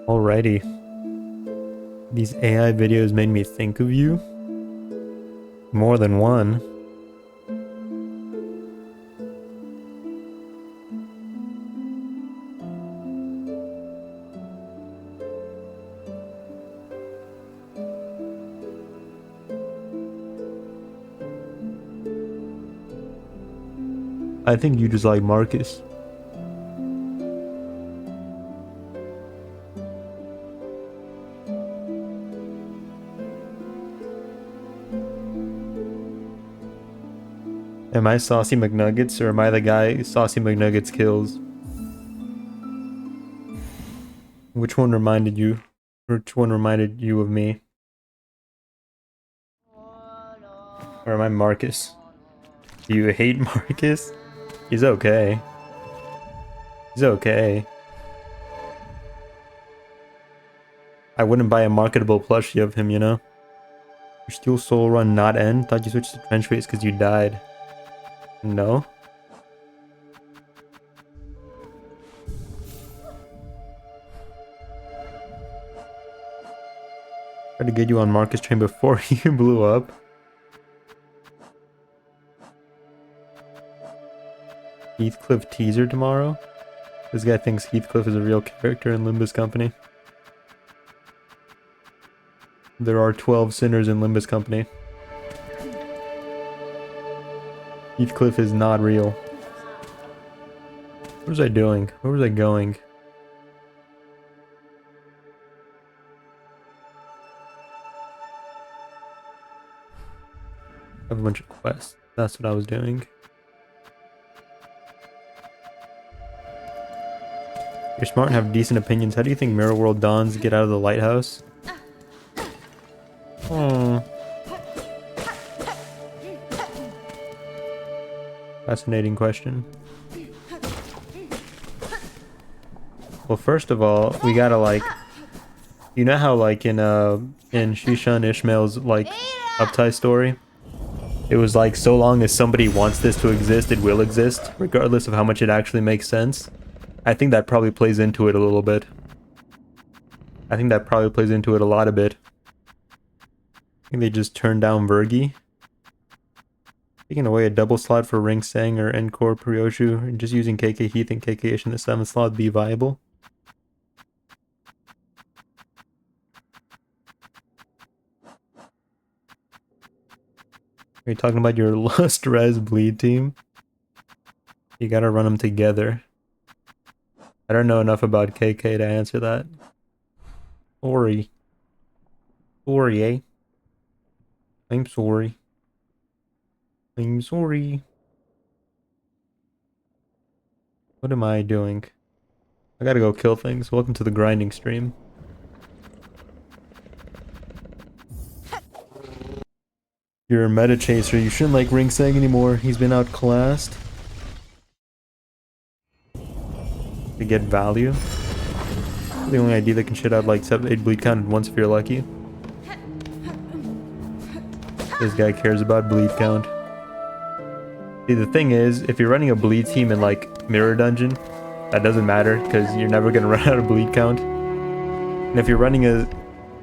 Alrighty. These AI videos made me think of you. More than one. I think you just like Marcus. Am I Saucy McNuggets, or am I the guy Saucy McNuggets kills? Which one reminded you? Which one reminded you of me? Or am I Marcus? Do you hate Marcus? He's okay. He's okay. I wouldn't buy a marketable plushie of him, you know? Your Steel Soul Run not end? Thought you switched to Trench Face because you died. No? Tried to get you on Marcus train before you blew up. Heathcliff teaser tomorrow? This guy thinks Heathcliff is a real character in Limbus Company. There are 12 sinners in Limbus Company. Heathcliff is not real. What was I doing? Where was I going? I have a bunch of quests. That's what I was doing. You're smart and have decent opinions. How do you think Mirror World Dawns get out of the lighthouse? Oh. Fascinating question. Well, first of all, we gotta like, you know how like in Shisha and Ishmael's like uptie story, it was like so long as somebody wants this to exist, it will exist, regardless of how much it actually makes sense. I think that probably plays into it a little bit. I think that probably plays into it a lot a bit. I think they just turned down Vergi. Taking away a double slot for Ring Sang or Encore Prioshu, and just using KK Heath and KK Ish in the 7th slot would be viable. Are you talking about your Lust Res Bleed team? You gotta run them together. I don't know enough about KK to answer that. Sorry. Sorry, eh? I'm sorry. I'm sorry. What am I doing? I gotta go kill things. Welcome to the grinding stream. You're a meta chaser. You shouldn't like Ring Sang anymore. He's been outclassed. To get value. The only ID that can shit out like 7-8 bleed count once if you're lucky. This guy cares about bleed count. See, the thing is, if you're running a bleed team in like Mirror Dungeon, that doesn't matter because you're never gonna run out of bleed count. And if you're running a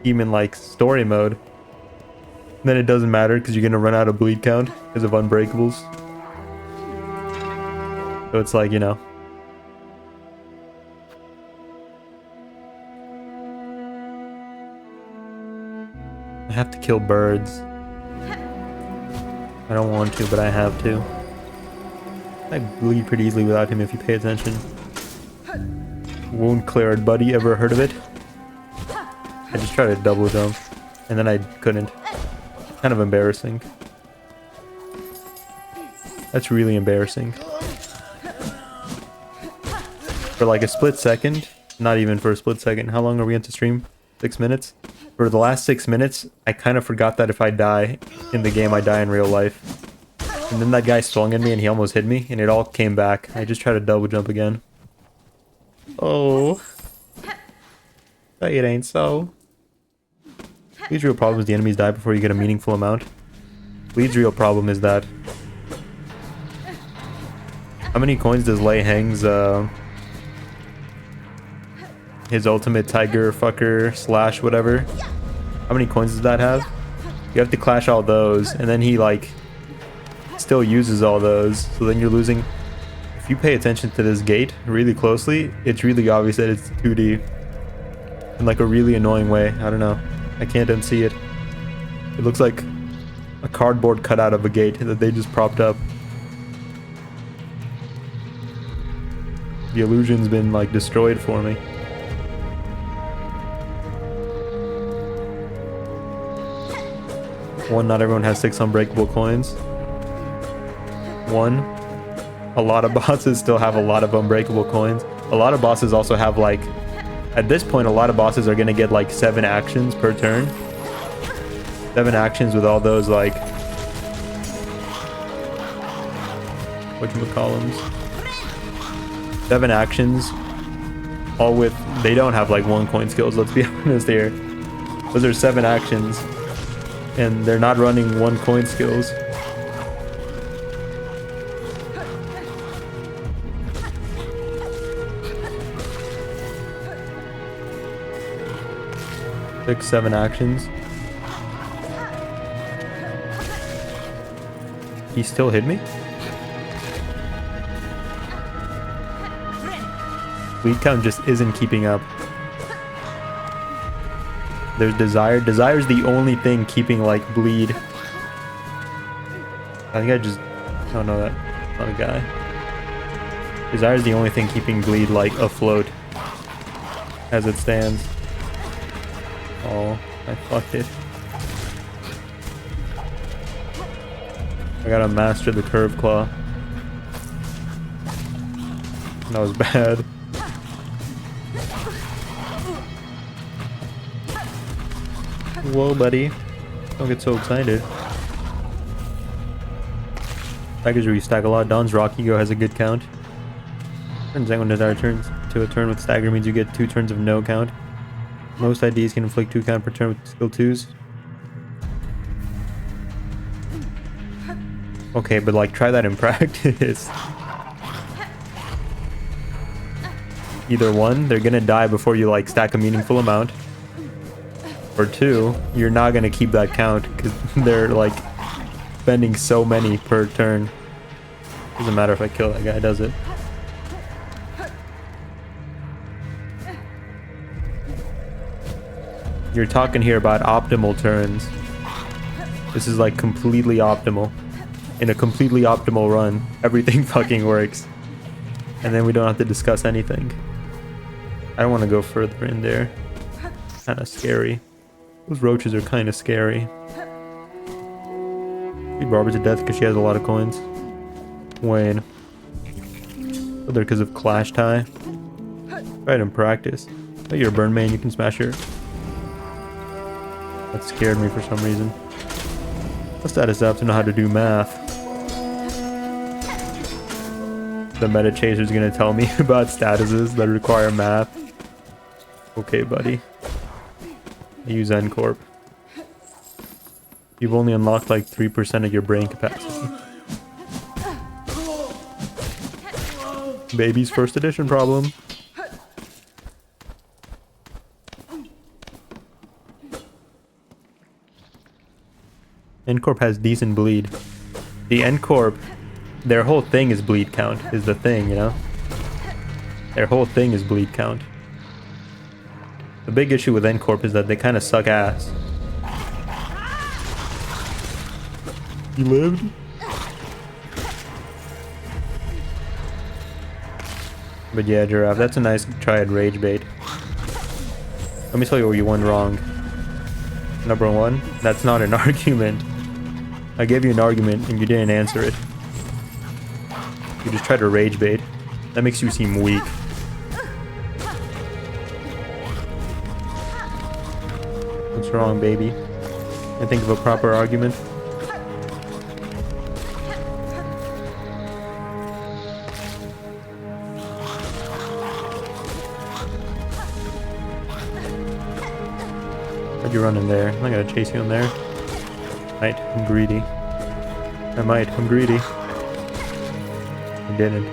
team in like story mode, then it doesn't matter because you're gonna run out of bleed count because of unbreakables. So it's like, you know. I have to kill birds. I don't want to, but I have to. I bleed pretty easily without him if you pay attention. Wound cleared, buddy. Ever heard of it? I just tried to double jump, and then I couldn't. Kind of embarrassing. That's really embarrassing. For like a split second, not even for a split second. How long are we into stream? 6 minutes? For the last 6 minutes, I kind of forgot that if I die in the game, I die in real life. And then that guy swung at me and he almost hit me, and it all came back. I just tried to double jump again. Oh. Say it ain't so. Bleed's real problem is the enemies die before you get a meaningful amount. Bleed's real problem is that... How many coins does Lei Heng's his ultimate tiger fucker slash whatever. How many coins does that have? You have to clash all those, and then he like still uses all those, so then you're losing. If you pay attention to this gate really closely, it's really obvious that it's 2D in like a really annoying way. I don't know, I can't unsee it. It looks like a cardboard cutout of a gate that they just propped up. The illusion's been like destroyed for me. One, not everyone has 6 unbreakable coins. One, a lot of bosses still have a lot of unbreakable coins. A lot of bosses also have like, at this point, a lot of bosses are gonna get like 7 actions per turn. 7 actions with all those like, whatchamacallums. 7 actions, all with, they don't have like 1 coin skills, let's be honest here. Those are 7 actions, and they're not running 1 coin skills. Six, 7 actions. He still hit me? Bleed count just isn't keeping up. There's desire. Desire's the only thing keeping like bleed. I think I don't know that. Not a guy. Desire's the only thing keeping bleed like afloat as it stands. Oh, I fucked it. I gotta master the curve claw. That was bad. Whoa, buddy. Don't get so excited. Staggers restack a lot. Dawn's Rock Ego has a good count. Turns when desire turns to a turn with stagger means you get 2 turns of no count. Most IDs can inflict 2 count per turn with skill 2s. Okay, but like try that in practice. Either 1, they're gonna die before you like stack a meaningful amount. Or 2, you're not gonna keep that count because they're like spending so many per turn. Doesn't matter if I kill that guy, does it? You're talking here about optimal turns. This is like completely optimal. In a completely optimal run, everything fucking works. And then we don't have to discuss anything. I don't want to go further in there. Kind of scary. Those roaches are kind of scary. Beat Barbara to death because she has a lot of coins. Wayne. Other because of Clash Tie. Try it in practice. Oh, you're a burn main, you can smash her. That scared me for some reason. The status up to know how to do math. The meta chaser is gonna tell me about statuses that require math. Okay, buddy. Use N-Corp. You've only unlocked like 3% of your brain capacity. Baby's first edition problem. N-Corp has decent bleed. The N-Corp, their whole thing is bleed count, is the thing, you know? Their whole thing is bleed count. The big issue with N-Corp is that they kind of suck ass. You lived? But yeah, Giraffe, that's a nice try at rage bait. Let me tell you where you went wrong. Number 1, that's not an argument. I gave you an argument and you didn't answer it. You just tried to rage bait. That makes you seem weak. What's wrong, baby? I think of a proper argument. Why'd you run in there? I'm not gonna chase you in there. I'm greedy. I'm greedy. I didn't.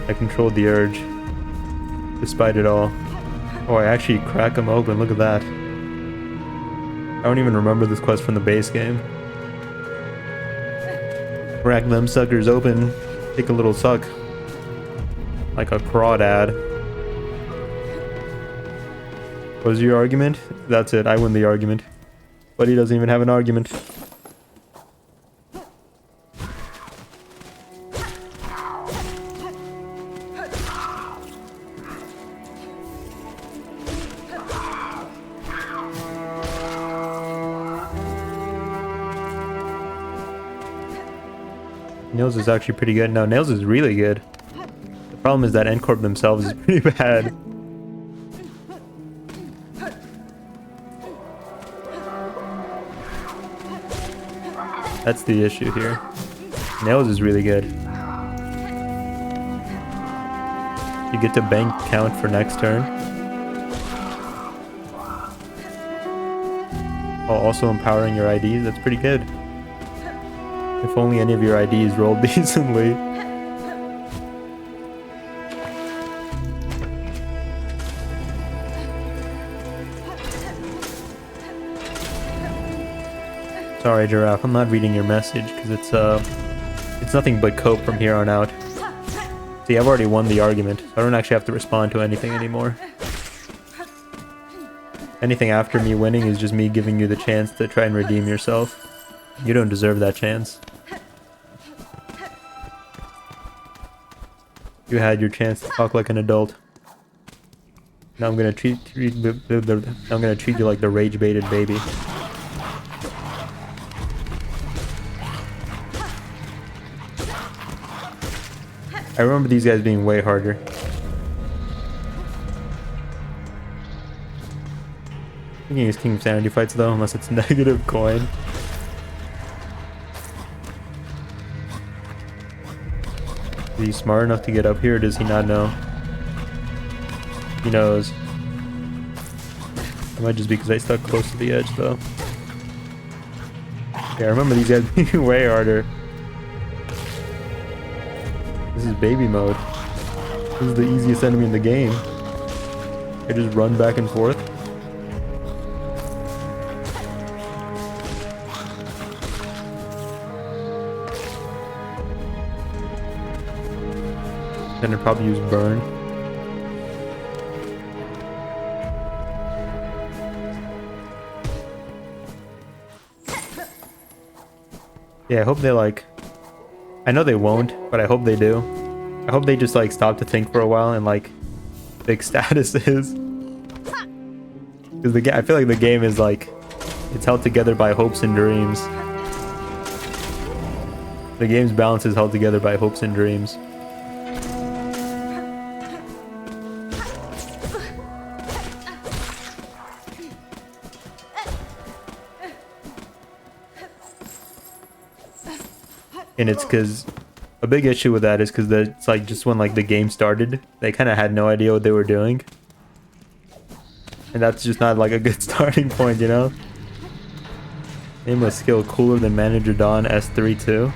I controlled the urge. Despite it all. Oh, I actually crack them open. Look at that. I don't even remember this quest from the base game. Crack them suckers open. Take a little suck. Like a crawdad. What was your argument? That's it. I win the argument. But he doesn't even have an argument. Nails is actually pretty good. No, Nails is really good. The problem is that N-Corp themselves is pretty bad. That's the issue here. Nails is really good. You get to bank count for next turn. While also empowering your IDs. That's pretty good. If only any of your IDs rolled decently. Sorry, Giraffe, I'm not reading your message because it's nothing but cope from here on out. See, I've already won the argument, so I don't actually have to respond to anything anymore. Anything after me winning is just me giving you the chance to try and redeem yourself. You don't deserve that chance. You had your chance to talk like an adult. Now I'm gonna treat you like the rage-baited baby. I remember these guys being way harder. Thinking it's King of Sanity fights though, unless it's negative coin. Is he smart enough to get up here, or does he not know? He knows. It might just be because I stuck close to the edge, though. Yeah, I remember these guys being way harder. This is baby mode. This is the easiest enemy in the game. I just run back and forth. Then I'd probably use burn. Yeah, I hope they like... I know they won't, but I hope they do. I hope they just like stop to think for a while and like fix statuses. Because I feel like the game is like... It's held together by hopes and dreams. The game's balance is held together by hopes and dreams. And it's because a big issue with that is because it's like just when like the game started, they kind of had no idea what they were doing, and that's just not like a good starting point, you know. Name a skill cooler than Manager Dawn S3 too.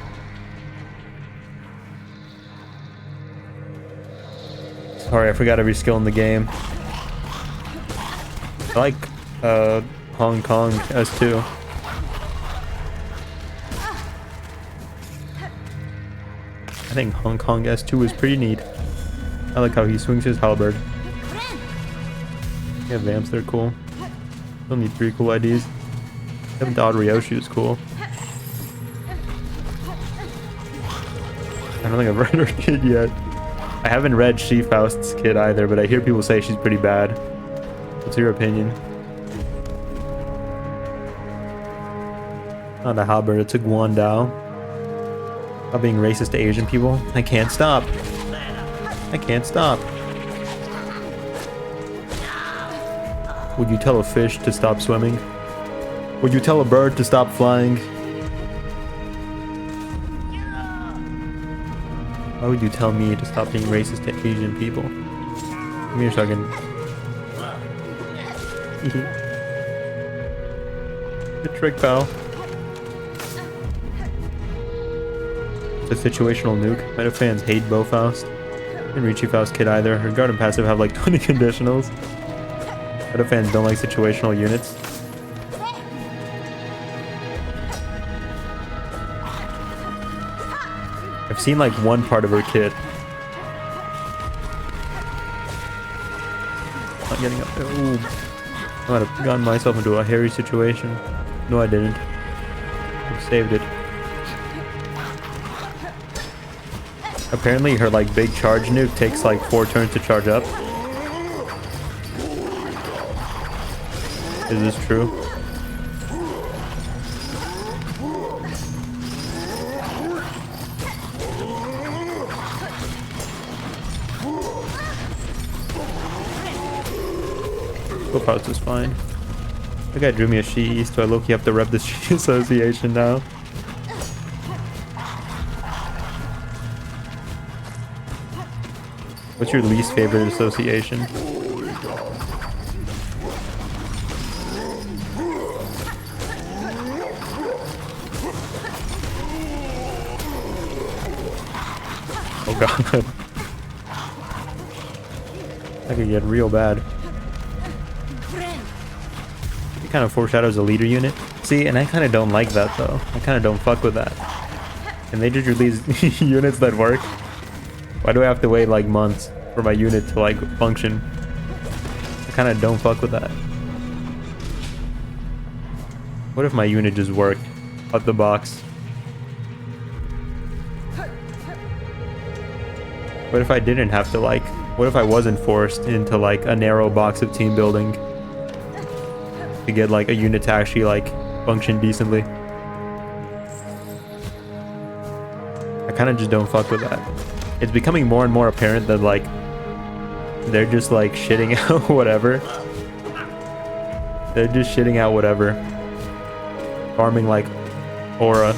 Sorry, I forgot every skill in the game. I like Hong Kong S2. I think Hong Kong S2 is pretty neat. I like how he swings his halberd. Yeah, Vamps, they're cool. Still need 3 cool IDs. 7th Odd Ryoshu is cool. I don't think I've read her kid yet. I haven't read She-Faust's kid either, but I hear people say she's pretty bad. What's your opinion? Not a halberd, it's a Guandao. About being racist to Asian people. I can't stop. I can't stop. Would you tell a fish to stop swimming? Would you tell a bird to stop flying? Why would you tell me to stop being racist to Asian people? Come here, Shuggan. Good trick, pal. A situational nuke. Meta fans hate Boffaust. Didn't read She-Faust kid either. Her guard and passive have like 20 conditionals. Other fans don't like situational units. I've seen like one part of her kit. Not getting up there. Ooh. I might have gotten myself into a hairy situation. No, I didn't. I saved it. Apparently her like big charge nuke takes like 4 turns to charge up. Is this true? Flip house is fine. That guy drew me a she, so I low-key have to rep this she association now. What's your least favorite association? Oh god. That could get real bad. It kind of foreshadows a leader unit. See, and I kind of don't like that though. I kind of don't fuck with that. And they just release units that work. Why do I have to wait like months for my unit to like function? I kind of don't fuck with that. What if my unit just worked out the box? What if I didn't have to like, what if I wasn't forced into like a narrow box of team building to get like a unit to actually like function decently? I kind of just don't fuck with that. It's becoming more and more apparent that like they're just like shitting out whatever. They're just shitting out whatever. Farming like aura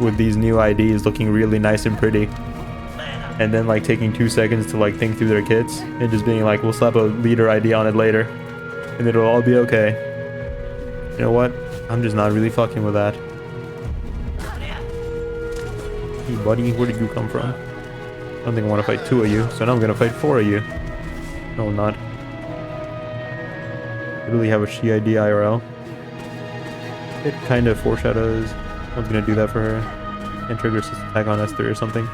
with these new IDs looking really nice and pretty. And then like taking 2 seconds to like think through their kits and just being like, we'll slap a leader ID on it later and it'll all be okay. You know what? I'm just not really fucking with that. Hey buddy, where did you come from? I don't think I want to fight 2 of you, so now I'm gonna fight 4 of you. No, I'm not. I really have a she ID IRL. It kind of foreshadows I was gonna do that for her and trigger system attack on S3 or something.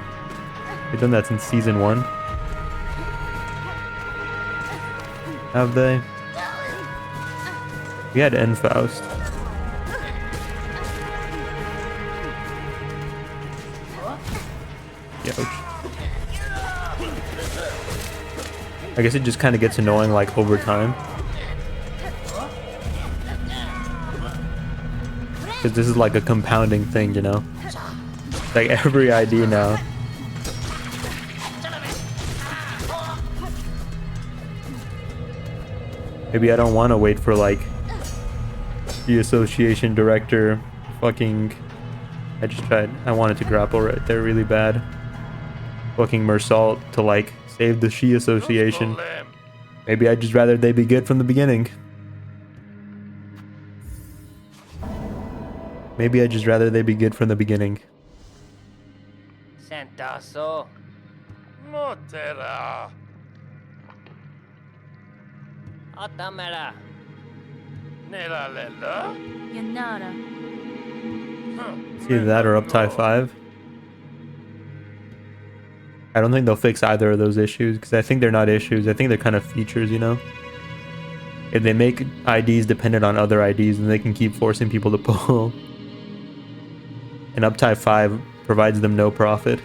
They've done that since season 1. Have they? We had Enfaust. Ouch. I guess it just kind of gets annoying like over time. Because this is like a compounding thing, you know? Like every ID now. Maybe I don't want to wait for like the association director fucking... I just tried. I wanted to grapple right there really bad. Fucking Mersault to like save the she association. Maybe I'd just rather they be good from the beginning. Maybe I'd just rather they be good from the beginning. Sentaso. Motera. Atamera. Nera lela. Yanara. It's either that or Uptie 5. I don't think they'll fix either of those issues because I think they're not issues. I think they're kind of features, you know? If they make IDs dependent on other IDs, then they can keep forcing people to pull. And Uptie 5 provides them no profit.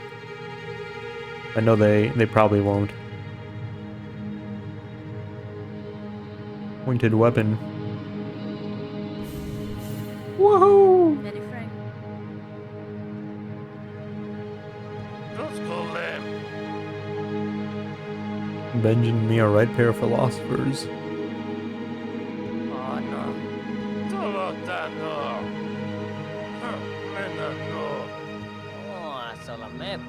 I know they probably won't. Pointed weapon. Woohoo! Very frank. Benji and me are right pair of philosophers. Oh no. Tolotano. Menano. Oh, Solomep.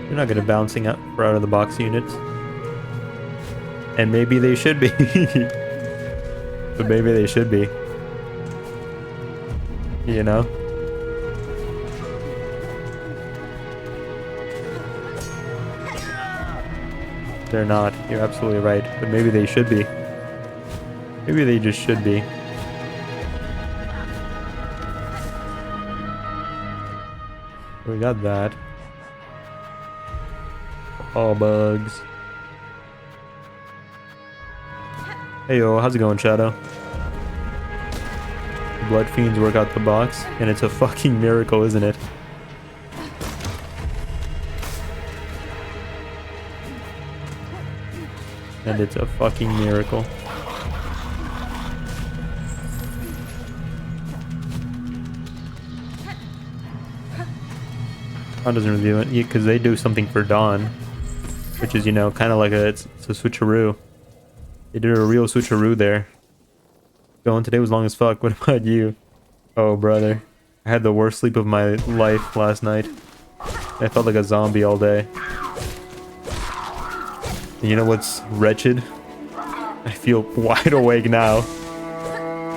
They're not good at bouncing out for out of the box units. And maybe they should be. But maybe they should be. You know? They're not. You're absolutely right. But maybe they should be. Maybe they just should be. We got that. All bugs. Hey yo, how's it going, Shadow? Blood fiends work out the box, and it's a fucking miracle, isn't it? And it's a fucking miracle. Dawn doesn't really do it, because they do something for Dawn, which is, you know, kind of like it's a switcheroo. They did a real switcheroo there. Going today was long as fuck. What about you? Oh, brother. I had the worst sleep of my life last night. I felt like a zombie all day. And you know what's wretched? I feel wide awake now.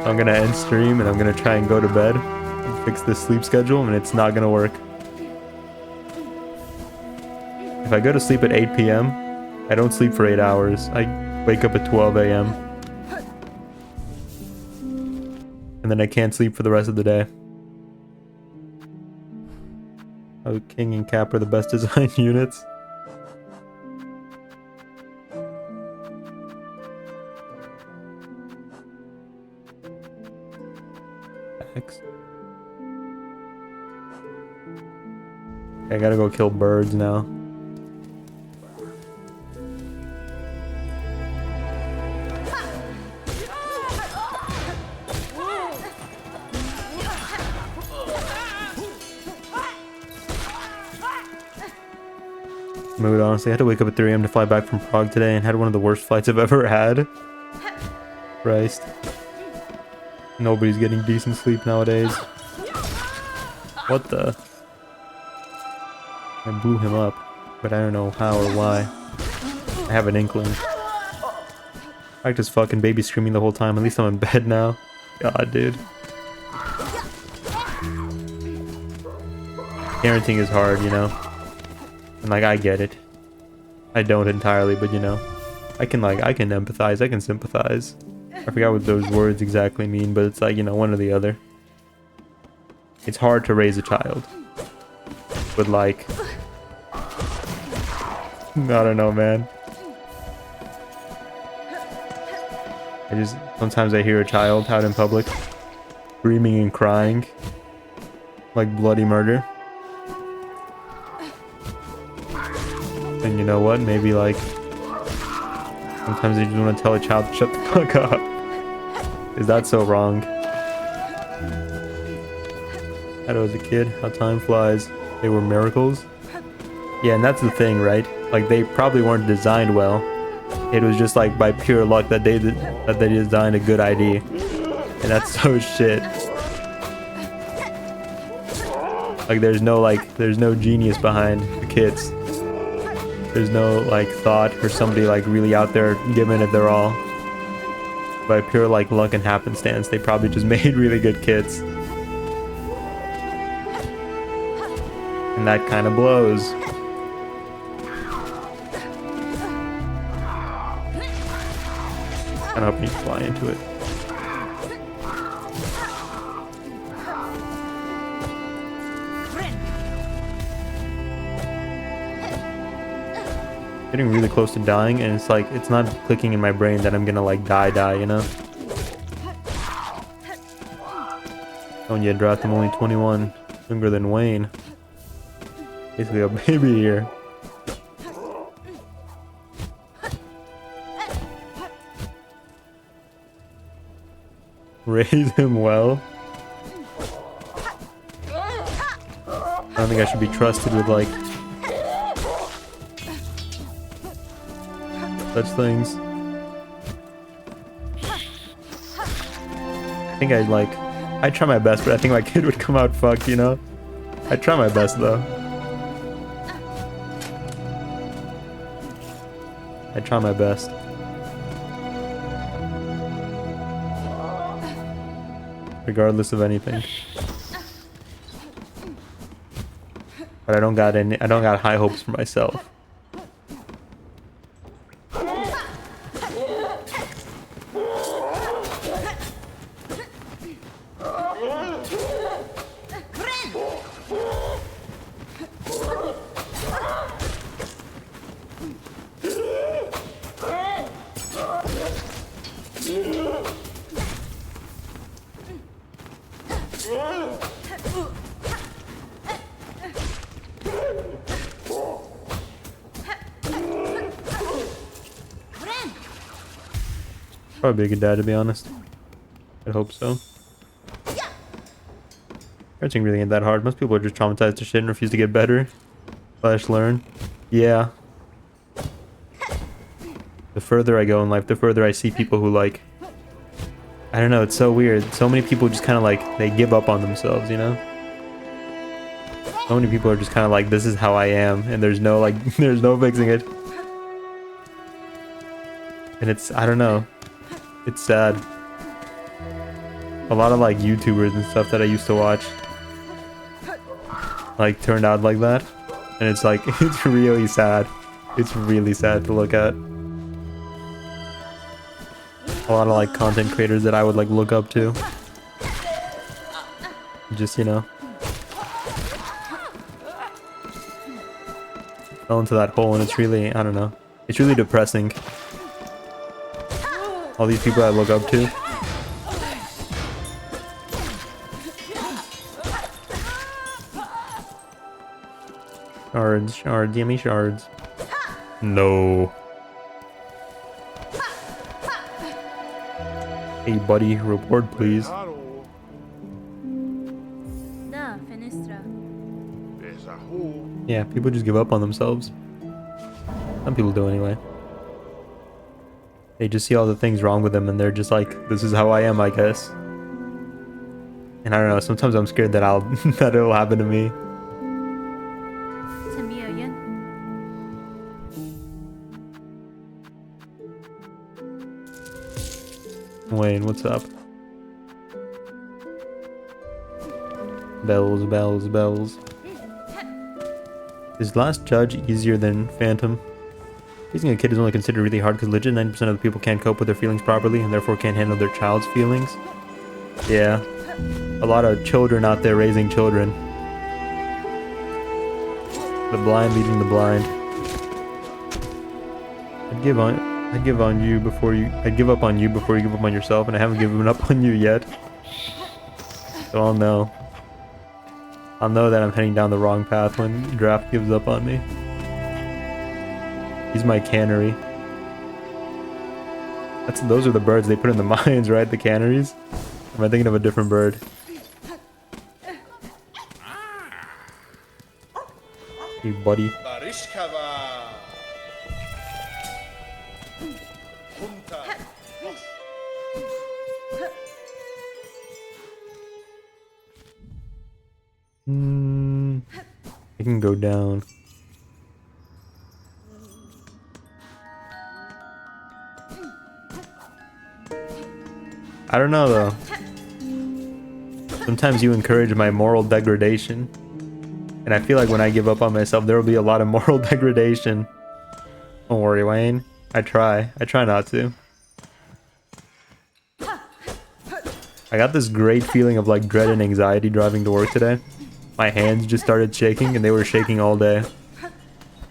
I'm gonna end stream and I'm gonna try and go to bed and fix this sleep schedule, and it's not gonna work. If I go to sleep at 8 p.m., I don't sleep for 8 hours. I wake up at 12 a.m. And then I can't sleep for the rest of the day. Oh, King and Cap are the best design units. X. I gotta go kill birds now. Mood, honestly. I had to wake up at 3 a.m. to fly back from Prague today and had one of the worst flights I've ever had. Christ. Nobody's getting decent sleep nowadays. What the? I blew him up, but I don't know how or why. I have an inkling. I just fucking baby screaming the whole time. At least I'm in bed now. God, dude. Parenting is hard, you know? And like, I get it. I don't entirely, but you know, I can empathize, I can sympathize. I forgot what those words exactly mean, but it's like, you know, one or the other. It's hard to raise a child. But like, I don't know, man. Sometimes I hear a child out in public screaming and crying like bloody murder. And you know what? Maybe like sometimes you just want to tell a child to shut the fuck up. Is that so wrong? How I was a kid, how time flies. They were miracles. Yeah, and that's the thing, right? Like they probably weren't designed well. It was just like by pure luck that they designed a good ID. And that's so shit. Like there's no genius behind the kits. There's no like thought or somebody like really out there giving it their all. By pure like luck and happenstance, they probably just made really good kits. And that kind of blows. I hope you fly into it. Getting really close to dying, and it's like it's not clicking in my brain that I'm gonna like die, you know? Don't yet draft, I'm only 21, younger than Wayne. Basically a baby here. Raise him well. I don't think I should be trusted with like such things. I think I'd try my best, but I think my kid would come out fucked, you know? I'd try my best though. I'd try my best. Regardless of anything. But I don't got high hopes for myself. Probably a good dad, to be honest. I hope so. Parenting really ain't that hard. Most people are just traumatized to shit and refuse to get better. Slash learn. Yeah. The further I go in life, the further I see people who like... I don't know, it's so weird. So many people just kind of like, they give up on themselves, you know? So many people are just kind of like, this is how I am. And there's no like, there's no fixing it. And it's, I don't know. It's sad. A lot of like YouTubers and stuff that I used to watch like turned out like that, and it's like it's really sad. It's really sad to look at. A lot of like content creators that I would like look up to, just, you know, fell into that hole, and it's really, I don't know, it's really depressing. All these people I look up to. Shards, shards, gimme shards. No. Hey buddy, report please. Yeah, people just give up on themselves. Some people do anyway. They just see all the things wrong with them and they're just like, this is how I am, I guess. And I don't know, sometimes I'm scared that that it'll happen to me. Wayne, what's up? Bells, bells, bells. Is Last Judge easier than Phantom? Raising a kid is only considered really hard because legit 90% of the people can't cope with their feelings properly and therefore can't handle their child's feelings. Yeah. A lot of children out there raising children. The blind leading the blind. I'd give up on you before you give up on yourself, and I haven't given up on you yet. So I'll know that I'm heading down the wrong path when Draft gives up on me. He's my cannery. Those are the birds they put in the mines, right? The canneries? Or am I thinking of a different bird? Hey, buddy. I can go down. I don't know though. Sometimes you encourage my moral degradation. And I feel like when I give up on myself, there will be a lot of moral degradation. Don't worry, Wayne. I try not to. I got this great feeling of like dread and anxiety driving to work today. My hands just started shaking and they were shaking all day.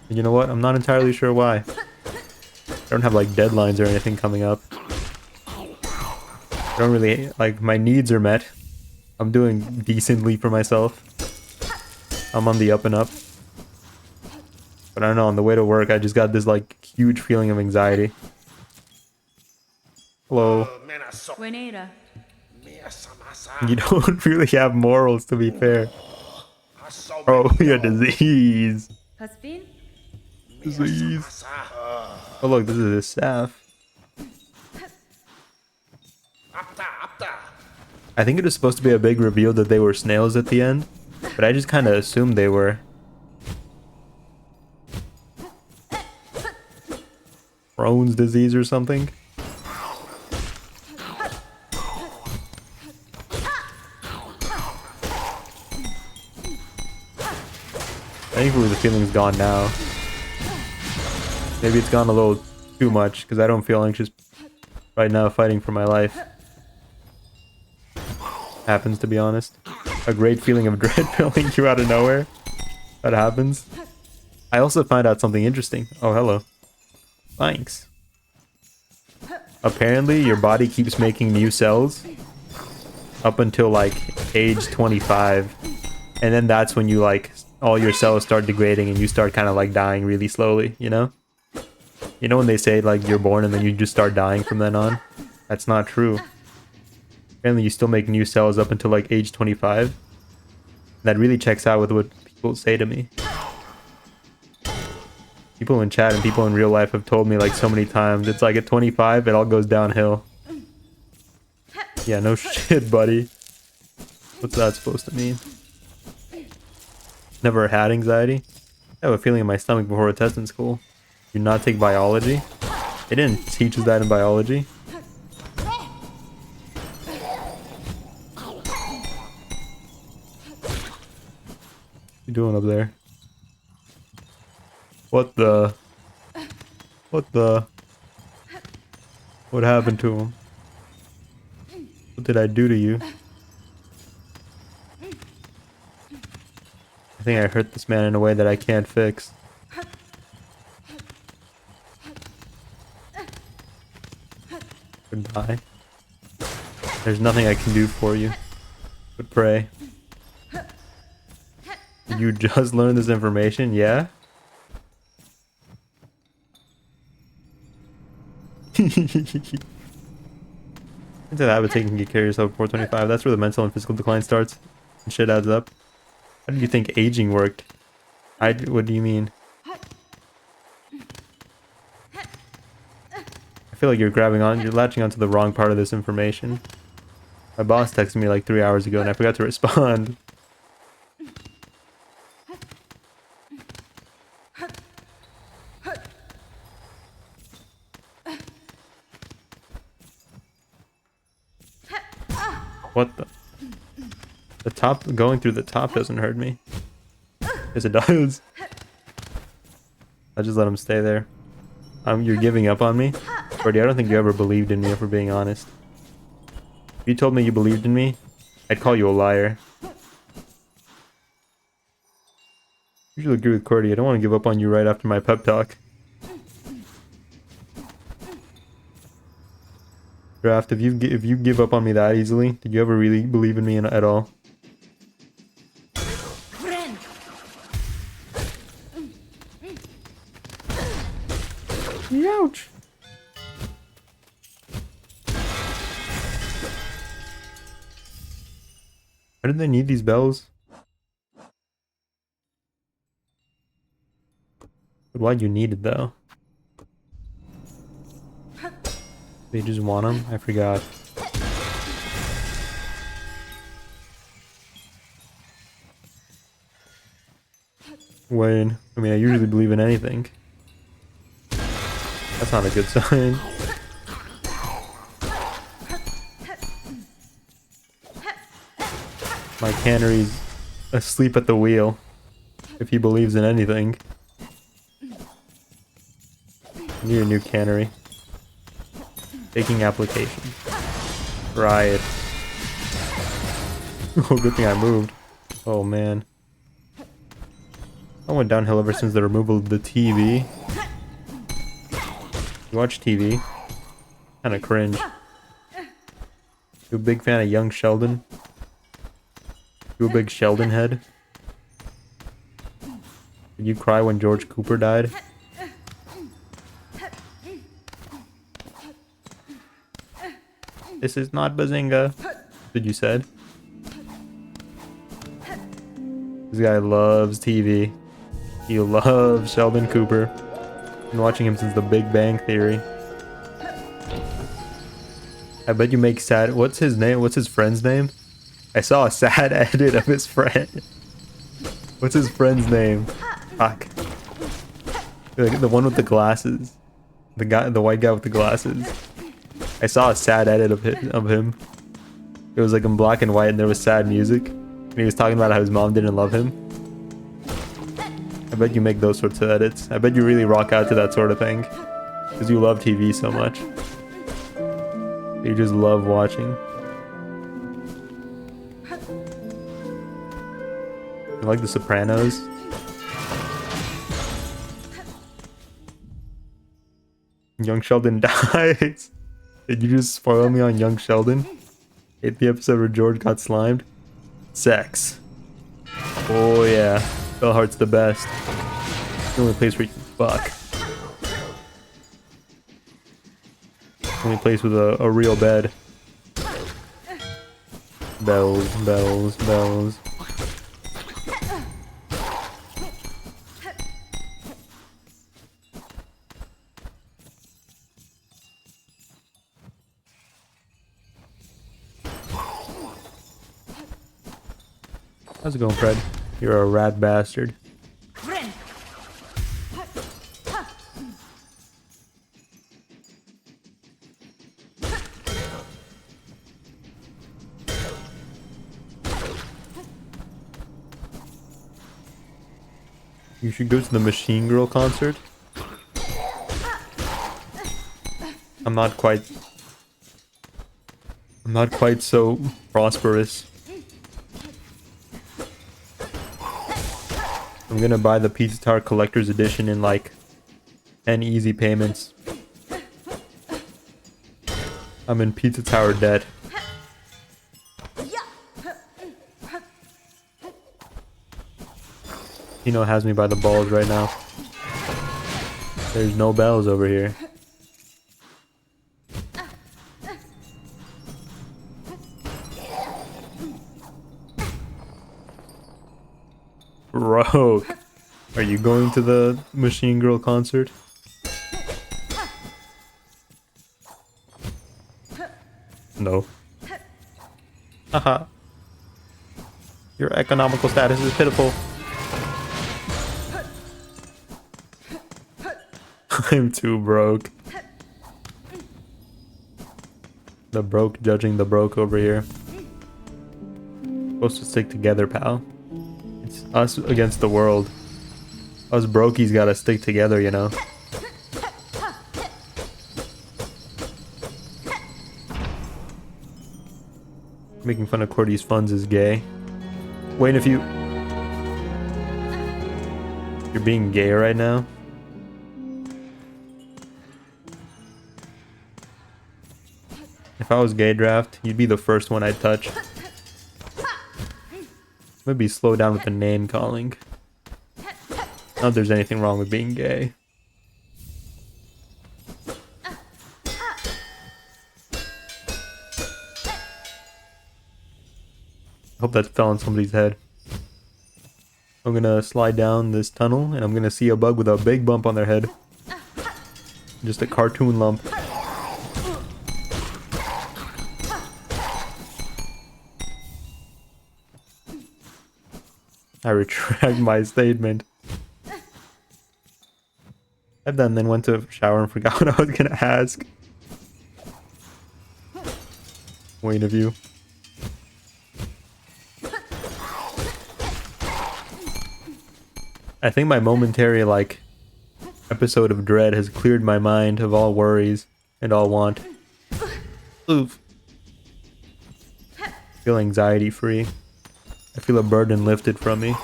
And you know what? I'm not entirely sure why. I don't have like deadlines or anything coming up. I don't really, like, my needs are met. I'm doing decently for myself. I'm on the up and up. But I don't know, on the way to work, I just got this like huge feeling of anxiety. Hello. You don't really have morals, to be fair. Oh, you're disease. Disease. Oh look, this is a staff. I think it was supposed to be a big reveal that they were snails at the end, but I just kind of assumed they were. Crohn's disease or something. Thankfully the feeling's gone now. Maybe it's gone a little too much because I don't feel anxious right now fighting for my life. Happens, to be honest. Oh A great feeling of dread filling you out of nowhere. That happens. I also find out something interesting. Oh, hello. Thanks. Apparently, your body keeps making new cells up until like age 25. And then that's when you like, all your cells start degrading and you start kind of like dying really slowly, you know? You know when they say like you're born and then you just start dying from then on? That's not true. Apparently you still make new cells up until like age 25. That really checks out with what people say to me. People in chat and people in real life have told me like so many times, it's like at 25 it all goes downhill. Yeah, no shit, buddy. What's that supposed to mean? Never had anxiety? I have a feeling in my stomach before a test in school. Do not take biology? They didn't teach us that in biology. What you doing up there? What the? What the? What happened to him? What did I do to you? I think I hurt this man in a way that I can't fix. Goodbye. There's nothing I can do for you but pray. Did you just learn this information? Yeah? Into the habit of taking good care of yourself before 25. That's where the mental and physical decline starts. And shit adds up. How do you think aging worked? What do you mean? I feel like you're latching onto the wrong part of this information. My boss texted me like 3 hours ago and I forgot to respond. What the? The top, going through the top doesn't hurt me. Yes, it does. I just let him stay there. You're giving up on me? Brody, I don't think you ever believed in me, if we're being honest. If you told me you believed in me, I'd call you a liar. Usually agree with Cordy. I don't want to give up on you right after my pep talk. Draft, if you give up on me that easily, did you ever really believe in me at all? Ouch! Why did they need these bells? But why'd you need it though? They just want them? I forgot. Wayne. I mean, I usually believe in anything. That's not a good sign. My cannery's asleep at the wheel. If he believes in anything. I need a new cannery. Taking application. Riot. Oh, good thing I moved. Oh, man. I went downhill ever since the removal of the TV. You watch TV? Kinda cringe. You a big fan of young Sheldon? You a big Sheldon head? Did you cry when George Cooper died? This is not Bazinga. Did you said? This guy loves TV. He loves Sheldon Cooper. Been watching him since The Big Bang Theory. I bet you make sad. What's his name? What's his friend's name? I saw a sad edit of his friend. What's his friend's name? Fuck. The one with the glasses. The white guy with the glasses. I saw a sad edit of him. It was like in black and white and there was sad music. And he was talking about how his mom didn't love him. I bet you make those sorts of edits. I bet you really rock out to that sort of thing. Because you love TV so much. You just love watching. You like The Sopranos? Young Sheldon dies. Did you just spoil me on Young Sheldon? Hate the episode where George got slimed? Sex. Oh yeah. Bellhart's the best. The only place where you can fuck. Only place with a real bed. Bells, bells, bells. How's it going, Fred? You're a rat bastard. You should go to the Machine Girl concert. I'm not quite so prosperous. I'm gonna buy the Pizza Tower Collector's Edition in like 10 easy payments. I'm in Pizza Tower debt. Tino has me by the balls right now. There's no bells over here. Bro, are you going to the Machine Girl concert? No. Haha. Your economical status is pitiful. I'm too broke. The broke judging the broke over here. Supposed to stick together, pal. It's us against the world. Us brokies gotta stick together, you know. Making fun of Cordy's funds is gay. Wait, if you're being gay right now. If I was gay draft, you'd be the first one I'd touch. Maybe slow down with the name calling. Not that there's anything wrong with being gay. I hope that fell on somebody's head. I'm gonna slide down this tunnel and I'm gonna see a bug with a big bump on their head. Just a cartoon lump. I retract my statement. I've done then went to a shower and forgot what I was gonna ask. Wayne of you. I think my momentary like episode of dread has cleared my mind of all worries and all want. Oof. Feel anxiety free. I feel a burden lifted from me.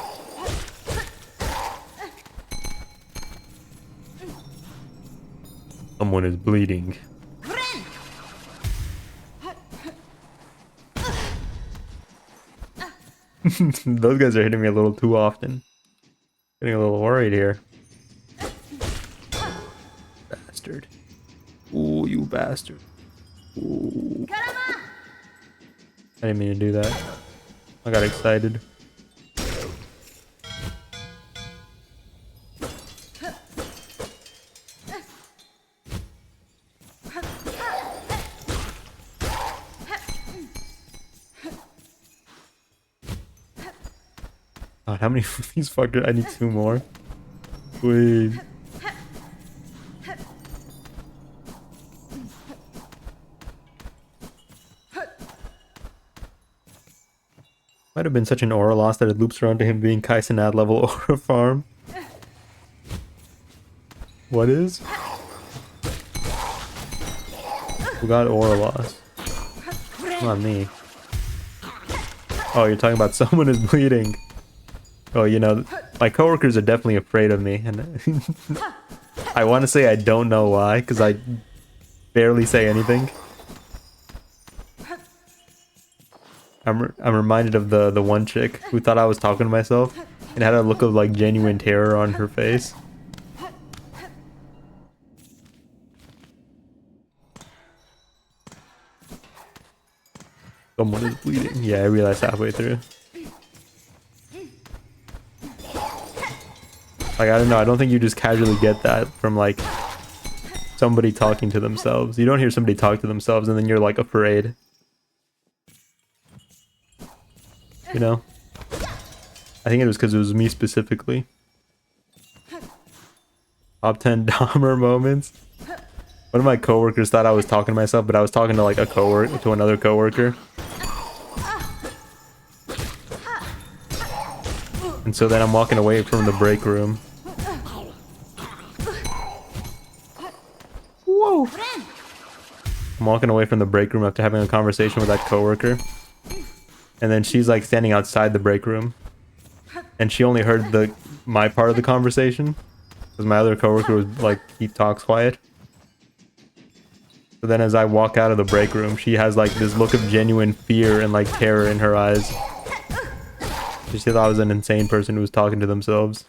Someone is bleeding. Those guys are hitting me a little too often. Getting a little worried here. Bastard. Ooh, you bastard. Ooh. I didn't mean to do that. I got excited. God, how many of these fuckers? I need 2 more. Wait. Might have been such an aura loss that it loops around to him being Kaisenad level aura farm. What is? Who got aura loss? Not me. Oh, you're talking about someone is bleeding. Oh, you know, my coworkers are definitely afraid of me, and I want to say I don't know why, because I barely say anything. I'm reminded of the one chick who thought I was talking to myself and had a look of like genuine terror on her face. Someone is bleeding. Yeah, I realized halfway through. Like, I don't know, I don't think you just casually get that from like somebody talking to themselves. You don't hear somebody talk to themselves and then you're like afraid. You know? I think it was because it was me specifically. Top 10 Dahmer moments. One of my coworkers thought I was talking to myself, but I was talking to like to another coworker. And so then I'm walking away from the break room. Whoa! I'm walking away from the break room after having a conversation with that coworker. And then she's like standing outside the break room. And she only heard my part of the conversation. Because my other coworker was like, he talks quiet. So then as I walk out of the break room, she has like this look of genuine fear and like terror in her eyes. She thought I was an insane person who was talking to themselves.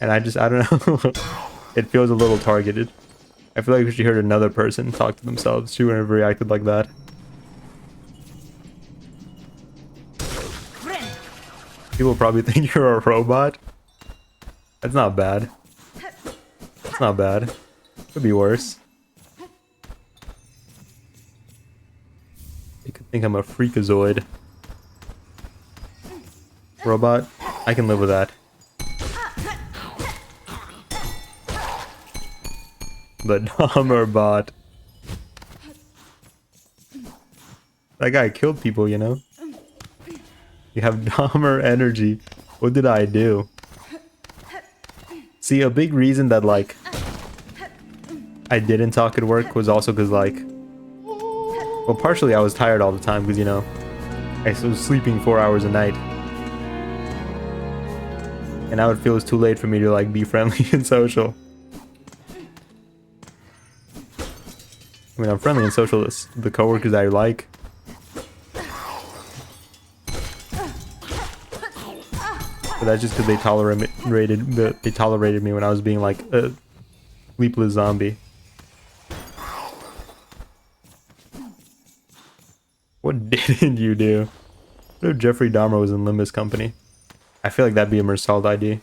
And I don't know. It feels a little targeted. I feel like if she heard another person talk to themselves, she wouldn't have reacted like that. People probably think you're a robot. That's not bad. It's not bad. Could be worse. You could think I'm a freakazoid. Robot? I can live with that. The Dahmer bot. That guy killed people, you know? You have Dahmer energy. What did I do? See, a big reason that, like, I didn't talk at work was also because, like... Well, partially I was tired all the time because, you know, I was sleeping 4 hours a night. And now it feels too late for me to, like, be friendly and social. I mean, I'm friendly and social with the coworkers I like. But that's just because they tolerated me when I was being like a sleepless zombie. What didn't you do? What if Jeffrey Dahmer was in Limbus Company? I feel like that'd be a Mersault ID.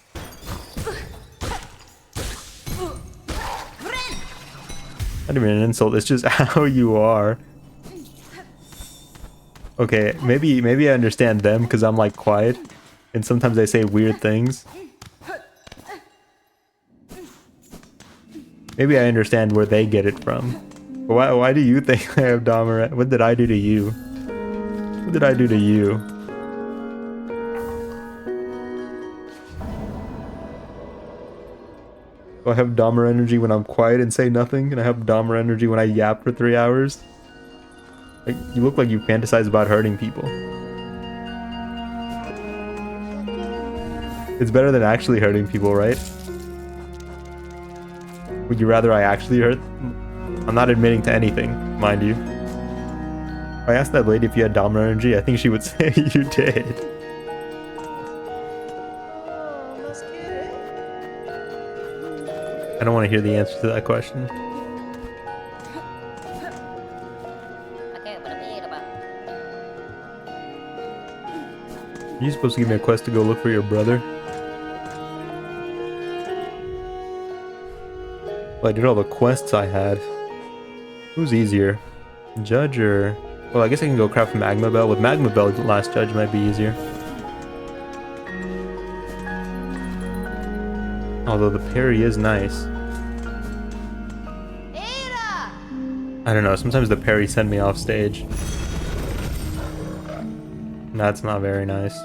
Not even an insult, it's just how you are. Okay, maybe I understand them because I'm like quiet. And sometimes they say weird things. Maybe I understand where they get it from. But why do you think I have Dahmer? What did I do to you? What did I do to you? Do I have Dahmer energy when I'm quiet and say nothing? And I have Dahmer energy when I yap for 3 hours? Like, you look like you fantasize about hurting people. It's better than actually hurting people, right? Would you rather I actually hurt? I'm not admitting to anything, mind you. If I asked that lady if you had Dahmer energy, I think she would say you did. I don't want to hear the answer to that question. Are you supposed to give me a quest to go look for your brother? Well, I did all the quests I had. Who's easier? Judge or... Well, I guess I can go craft Magma Bell. With Magma Bell, Last Judge might be easier. Although the parry is nice. I don't know, sometimes the parry send me off stage. That's not very nice.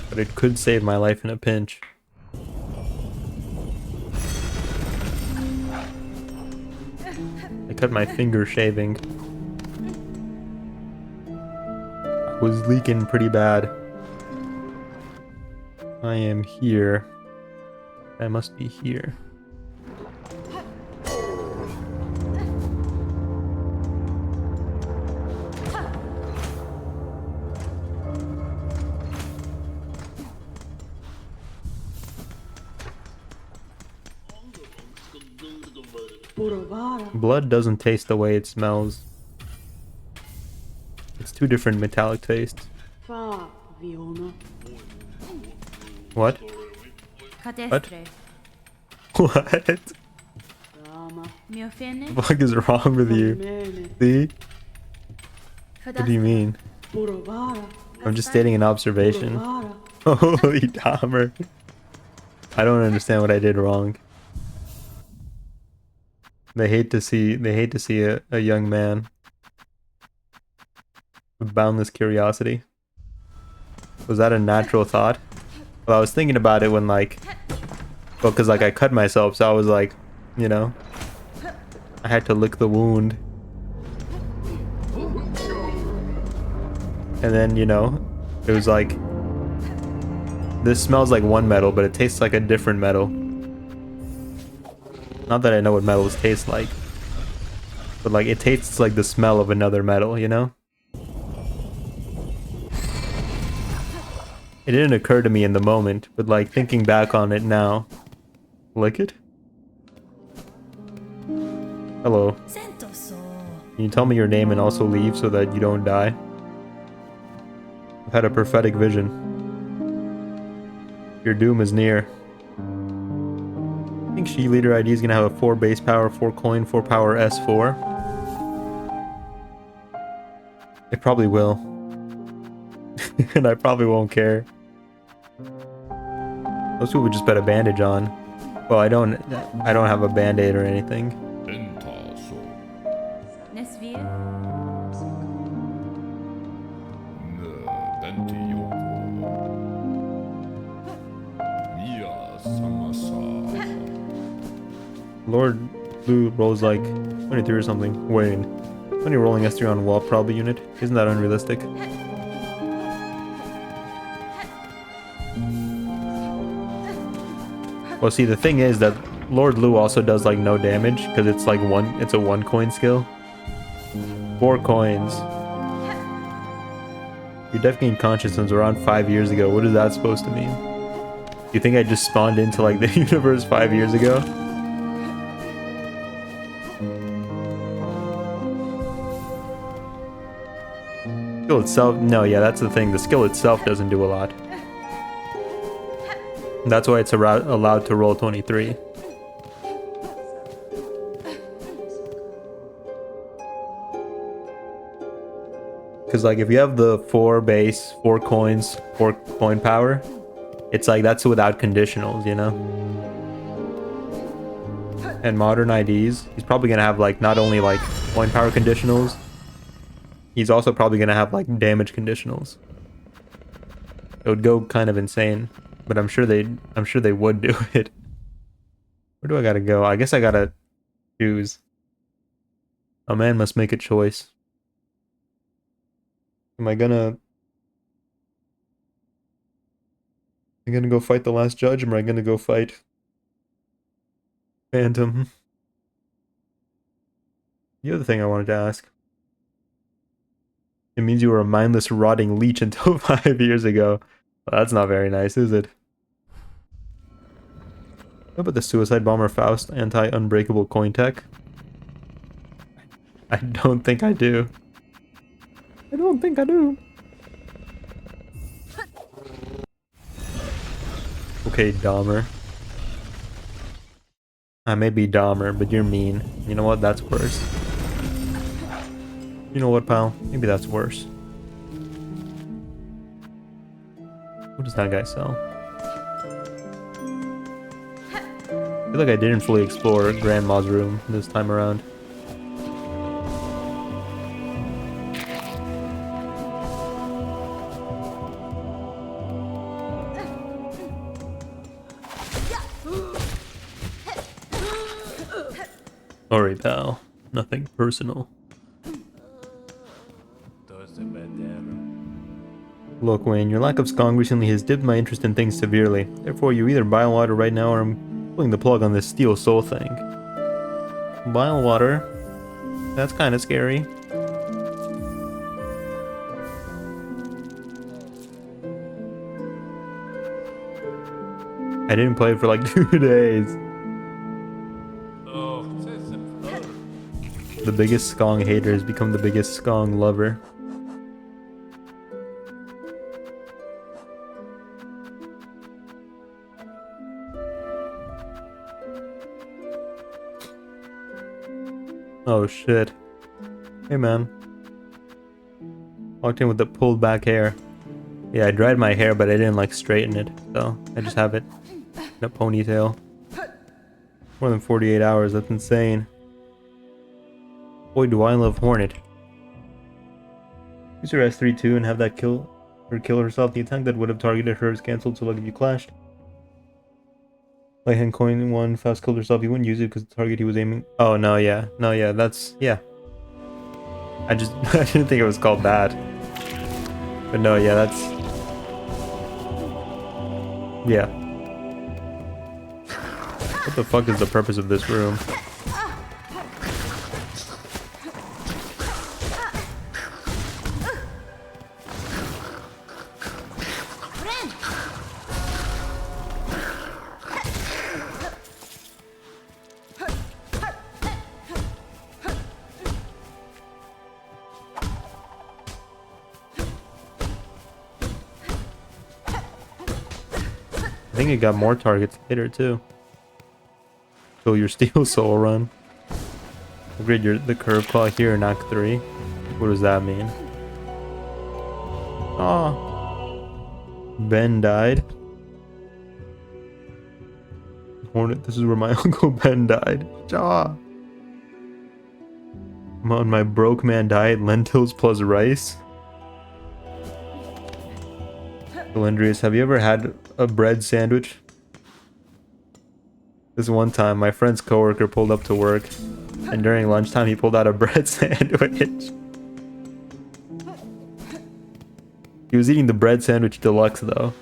But it could save my life in a pinch. cut my finger shaving. I was leaking pretty bad. I am here. I must be here. Blood doesn't taste the way it smells. It's two different metallic tastes. What? What? What? The fuck is wrong with you? See? What do you mean? I'm just stating an observation. Holy Dahmer. I don't understand what I did wrong. They hate to see a young man with boundless curiosity. Was that a natural thought? Well, I was thinking about it when like, well, cause like I cut myself, so I was like, you know, I had to lick the wound. And then, you know, it was like, this smells like one metal, but it tastes like a different metal. Not that I know what metals taste like, but like it tastes like the smell of another metal, you know? It didn't occur to me in the moment, but like thinking back on it now. Lick it? Hello. Can you tell me your name and also leave so that you don't die? I've had a prophetic vision. Your doom is near. I think She Leader ID is gonna have a 4 base power, 4 coin, 4 power S4. It probably will. And I probably won't care. Most people would just put a bandage on. Well, I don't have a band-aid or anything. Lord Blue rolls like 23 or something. Wayne. Only rolling S3 on wall probably unit. Isn't that unrealistic? Well, see, the thing is that Lord Lu also does like no damage because it's like it's a 1 coin skill. 4 coins. Your death gained consciousness around 5 years ago. What is that supposed to mean? You think I just spawned into like the universe 5 years ago? Skill itself, no, yeah, that's the thing. The skill itself doesn't do a lot. That's why it's allowed to roll 23. Because like if you have the 4 base, 4 coins, 4 coin power, it's like that's without conditionals, you know? And modern IDs, he's probably gonna have like not only like coin power conditionals, he's also probably gonna have like damage conditionals. It would go kind of insane. But I'm sure they would do it. Where do I gotta go? I guess I gotta choose. A man must make a choice. Am I gonna go fight the last judge, or am I gonna go fight Phantom? The other thing I wanted to ask. It means you were a mindless rotting leech until 5 years ago. Well, that's not very nice, is it? What about the Suicide Bomber Faust anti-unbreakable coin tech? I don't think I do. I don't think I do. Okay, Dahmer. I may be Dahmer, but you're mean. You know what? That's worse. You know what, pal? Maybe that's worse. What does that guy sell? I feel like I didn't fully explore Grandma's room this time around. Sorry, pal. Nothing personal. Look, Wayne, your lack of Skong recently has dipped my interest in things severely. Therefore, you either buy water right now or I'm pulling the plug on this steel soul thing. Bile water. That's kind of scary. I didn't play it for like 2 days. The biggest Skong hater has become the biggest Skong lover. Oh shit. Hey man. Walked in with the pulled back hair. Yeah, I dried my hair, but I didn't like straighten it, so I just have it in a ponytail. More than 48 hours, that's insane. Boy, do I love Hornet. Use her S32 and have that kill herself. The attack that would have targeted her is cancelled, so lucky if you clashed. Light hand coin one fast killed herself. He wouldn't use it because the target he was aiming. Oh no, yeah, no, yeah, that's yeah. I just I didn't think it was called that. But no, yeah, that's yeah. What the fuck is the purpose of this room? I think it got more targets later too. Kill your steel soul run. Upgrade the curve claw here in Act 3. What does that mean? Oh, Ben died. Hornet, this is where my Uncle Ben died. Ah. I'm on my broke man diet, lentils plus rice. Lendrius, have you ever had a bread sandwich? This one time, my friend's coworker pulled up to work, and during lunchtime, he pulled out a bread sandwich. He was eating the bread sandwich deluxe, though.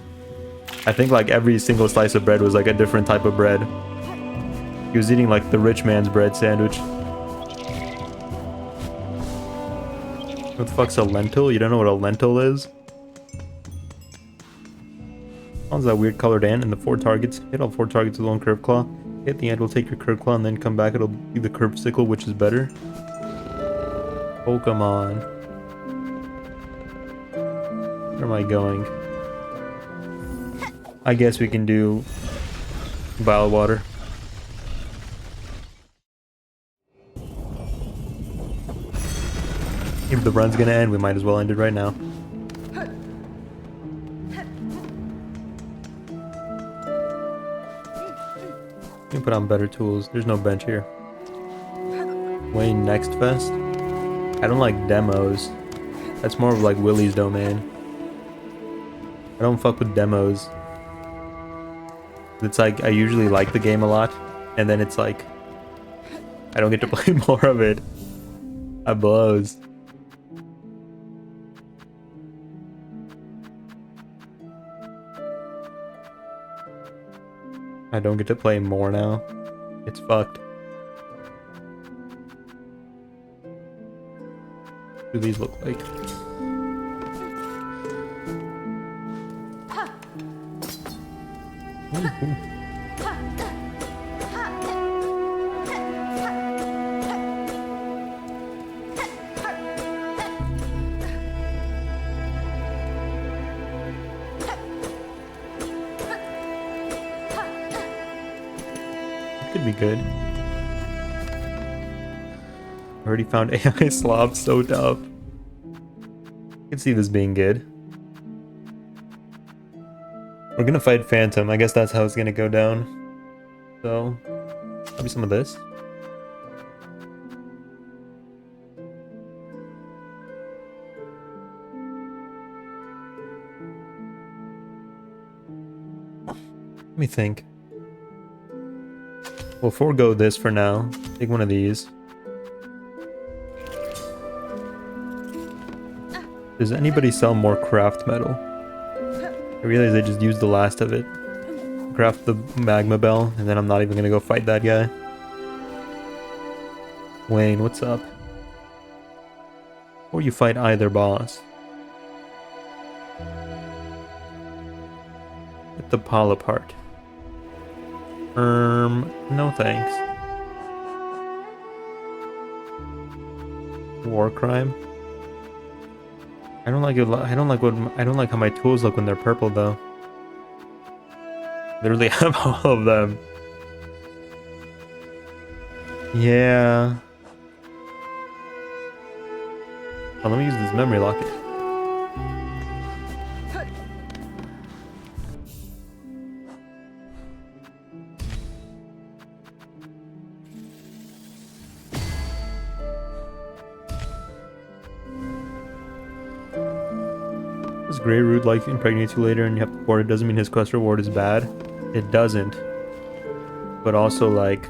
I think like every single slice of bread was like a different type of bread. He was eating like the rich man's bread sandwich. What the fuck's a lentil? You don't know what a lentil is? Spawns that weird colored ant and the 4 targets. Hit all 4 targets with one curve claw. Hit the ant will take your curve claw and then come back. It'll be the curved sickle, which is better. Pokemon. Where am I going? I guess we can do bile water. If the run's gonna end, we might as well end it right now. Let me put on better tools. There's no bench here. Wayne Next Fest? I don't like demos. That's more of like Willie's domain. I don't fuck with demos. It's like I usually like the game a lot, and then it's like I don't get to play more of it. That blows. I don't get to play more now. It's fucked. What do these look like? Ooh. Could be good. Already found AI slob, so tough. I can see this being good. We're gonna fight Phantom. I guess that's how it's gonna go down. So, maybe some of this. Let me think. We'll forego this for now. Take one of these. Does anybody sell more craft metal? I realize I just used the last of it. Craft the magma bell, and then I'm not even gonna go fight that guy. Wayne, what's up? Or you fight either boss. Get the pile apart. No thanks. War crime? I don't like it. I don't like how my tools look when they're purple though. Literally have all of them. Yeah. Oh, let me use this memory locket. Does Greyroot like impregnate you later and you have to board it doesn't mean his quest reward is bad. It doesn't. But also like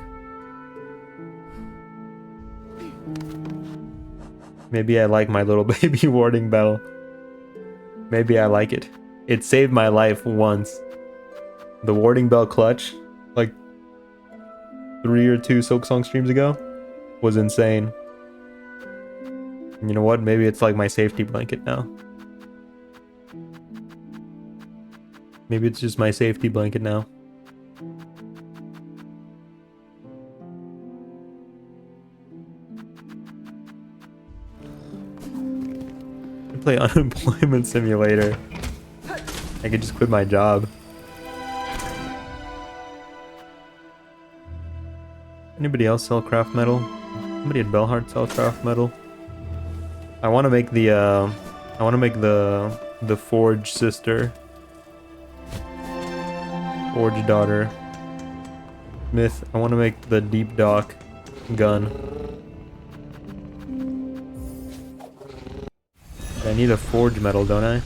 maybe I like my little baby warding bell. Maybe I like it. It saved my life once. The warding bell clutch, like 3 or 2 Silksong streams ago, was insane. And you know what? Maybe it's like my safety blanket now. Maybe it's just my safety blanket now. I play unemployment simulator. I could just quit my job. Anybody else sell craft metal? Somebody at Bellheart sell craft metal? I want to make the Forge sister. Forge daughter. Myth. I want to make the Deep Dock gun. I need a forge metal, don't I?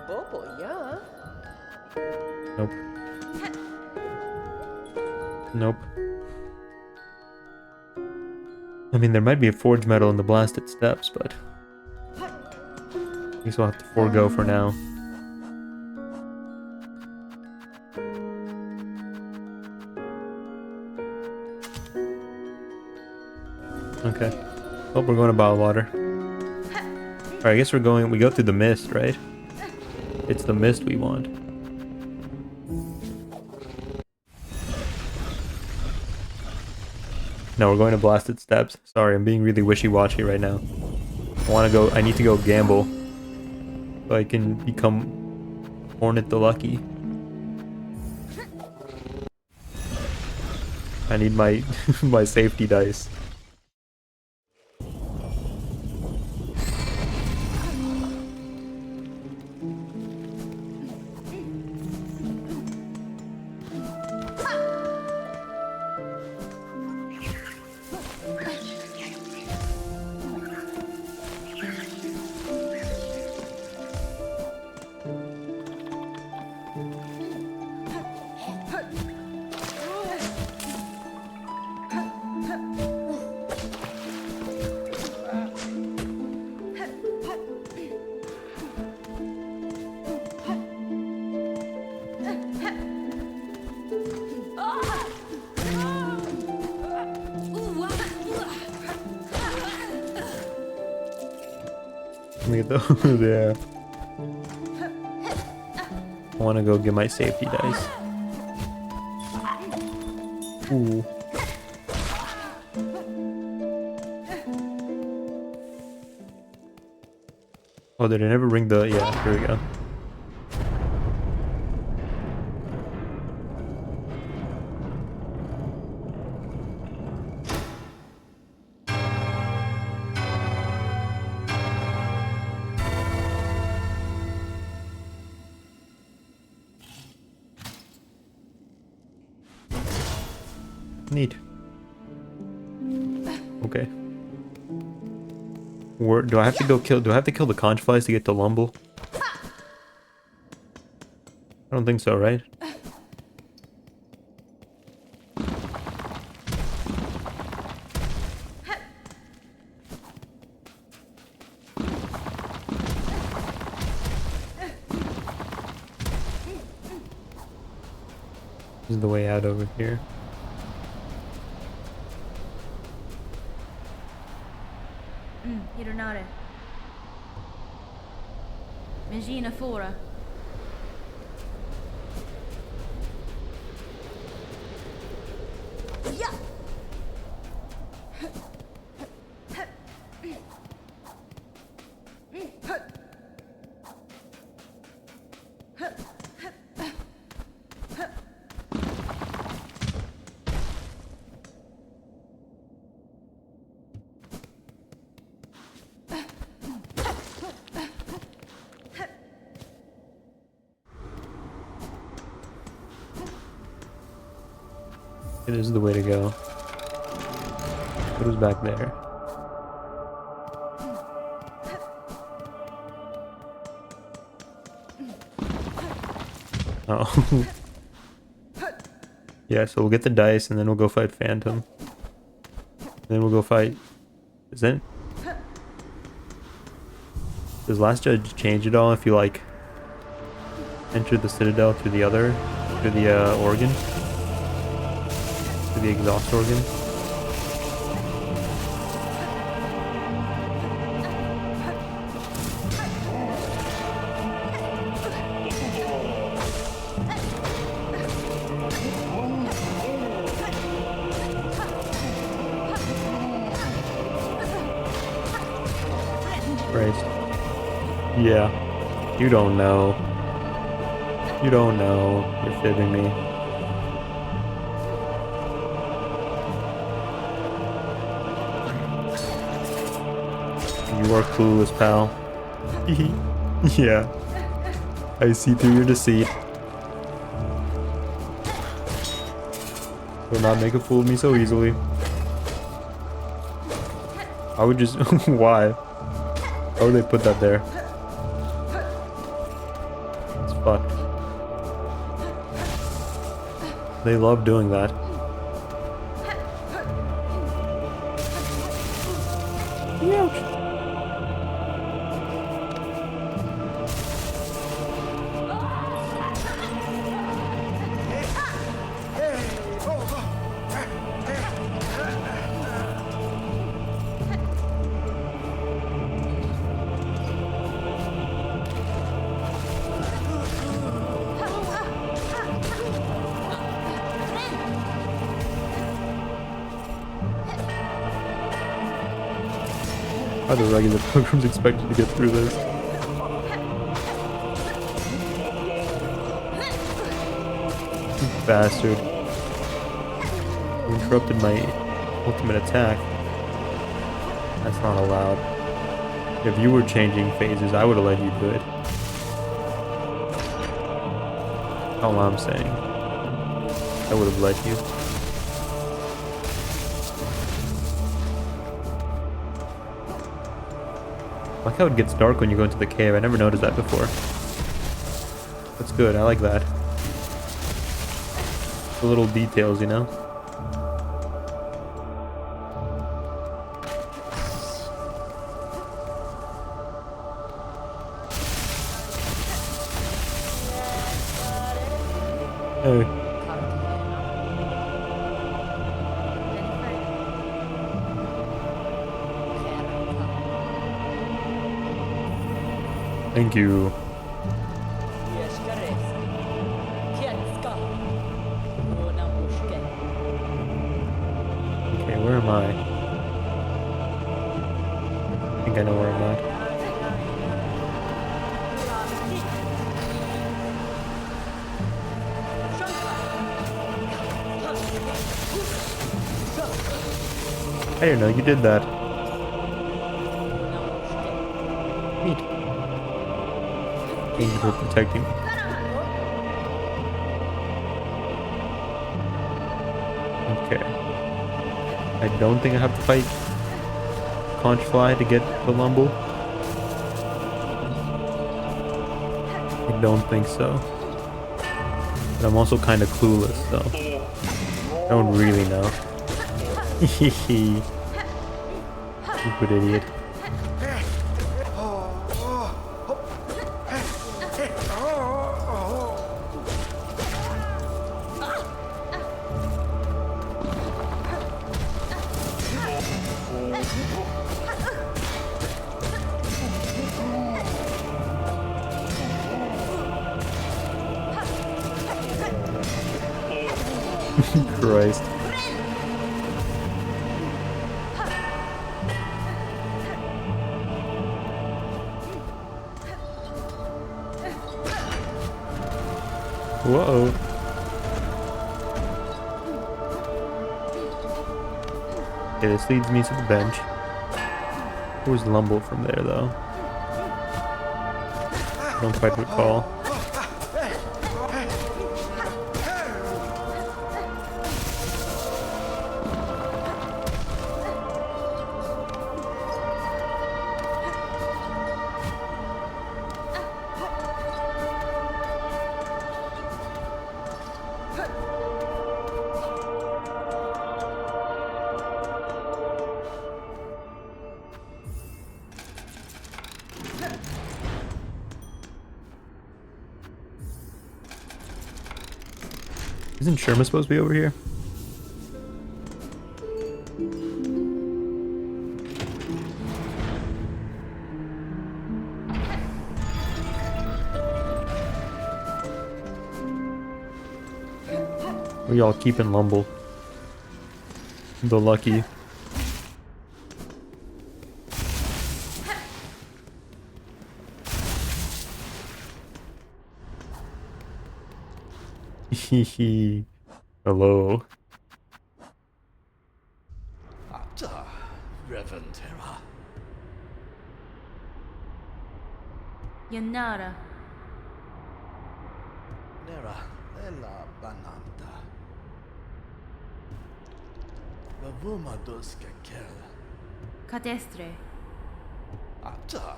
Bobo, yeah. Nope. Nope. I mean, there might be a forge metal in the blasted steps, but I guess we'll have to forego for now. Okay. Oh, we're going to bottled water. Alright, I guess we go through the mist, right? It's the mist we want. No, we're going to blasted steps. Sorry, I'm being really wishy-washy right now. I need to go gamble. So I can become Hornet the Lucky. I need my my safety dice. Look at those, yeah. I want to go get my safety dice. Ooh. Oh, did I never ring the... Yeah, here we go. Neat. Okay. Do I have to kill the conch flies to get to Lumble? I don't think so, right? This is the way out over here. Hironare. Mengina fora. Ja! It is the way to go. What is back there? Oh. Yeah, so we'll get the dice and then we'll go fight Phantom. Then we'll go fight... Is it? Does Last Judge change it all if you, like, enter the Citadel through the other... through the, organ? Through the exhaust organ? Christ. Yeah. You don't know. You don't know. You're fibbing me. You are clueless, pal. Yeah. I see through your deceit. Will not make a fool of me so easily. I would just... Why? Why would they put that there? It's fucked. They love doing that. Ouch. How the regular pilgrims expected to get through this? You bastard. You interrupted my ultimate attack. That's not allowed. If you were changing phases, I would have let you do it. That's all I'm saying. I would have let you. I like how it gets dark when you go into the cave. I never noticed that before. That's good. I like that. The little details, you know? Hey. Thank you. Okay, where am I? I think I know where I'm at. I didn't know you did that. Neat. Thank you for protecting me. Okay. I don't think I have to fight Conchfly to get the Lumble. I don't think so. But I'm also kind of clueless, so I don't really know. Stupid idiot. Christ. Whoa. Okay, this leads me to the bench. Where's Lumble from there, though? I don't quite recall. Isn't Sherma supposed to be over here? Or y'all keeping Lumble? The lucky. Hehe. Hello. Ata, Reverend Terra. Yanara. Nera, Ella Bananta. Vavuma Duska Kel. Cadestre. Ata,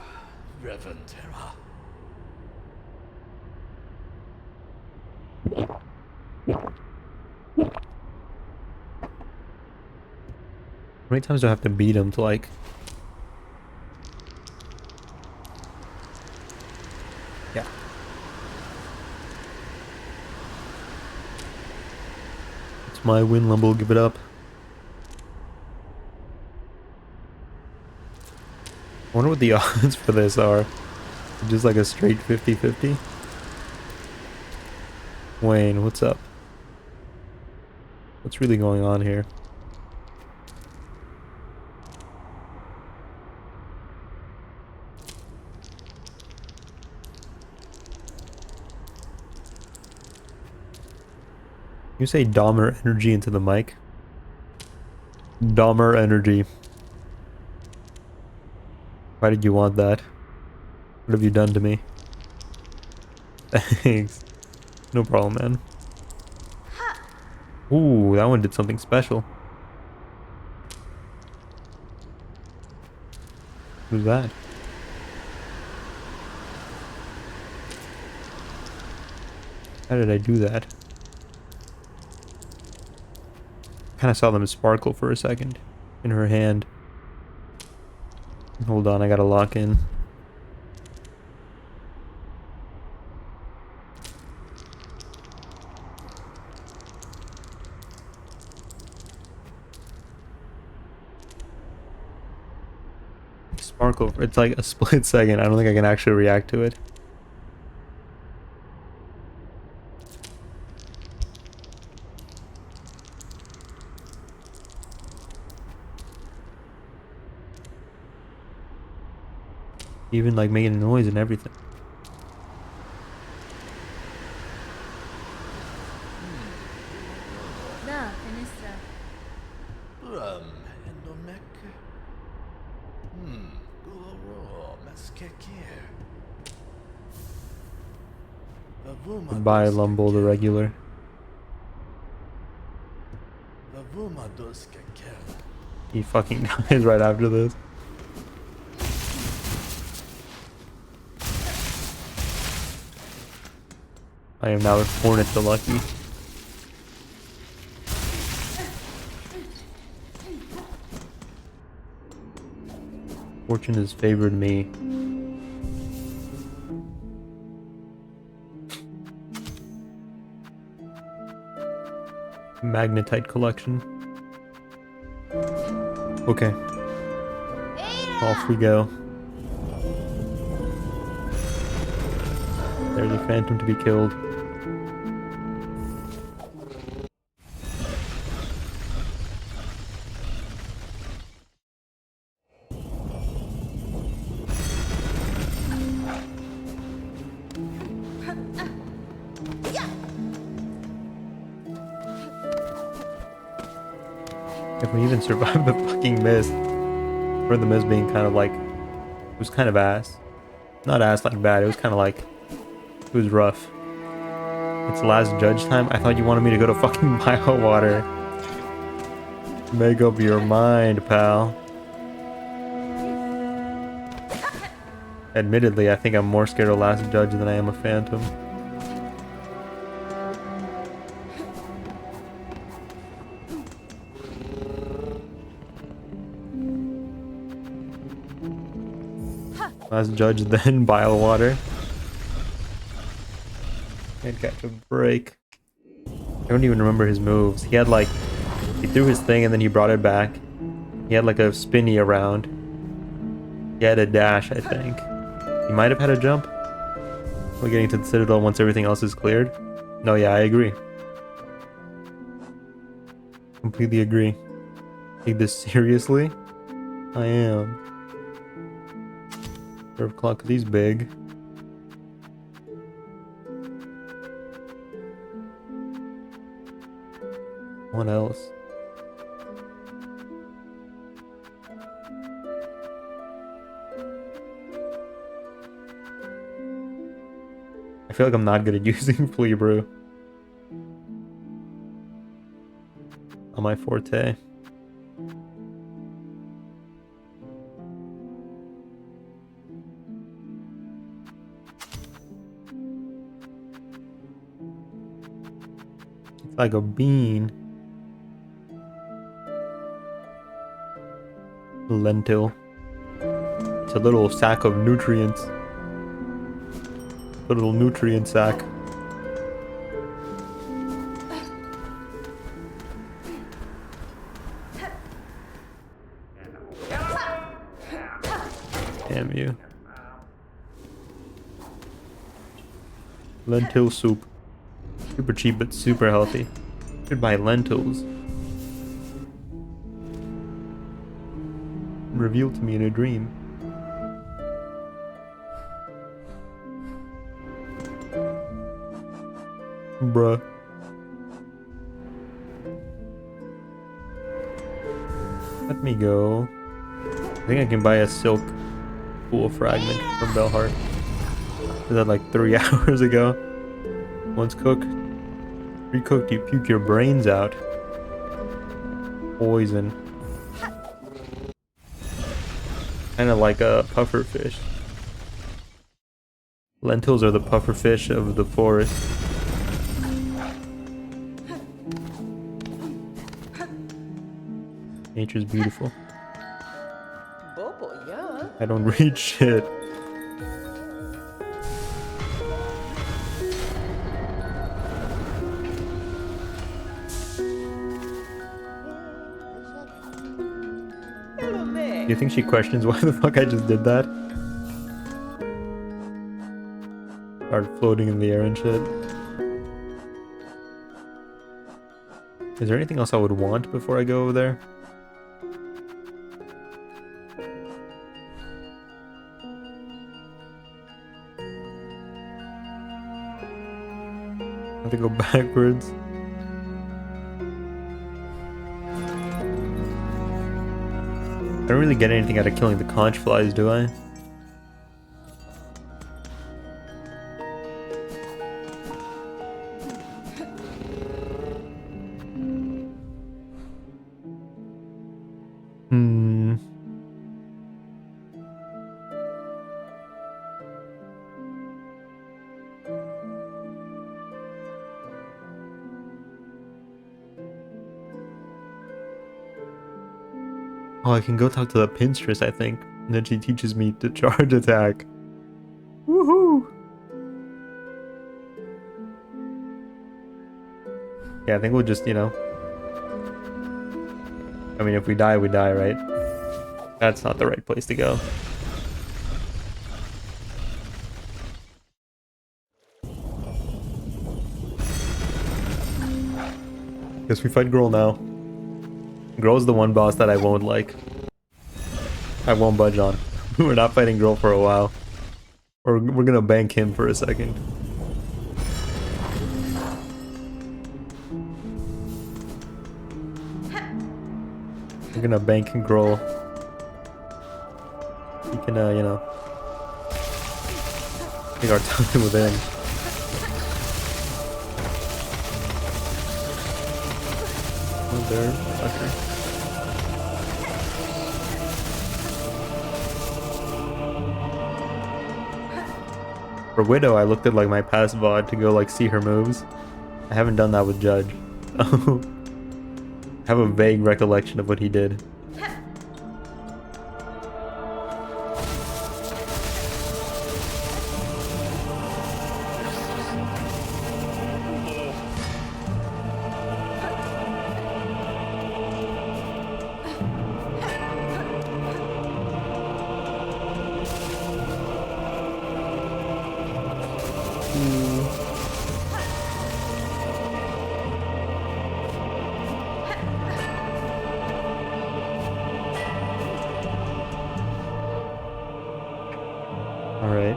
Reverend Terra. How many times do I have to beat him to like... Yeah. It's my win, Lumble. Give it up. I wonder what the odds for this are. Just like a straight 50-50? Wayne, what's up? What's really going on here? You say Dahmer energy into the mic? Dahmer energy. Why did you want that? What have you done to me? Thanks. No problem, man. Ooh, that one did something special. Who's that? How did I do that? Kind of saw them sparkle for a second in her hand. Hold on, I gotta lock in. Sparkle. It's like a split second. I don't think I can actually react to it. Even like making a noise and everything. Da, Finistra. Endomek. Guloro, Meskekir. Vavuma Goodbye, Lumble the regular. Vavuma Duska Kel. He fucking dies right after this. I am now Hornet the Lucky. Fortune has favored me. Magnetite collection. Okay. Off we go. There's a phantom to be killed. If we even survived the fucking mist. Or the mist being kind of like... It was kind of ass. Not ass like bad, it was kind of like... It was rough. It's last judge time? I thought you wanted me to go to fucking Water. Make up your mind, pal. Admittedly, I think I'm more scared of last judge than I am a phantom. Last judge, then Water. Can't catch a break. I don't even remember his moves. He had like... He threw his thing and then he brought it back. He had like a spinny around. He had a dash, I think. He might have had a jump. We're getting to the Citadel once everything else is cleared. No, yeah, I agree. Completely agree. Take this seriously? I am. Curve clock, he's big. What else? I feel like I'm not good at using Flea Brew. On my forte. It's like a bean. Lentil. It's a little sack of nutrients. A little nutrient sack. Damn you. Lentil soup. Super cheap but super healthy. Should buy lentils. Revealed to me in a dream. Bruh. Let me go. I think I can buy a silk pool fragment from Belhart. Did that like 3 hours ago. Once cooked. Pre-cooked, you puke your brains out. Poison. Kinda like a puffer fish. Lentils are the puffer fish of the forest. Nature's beautiful. I don't read shit. Do you think she questions why the fuck I just did that? Started floating in the air and shit. Is there anything else I would want before I go over there? I have to go backwards. I don't really get anything out of killing the conch flies, do I? Oh, I can go talk to the pinstress, I think. And then she teaches me to charge attack. Woohoo! Yeah, I think we'll just, you know... I mean, if we die, we die, right? That's not the right place to go. Guess we fight Girl now. Girl's the one boss that I won't like. I won't budge on. We're not fighting Girl for a while. Or we're gonna bank him for a second. We're gonna bank Girl. We can, you know, take our time with him. Oh, there, fucker. For Widow, I looked at like my past VOD to go like see her moves. I haven't done that with Judge. I have a vague recollection of what he did. Alright.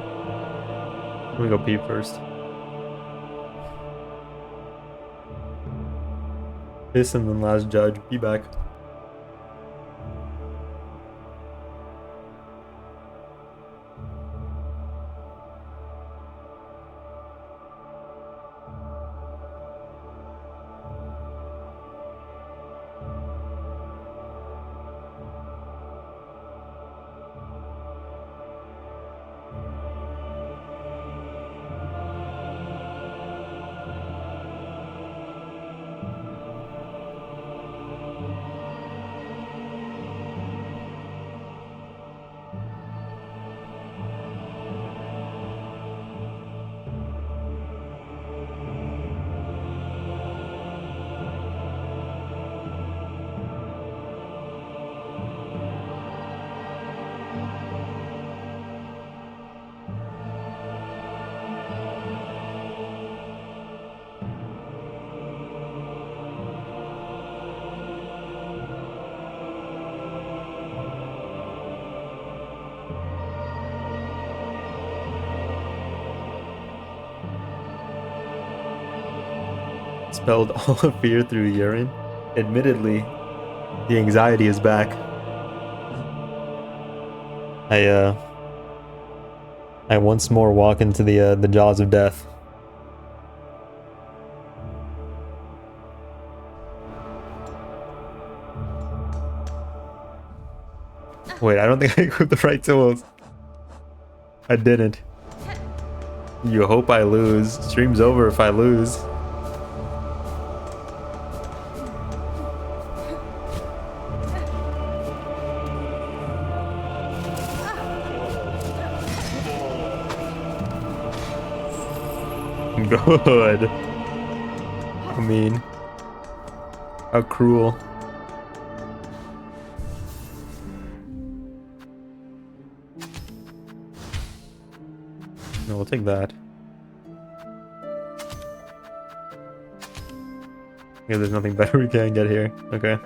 Let me go pee first. This and then last Judge. Be back. Spelled all of fear through urine. Admittedly, the anxiety is back. I once more walk into the jaws of death. Wait, I don't think I equipped the right tools. I didn't. You hope I lose. Stream's over if I lose. Good. I mean, how cruel. No, we'll take that. Yeah, there's nothing better we can get here. Okay.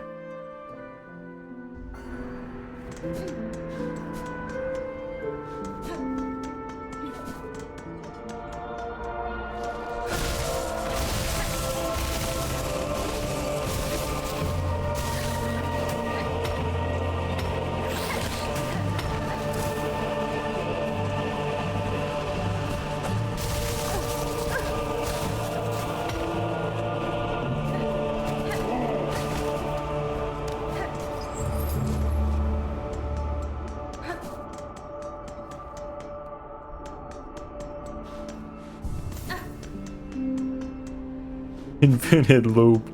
Infinite loop.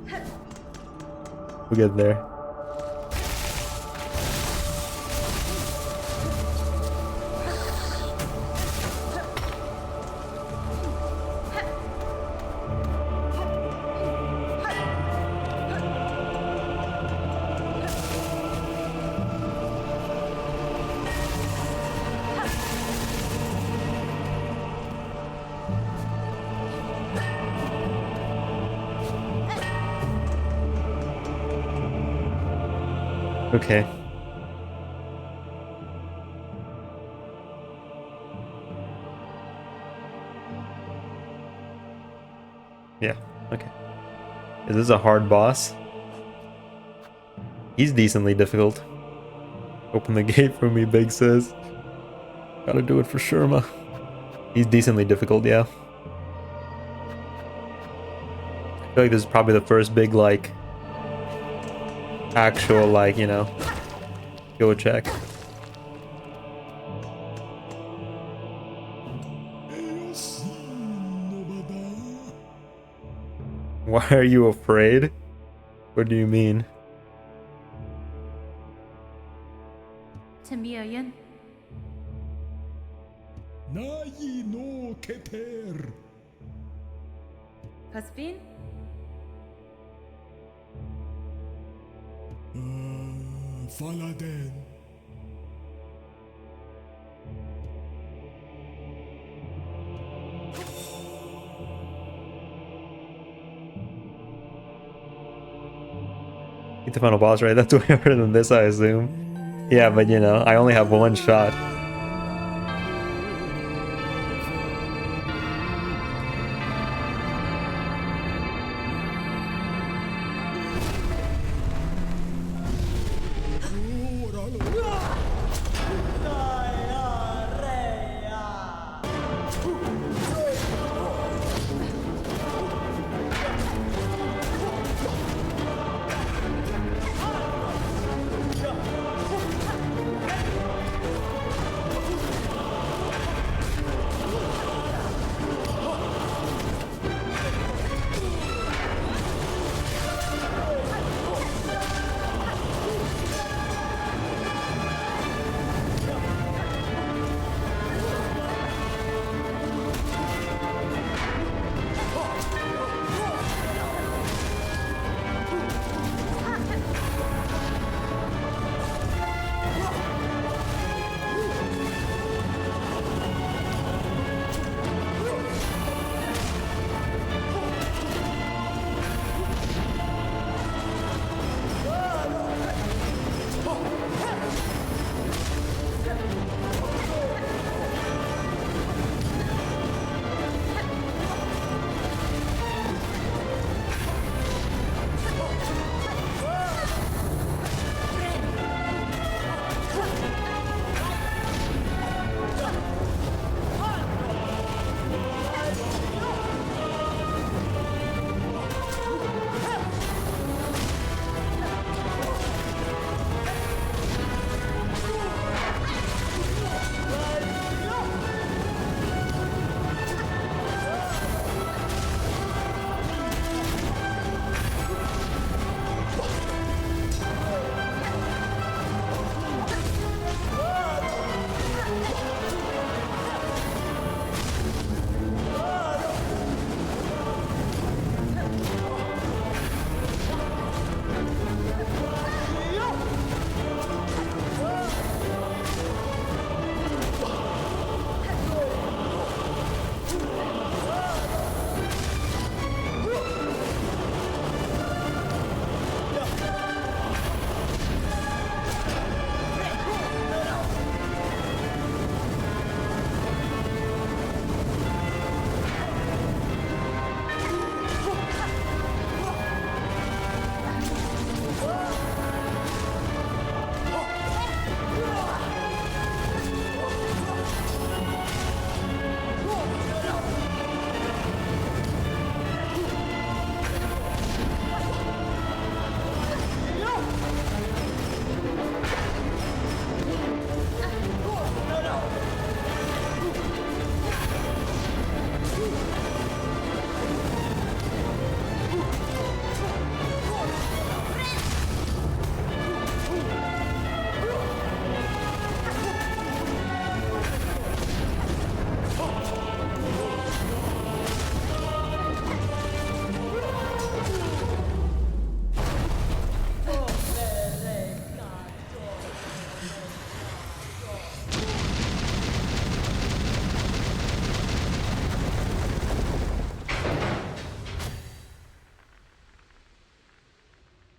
We'll get there. Okay. Yeah, okay. Is this a hard boss? He's decently difficult. Open the gate for me, Big Sis. Gotta do it for Sherma. He's decently difficult, yeah. I feel like this is probably the first big, like, actual, like, you know, skill check. Why are you afraid? What do you mean? 10000000 나이 노 케테르 파스핀? 팔라덴 Beat the final boss, right? That's way harder than this, I assume. Yeah, but you know, I only have one shot.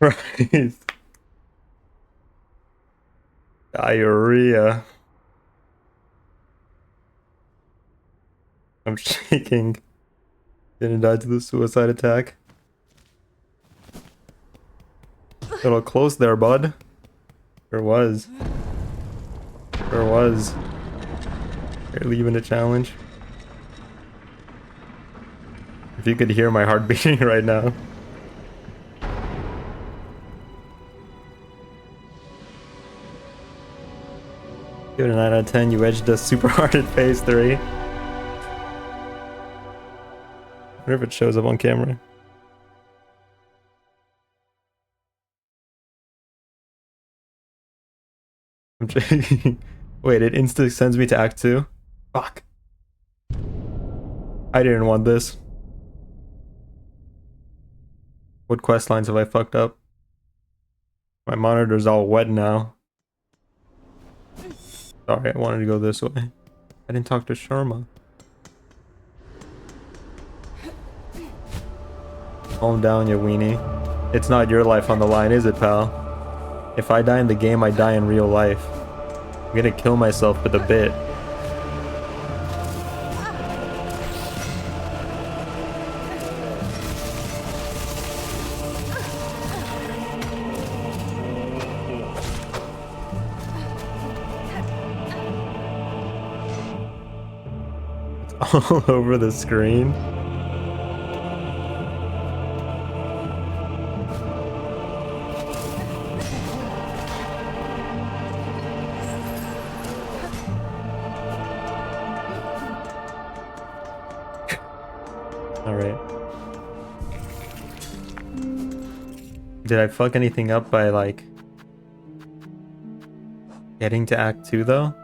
Right. Diarrhea. I'm shaking. Didn't die to the suicide attack. Little close there, bud. Sure was. Sure was. You're leaving a challenge. If you could hear my heart beating right now. Give it a 9 out of 10. You edged us super hard at phase 3. I wonder if it shows up on camera. I'm checking. Wait, it insta sends me to Act 2? Fuck. I didn't want this. What quest lines have I fucked up? My monitor's all wet now. Sorry, I wanted to go this way. I didn't talk to Sharma. Calm down, you weenie. It's not your life on the line, is it, pal? If I die in the game, I die in real life. I'm gonna kill myself with a bit. It's all over the screen. Alright. Did I fuck anything up by, like, getting to Act 2, though?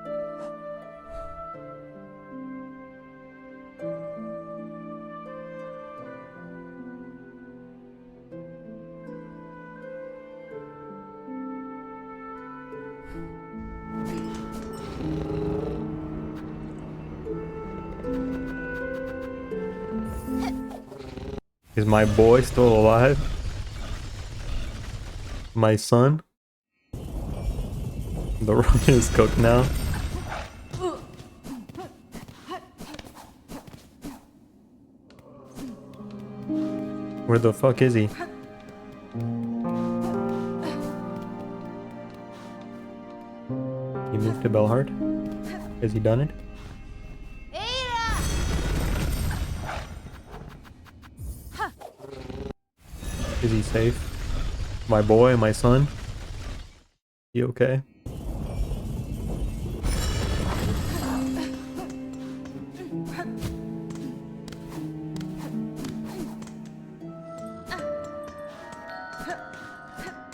Is my boy still alive? My son? The run is cooked now. Where the fuck is he? He moved to Belhart? Has he done it? Is he safe? My boy, my son? He okay?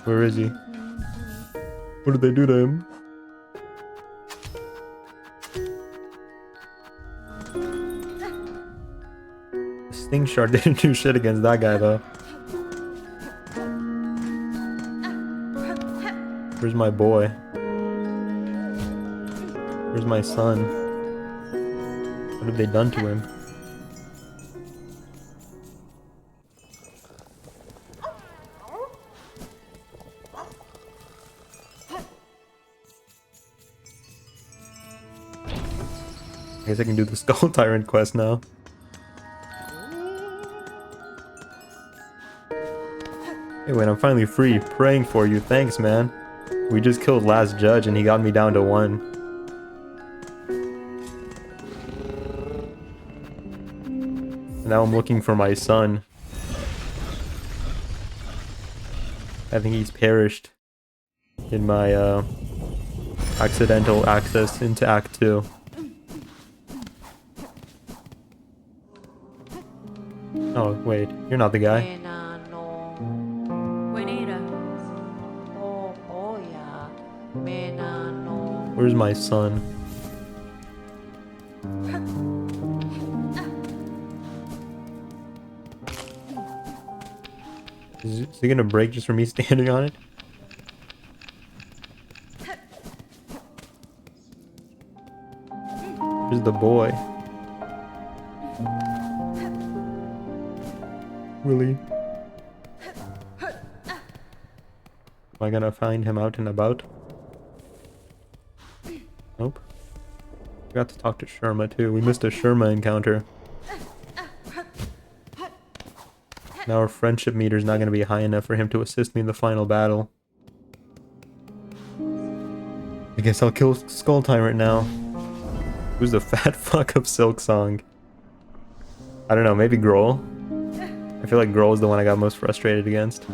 Where is he? What did they do to him? The Sting Shard didn't do shit against that guy though. Where's my boy? Where's my son? What have they done to him? I guess I can do the Skull Tyrant quest now. Hey, wait, I'm finally free. Praying for you. Thanks, man. We just killed last judge and he got me down to 1. And now I'm looking for my son. I think he's perished in my accidental access into Act 2. Oh, wait, you're not the guy. Where's my son? Is he gonna break just for me standing on it? Where's the boy? Really? Am I gonna find him out and about? Forgot to talk to Sherma too. We missed a Sherma encounter. Now our friendship meter is not going to be high enough for him to assist me in the final battle. I guess I'll kill Skull Tyrant now. Who's the fat fuck of Silksong? I don't know, maybe Grohl? I feel like Grohl is the one I got most frustrated against.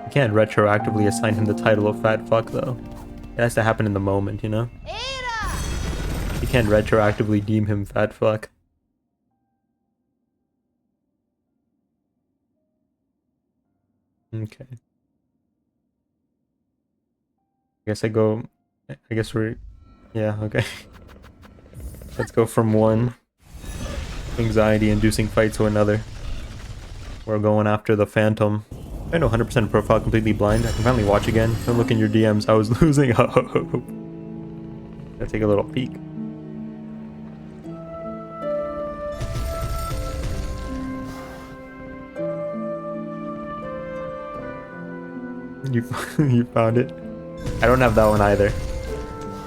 You can't retroactively assign him the title of fat fuck though. It has to happen in the moment, you know? You can't retroactively deem him fat fuck. Okay. I guess we're... Yeah, okay. Let's go from one anxiety-inducing fight to another. We're going after the Phantom. I know 100% profile completely blind. I can finally watch again. Don't look in your DMs. I was losing hope. Let's take a little peek. You found it? I don't have that one either.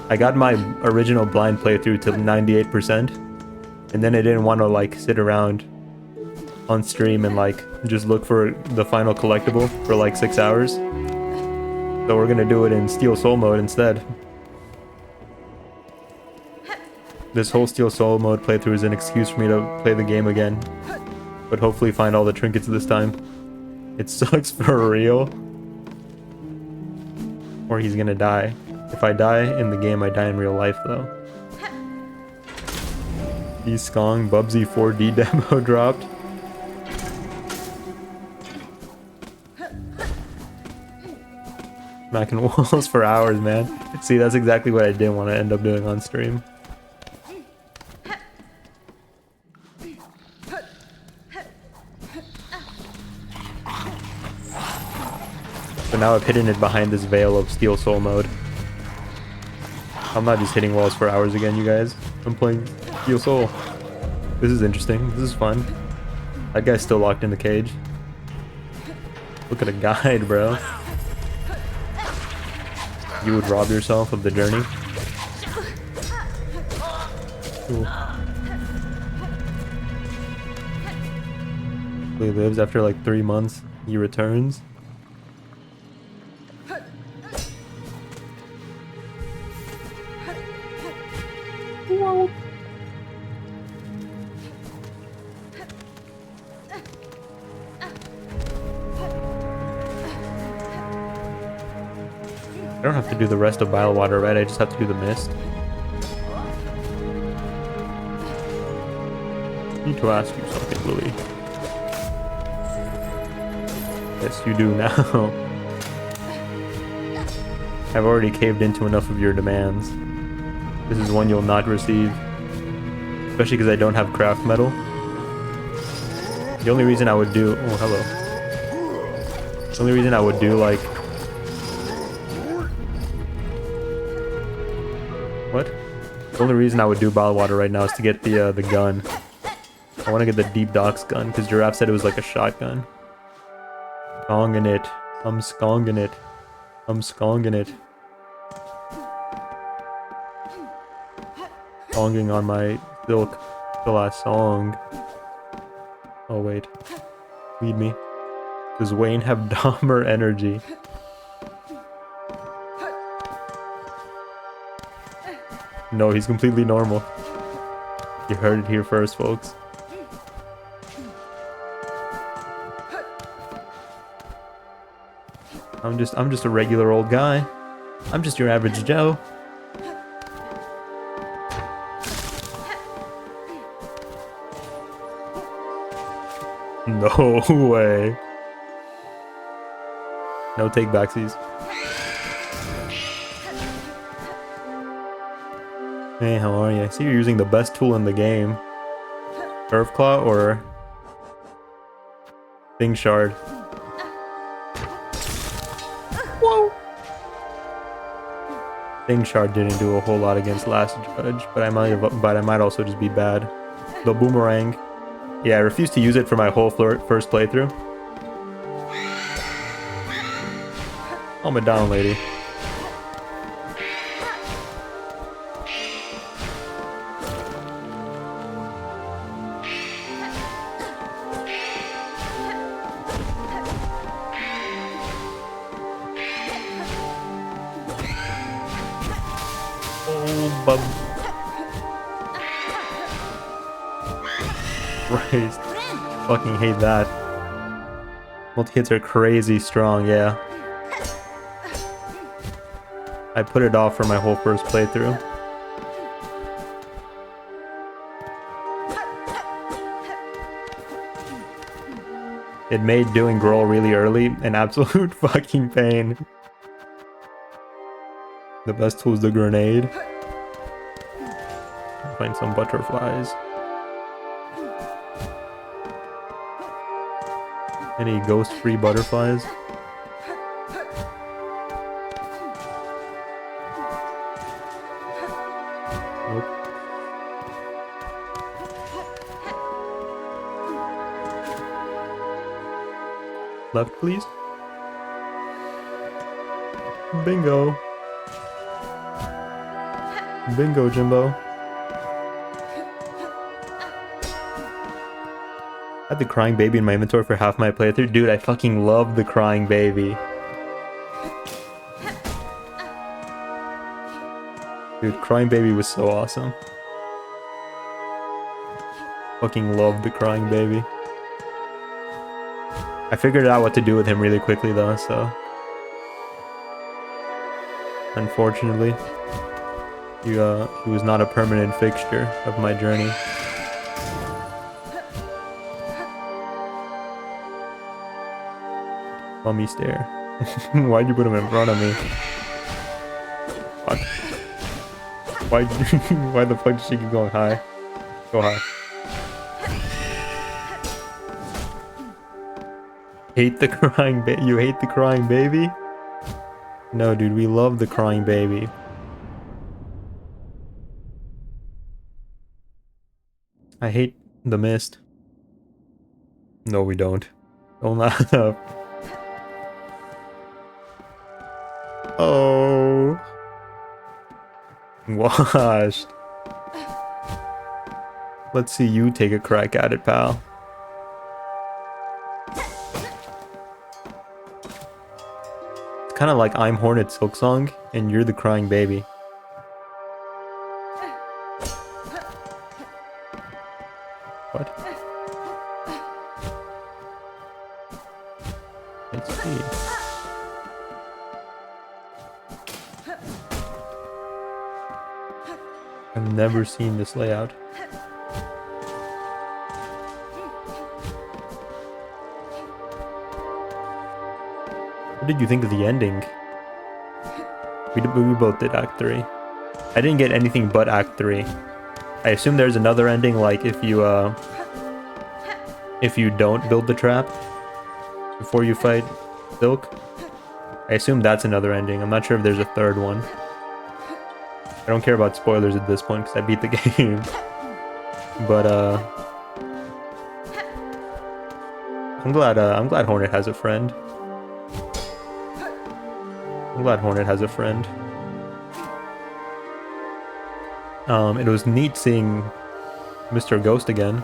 I got my original blind playthrough to 98%, and then I didn't want to like sit around on stream and like just look for the final collectible for like 6 hours. So we're gonna do it in Steel Soul mode instead. This whole Steel Soul mode playthrough is an excuse for me to play the game again, but hopefully find all the trinkets this time. It sucks for real. Or he's gonna die. If I die in the game, I die in real life though. Skong Bubsy 4D demo dropped. Smacking walls for hours, man. See, that's exactly what I didn't want to end up doing on stream. So now I've hidden it behind this veil of Steel Soul mode. I'm not just hitting walls for hours again, you guys. I'm playing Steel Soul. This is interesting. This is fun. That guy's still locked in the cage. Look at a guide, bro. You would rob yourself of the journey. Cool. He lives after like 3 months. He returns. Whoa. I don't have to do the rest of Bile Water, right? I just have to do the mist. I need to ask you something, Louis. Yes, you do now. I've already caved into enough of your demands. This is one you'll not receive. Especially because I don't have craft metal. The only reason I would do... Oh, hello. The only reason I would do, like... What? The only reason I would do Bile Water right now is to get the gun. I want to get the Deep Docks gun, because Giraffe said it was like a shotgun. Skonging it. I'm skonging it. I'm skonging it. Songing on my silk the last song. Oh wait. Lead me. Does Wayne have Dahmer energy? No, he's completely normal. You heard it here first, folks. I'm just a regular old guy. I'm just your average Joe. No way. No take backsies. Hey, how are you? I see you're using the best tool in the game. Curve Claw or Thing Shard? Whoa! Thing Shard didn't do a whole lot against Last Judge, but I might also just be bad. The Boomerang. Yeah, I refused to use it for my whole first playthrough. Calm it down, lady. Oh, bub. Christ. Fucking hate that. Multi-hits are crazy strong, yeah. I put it off for my whole first playthrough. It made doing Growl really early an absolute fucking pain. The best tool is the grenade. Find some butterflies. Any ghost-free butterflies? Nope. Left, please. Bingo. Bingo, Jimbo. I had the crying baby in my inventory for half my playthrough. Dude, I fucking love the crying baby. Dude, crying baby was so awesome. Fucking love the crying baby. I figured out what to do with him really quickly though, so... Unfortunately, he was not a permanent fixture of my journey. Mummy stare. Why'd you put him in front of me? Fuck. Why the fuck did she keep going high? Go high. Hate the crying baby? You hate the crying baby? No, dude, we love the crying baby. I hate the mist. No, we don't. Don't laugh. Oh. Washed. Let's see you take a crack at it, pal. It's kind of like I'm Hornet Silksong, and you're the crying baby. What? Let's see. I've never seen this layout. What did you think of the ending? We both did Act 3. I didn't get anything but Act 3. I assume there's another ending, like if you don't build the trap before you fight Silk. I assume that's another ending. I'm not sure if there's a third one. I don't care about spoilers at this point because I beat the game. But I'm glad Hornet has a friend. I'm glad Hornet has a friend. It was neat seeing Mr. Ghost again.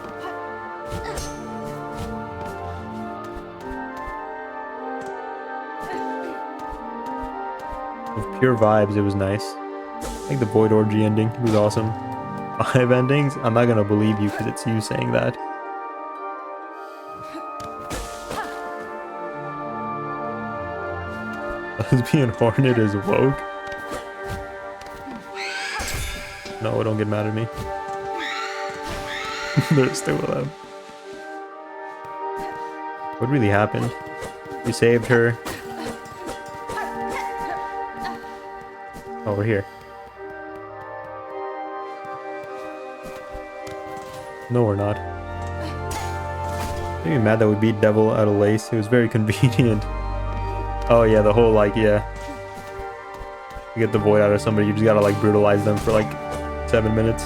With pure vibes, it was nice. I think the Void Orgy ending was awesome. 5 endings? I'm not gonna believe you because it's you saying that. Lesbian Hornet is woke? No, don't get mad at me. They're still alive. What really happened? You saved her. Oh, we're here. No, we're not. Maybe mad that we beat Devil out of Lace. It was very convenient. Oh yeah, the whole like, yeah. You get the void out of somebody, you just gotta like brutalize them for like 7 minutes.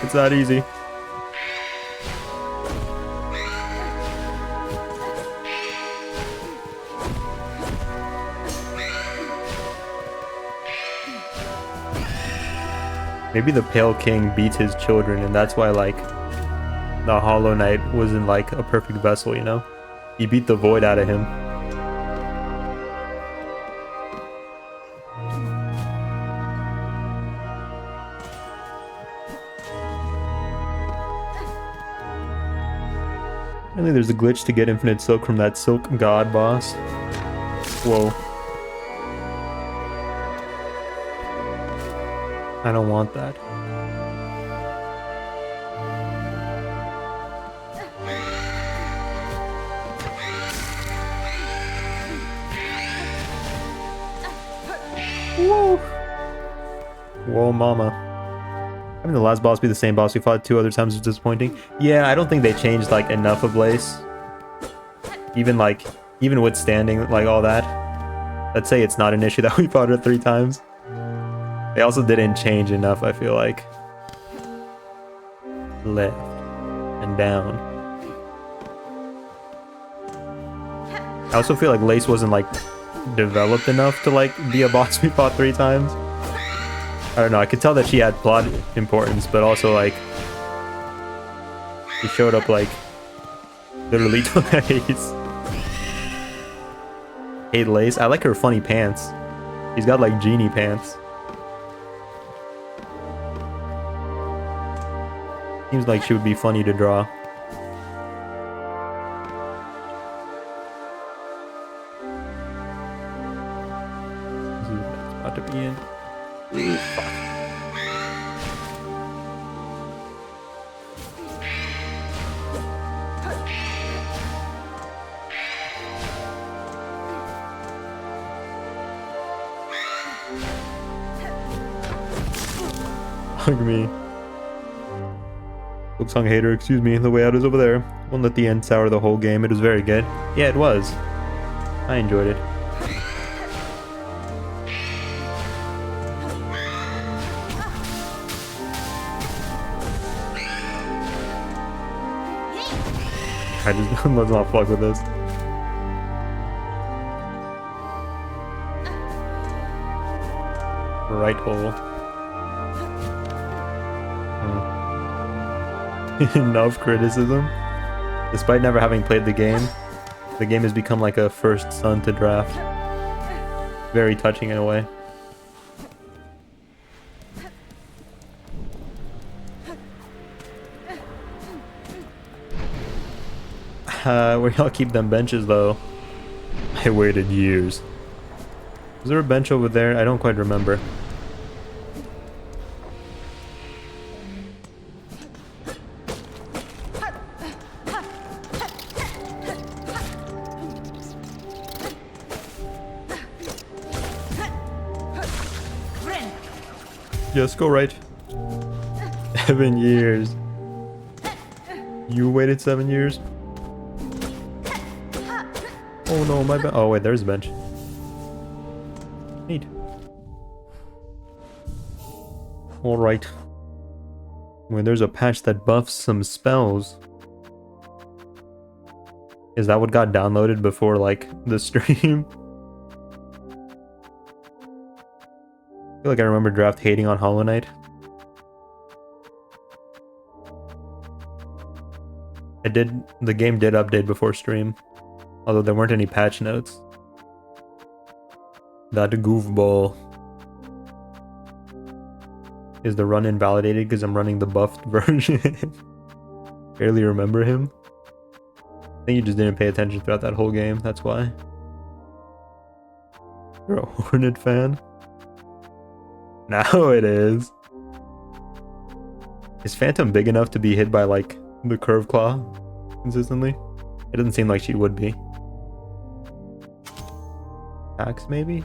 It's that easy. Maybe the Pale King beats his children, and that's why, like, the Hollow Knight wasn't, like, a perfect vessel, you know? He beat the void out of him. Apparently there's a glitch to get infinite silk from that silk god boss. Whoa. I don't want that. Whoa. Whoa, mama. Having the last boss be the same boss we fought 2 other times was disappointing. Yeah, I don't think they changed, like, enough of Lace. Even withstanding, like, all that. Let's say it's not an issue that we fought her 3 times. They also didn't change enough, I feel like. Left. And down. I also feel like Lace wasn't, like, developed enough to, like, be a boss we fought 3 times. I don't know, I could tell that she had plot importance, but also, like, she showed up, like, literally twice. Hate Lace. I like her funny pants. She's got, like, genie pants. Seems like she would be funny to draw. This is what it's about to be in. Ooh, fuck. Hug me. Silksong hater, excuse me, the way out is over there. Won't let the end sour the whole game. It was very good. Yeah, it was. I enjoyed it. I just let's not fuck with this. Right hole. Enough criticism. Despite never having played the game has become like a first son to draft. Very touching in a way. Where y'all keep them benches though? I waited years. Is there a bench over there? I don't quite remember. Yes, go right. 7 years. You waited 7 years? Oh no, my bad. Oh wait, there's a bench. Neat. Alright. When there's a patch that buffs some spells. Is that what got downloaded before, like, the stream? I feel like I remember Draft hating on Hollow Knight. The game did update before stream. Although there weren't any patch notes. That goofball. Is the run invalidated because I'm running the buffed version? Barely remember him. I think you just didn't pay attention throughout that whole game, that's why. You're a Hornet fan? Now it is. Is Phantom big enough to be hit by, like, the Curve Claw consistently? It doesn't seem like she would be. Axe, maybe?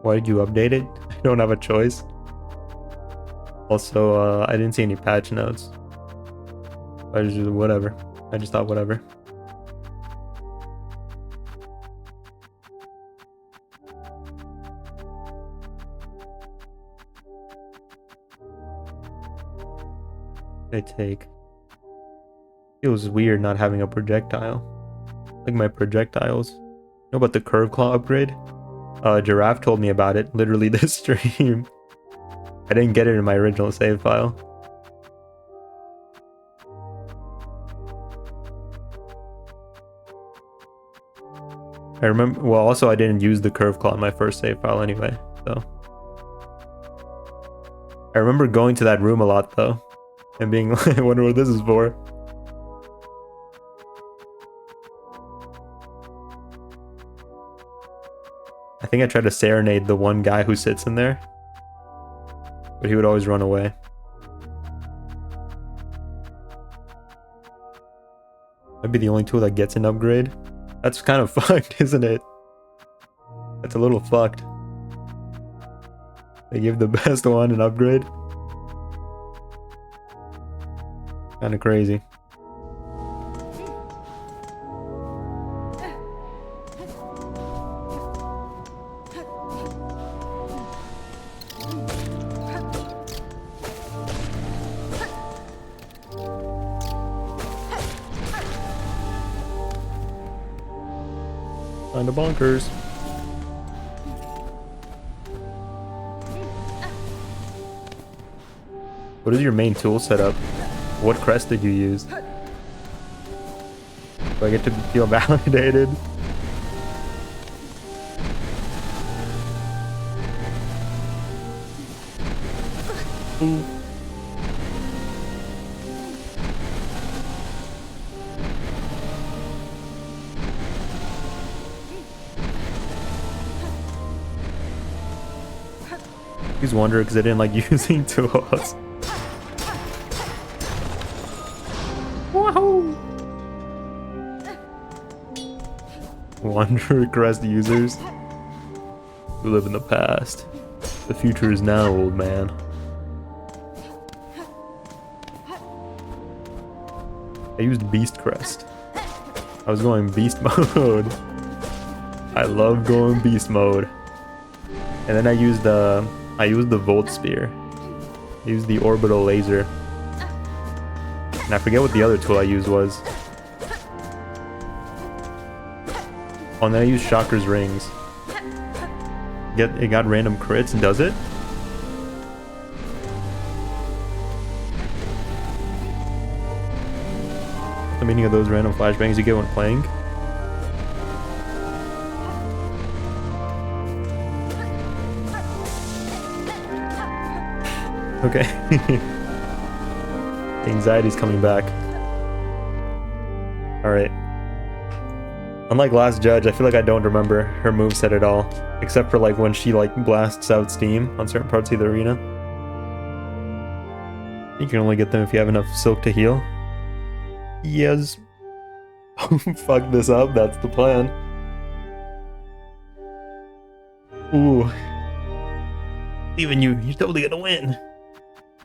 Why did you update it? I don't have a choice. Also, I didn't see any patch notes. I just whatever. I just thought whatever. I take. Feels weird not having a projectile. Like my projectiles. Know about the curve claw upgrade? Giraffe told me about it literally this stream. I didn't get it in my original save file. I remember, well, also I didn't use the curve claw in my first save file anyway, so. I remember going to that room a lot though, and being like, I wonder what this is for. I think I tried to serenade the one guy who sits in there, but he would always run away. Might be the only tool that gets an upgrade. That's kind of fucked, isn't it? That's a little fucked. They give the best one an upgrade. Kind of crazy. Kinda bonkers. What is your main tool setup? What crest did you use? Do I get to feel validated? Ooh. He's wondering because I didn't like using tools. Woohoo! Wanderer crest users who live in the past. The future is now, old man. I used beast crest. I was going beast mode. I love going beast mode. And then I used the volt spear. I used the orbital laser. And I forget what the other tool I used was. Oh, and then I used Shocker's rings. It got random crits, does it? The meaning of those random flashbangs you get when playing? Okay. The anxiety's coming back. Alright. Unlike Last Judge, I feel like I don't remember her moveset at all. Except for like when she like blasts out steam on certain parts of the arena. You can only get them if you have enough silk to heal. Yes. Fuck this up, that's the plan. Ooh. Even you're totally gonna win.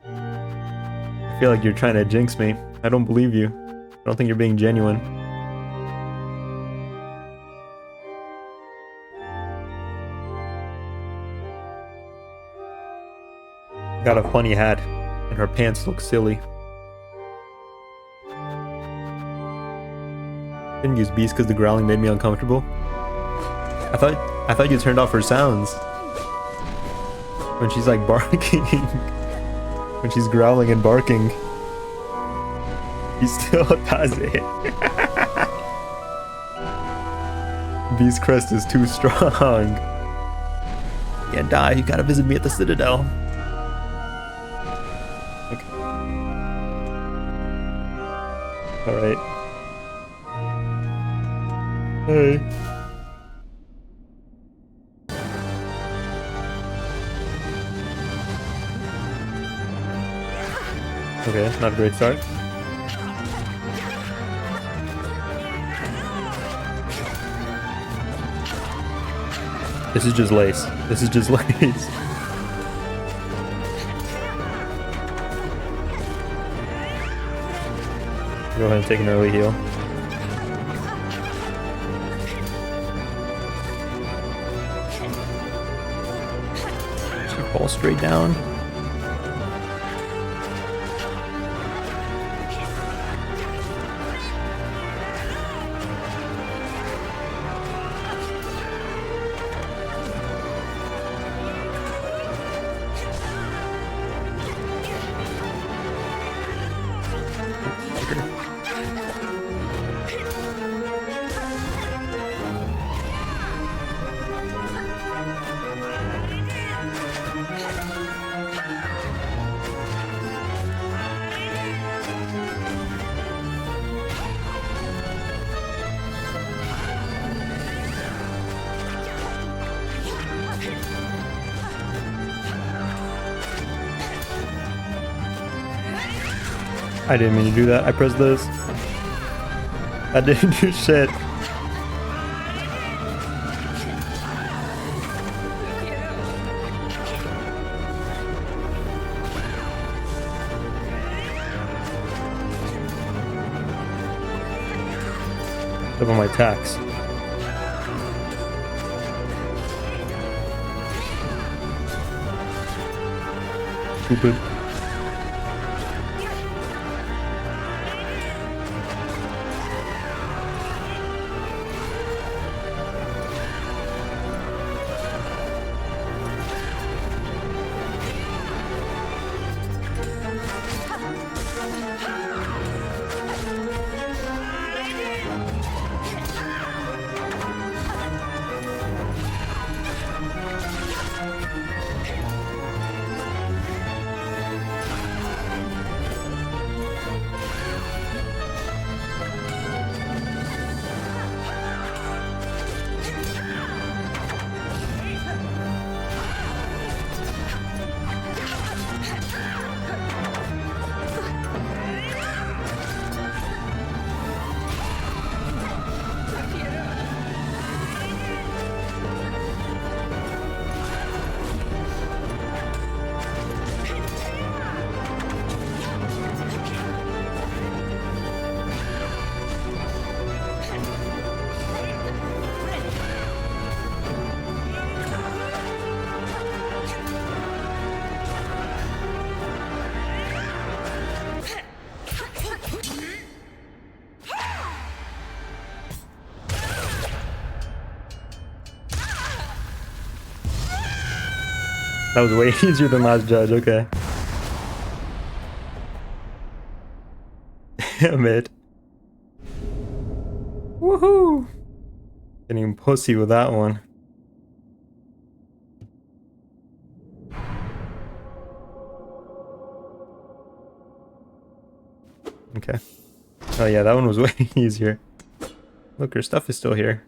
I feel like you're trying to jinx me. I don't believe you. I don't think you're being genuine. Got a funny hat, and her pants look silly. Didn't use beast because the growling made me uncomfortable. I thought you turned off her sounds when she's like barking. When she's growling and barking. He still does it. Beast crest is too strong. You can't die, you gotta visit me at the Citadel. Okay. Alright. Hey. Okay, not a great start. This is just lace. This is just lace. Go ahead and take an early heal. She falls straight down. I didn't mean to do that. I pressed this. I didn't do shit. Double my tax. Stupid. That was way easier than last judge, okay. Damn it. Woohoo! Getting pussy with that one. Okay. Oh yeah, that one was way easier. Look, her stuff is still here.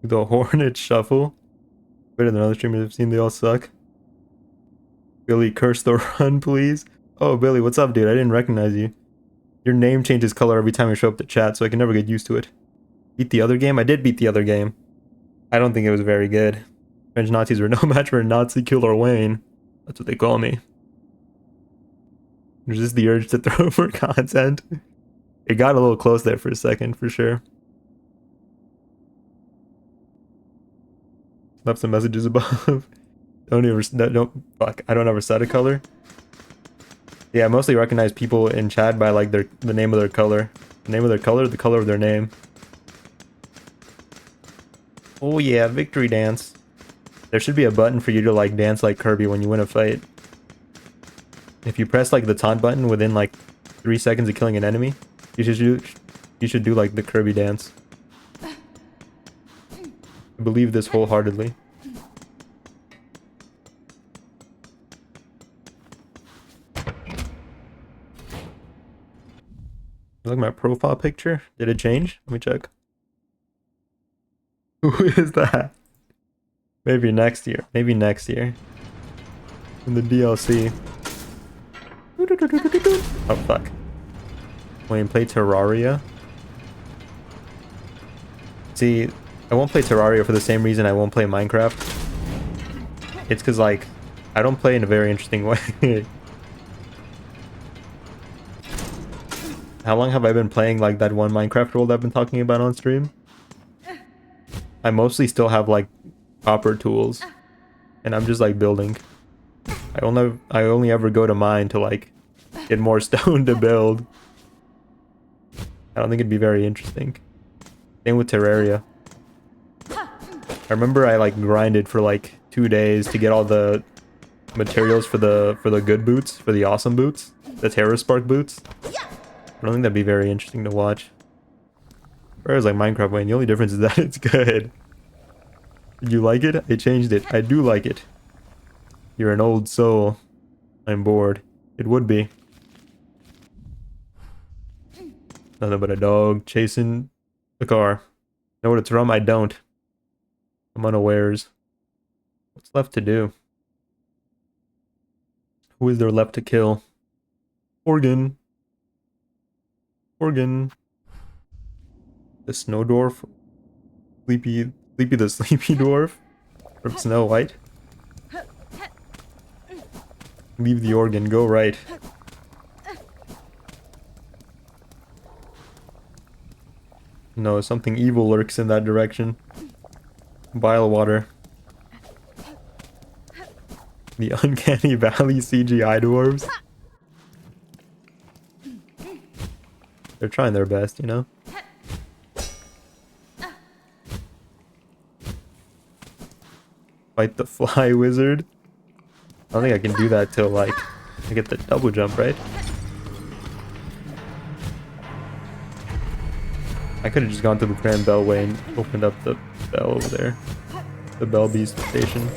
The Hornet Shuffle. Better than other streamers I've seen, they all suck. Billy, curse the run, please. Oh, Billy, what's up, dude? I didn't recognize you. Your name changes color every time you show up to chat, so I can never get used to it. Beat the other game? I did beat the other game. I don't think it was very good. French Nazis were no match for Nazi Killer Wayne. That's what they call me. There's just the urge to throw for content. It got a little close there for a second, for sure. Left some messages above. Fuck, I don't ever set a color. Yeah, I mostly recognize people in chat by like the name of their color. The name of their color, the color of their name. Oh yeah, victory dance. There should be a button for you to like dance like Kirby when you win a fight. If you press like the taunt button within like 3 seconds of killing an enemy, you should do like the Kirby dance. I believe this wholeheartedly. Look at my profile picture. Did it change? Let me check. Who is that? Maybe next year. Maybe next year. In the DLC. Oh fuck. Wayne, play Terraria. See, I won't play Terraria for the same reason I won't play Minecraft. It's because, like, I don't play in a very interesting way. How long have I been playing, like, that one Minecraft world I've been talking about on stream? I mostly still have, like, copper tools. And I'm just, like, building. I only ever go to mine to, like, get more stone to build. I don't think it'd be very interesting. Same with Terraria. I remember I like grinded for like 2 days to get all the materials for the good boots, for the awesome boots, the Terra Spark boots. I don't think that'd be very interesting to watch. Whereas like Minecraft, Wayne, the only difference is that it's good. Did you like it? I changed it. I do like it. You're an old soul. I'm bored. It would be. Nothing but a dog chasing a car. Know what it's from? I don't. I'm unawares. What's left to do? Who is there left to kill? Organ. Organ. The snow dwarf. Sleepy the sleepy dwarf from Snow White. Leave the organ, go right. No, something evil lurks in that direction. Bile water. The Uncanny Valley CGI dwarves. They're trying their best, you know? Fight the fly wizard. I don't think I can do that till, like, I get the double jump, right? I could have just gone to the Grand Bellway and opened up the bell over there. The Bell Beast station.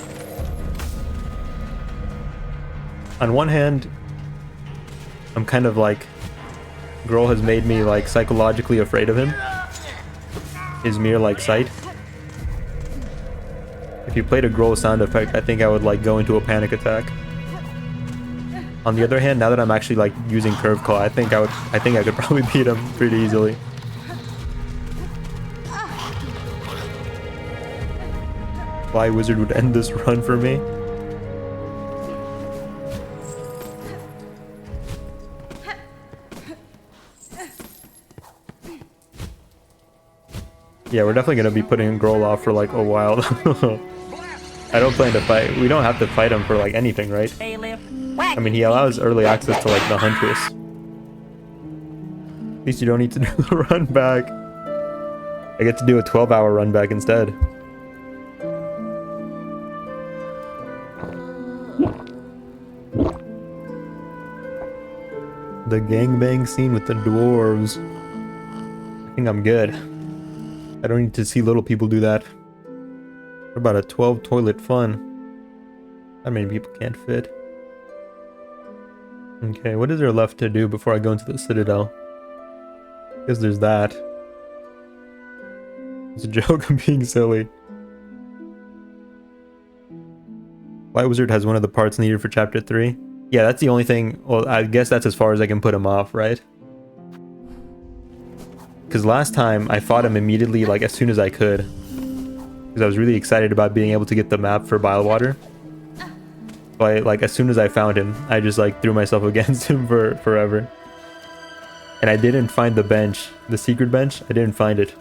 On one hand, I'm kind of like... Girl has made me, like, psychologically afraid of him. His mere, like, sight. If you played a Growl sound effect, I think I would, like, go into a panic attack. On the other hand, now that I'm actually, like, using Curve Claw, I think I could probably beat him pretty easily. Fly Wizard would end this run for me. Yeah, we're definitely gonna be putting Growl off for like a while. I don't plan to fight. We don't have to fight him for like anything, right? I mean, he allows early access to like the Huntress. At least you don't need to do the run back. I get to do a 12-hour run back instead. The gangbang scene with the dwarves. I think I'm good. I don't need to see little people do that. What about a 12 toilet fun? That many people can't fit. Okay, what is there left to do before I go into the Citadel? I guess there's that. It's a joke, I'm being silly. White Wizard has one of the parts needed for chapter 3. Yeah, that's the only thing. Well, I guess that's as far as I can put him off, right? Because last time I fought him immediately, like as soon as I could. Because I was really excited about being able to get the map for Bilewater. But like as soon as I found him, I just like threw myself against him for forever. And I didn't find the bench, the secret bench. I didn't find it.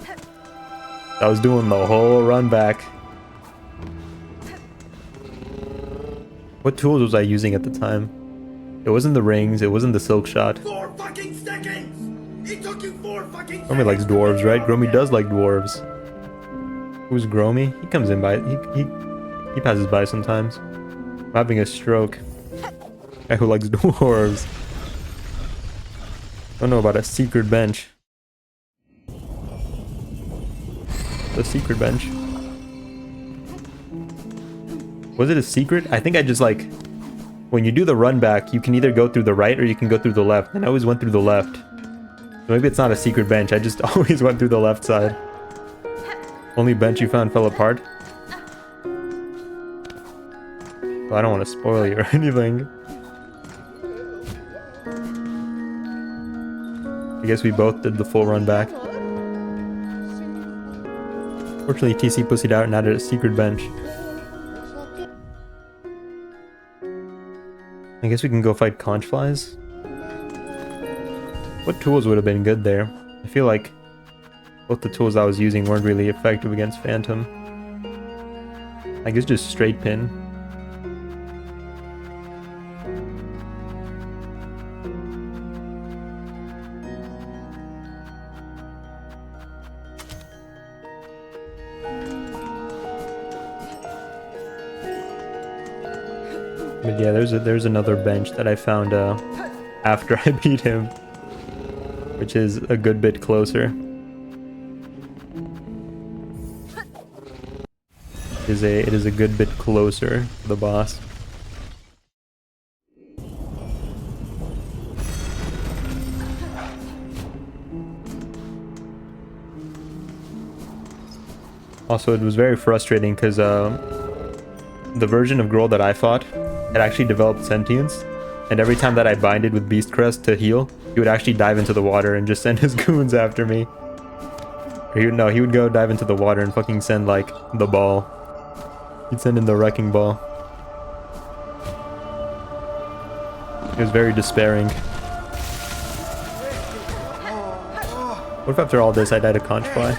I was doing the whole run back. What tools was I using at the time? It wasn't the rings, it wasn't the silk shot. 4 fucking seconds! It took you 4 fucking seconds! Gromy likes dwarves, right? Gromy does like dwarves. Who's Gromy? He comes in by, he passes by sometimes. I'm having a stroke. Guy who likes dwarves. I don't know about a secret bench. The secret bench. Was it a secret? I think I just like... When you do the run back, you can either go through the right or you can go through the left. And I always went through the left. So maybe it's not a secret bench. I just always went through the left side. Only bench you found fell apart? Well, I don't want to spoil you or anything. I guess we both did the full run back. Fortunately, TC pussied out and added a secret bench. I guess we can go fight conch flies. What tools would have been good there? I feel like both the tools I was using weren't really effective against Phantom. I guess just straight pin. But yeah, there's another bench that I found after I beat him, which is a good bit closer. It is a good bit closer to the boss. Also, it was very frustrating because the version of Growl that I fought had actually developed sentience, And every time that I binded with Beast Crest to heal, he would actually dive into the water and just send his goons after me. Or he would go dive into the water and fucking send, like, the ball. He'd send in the wrecking ball. It was very despairing. What if after all this I died a conch fly?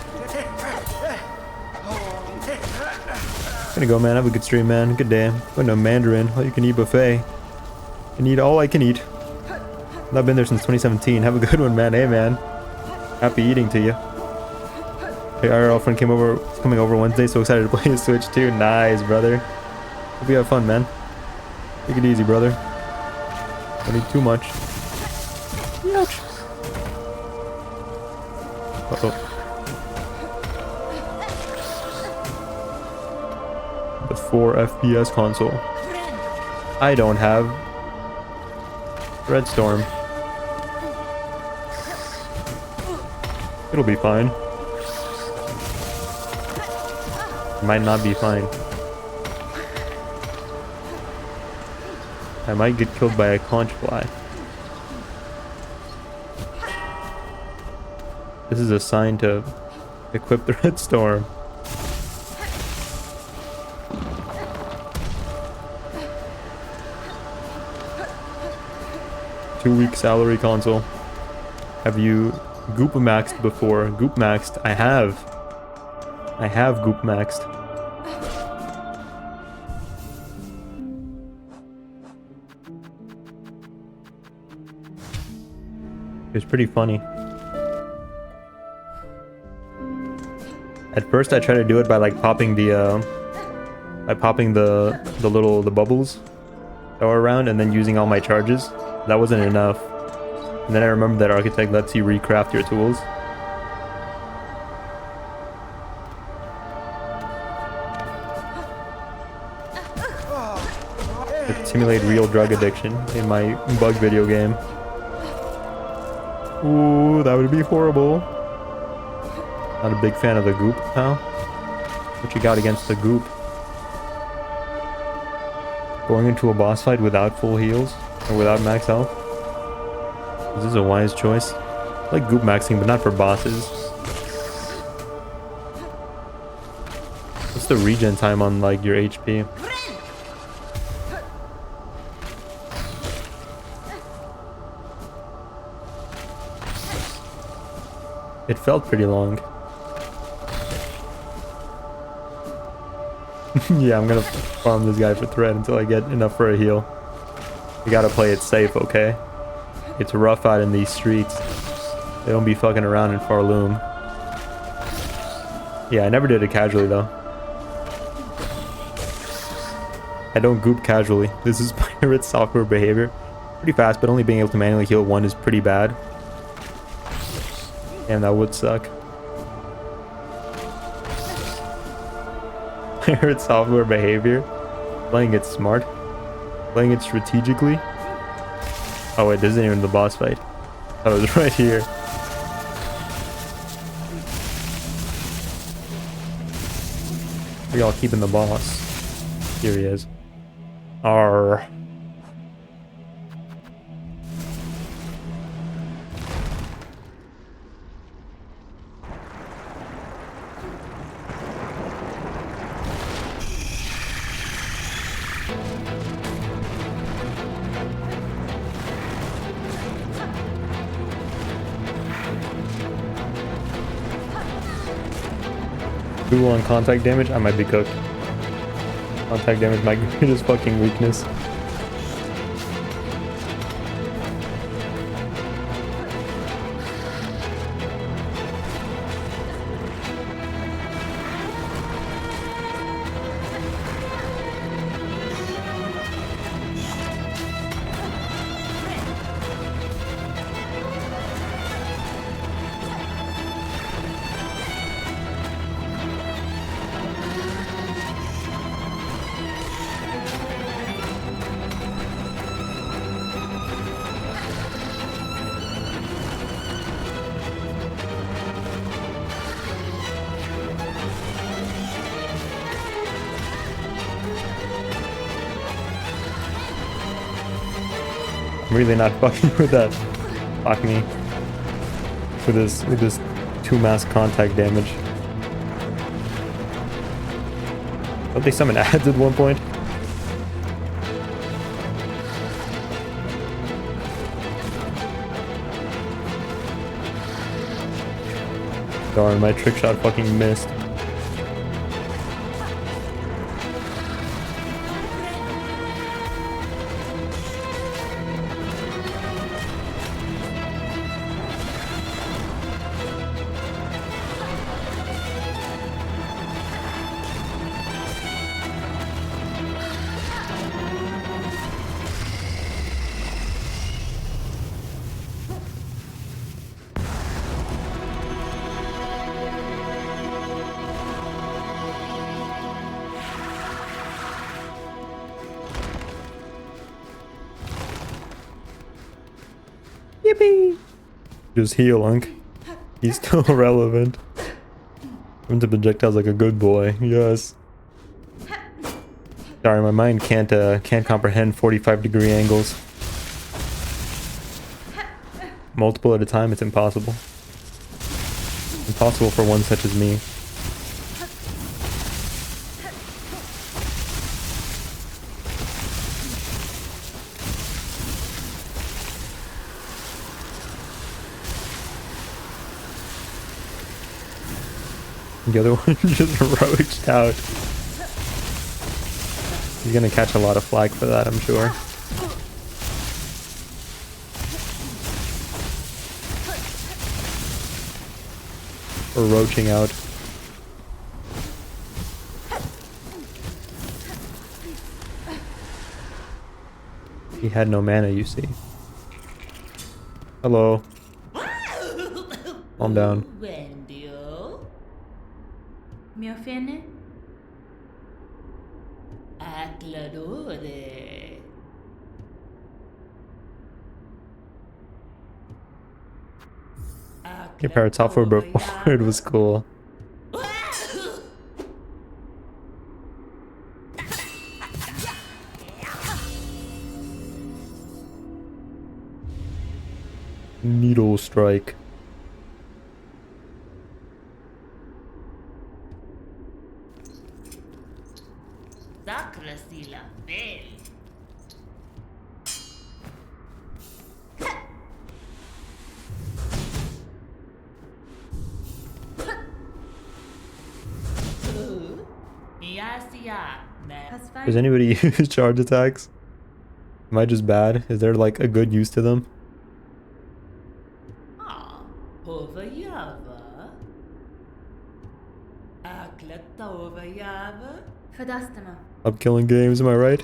Gonna go, man. Have a good stream, man. Good day. Going to Mandarin. All you can eat buffet. Can eat all I can eat. I've been there since 2017. Have a good one, man. Hey, man. Happy eating to you. Hey, our girlfriend coming over Wednesday. So excited to play a Switch too. Nice, brother. Hope you have fun, man. Take it easy, brother. Don't eat too much. Ouch. Uh-oh. The 4 FPS console. I don't have Red Storm. It'll be fine. It might not be fine. I might get killed by a conch fly. This is a sign to equip the Red Storm. Two-week salary console. Have you Goop maxed before? Goop maxed? I have. I have Goop maxed. It was pretty funny. At first I tried to do it by like popping the the bubbles that were around and then using all my charges. That wasn't enough. And then I remembered that Architect lets you recraft your tools. To simulate real drug addiction in my bug video game. Ooh, that would be horrible. Not a big fan of the goop, pal. What you got against the goop? Going into a boss fight without full heals? Or without max health? This is a wise choice. I like goop maxing, but not for bosses. What's the regen time on, like, your HP? It felt pretty long. Yeah, I'm gonna farm this guy for thread until I get enough for a heal. You gotta play it safe, okay? It's rough out in these streets. They don't be fucking around in Farloom. Yeah, I never did it casually though. I don't goop casually. This is pirate software behavior. Pretty fast, but only being able to manually heal one is pretty bad. Damn, that would suck. Pirate software behavior. Playing it smart. Playing it strategically. Oh wait, this isn't even the boss fight. Oh, it was right here. We all keeping the boss. Here he is. Arr. Google on contact damage, I might be cooked. Contact damage, my greatest fucking weakness. I'm really not fucking with that. Fuck me. With this 2 mass contact damage. Don't they summon ads at one point? Darn, my trick shot fucking missed. Yippee! Just heal, Unk. He's still relevant. Into projectiles like a good boy. Yes. Sorry, my mind can't comprehend 45-degree angles. Multiple at a time, it's impossible. Impossible for one such as me. The other one just roached out. He's gonna catch a lot of flack for that, I'm sure. For roaching out. He had no mana, you see. Hello. Calm down. Mio fene? Accladore. Your parents off for before it was cool. Needle strike. Sacrasila bell. Does anybody use charge attacks? Am I just bad? Is there like a good use to them? Fadastama. Up killing games, am I right?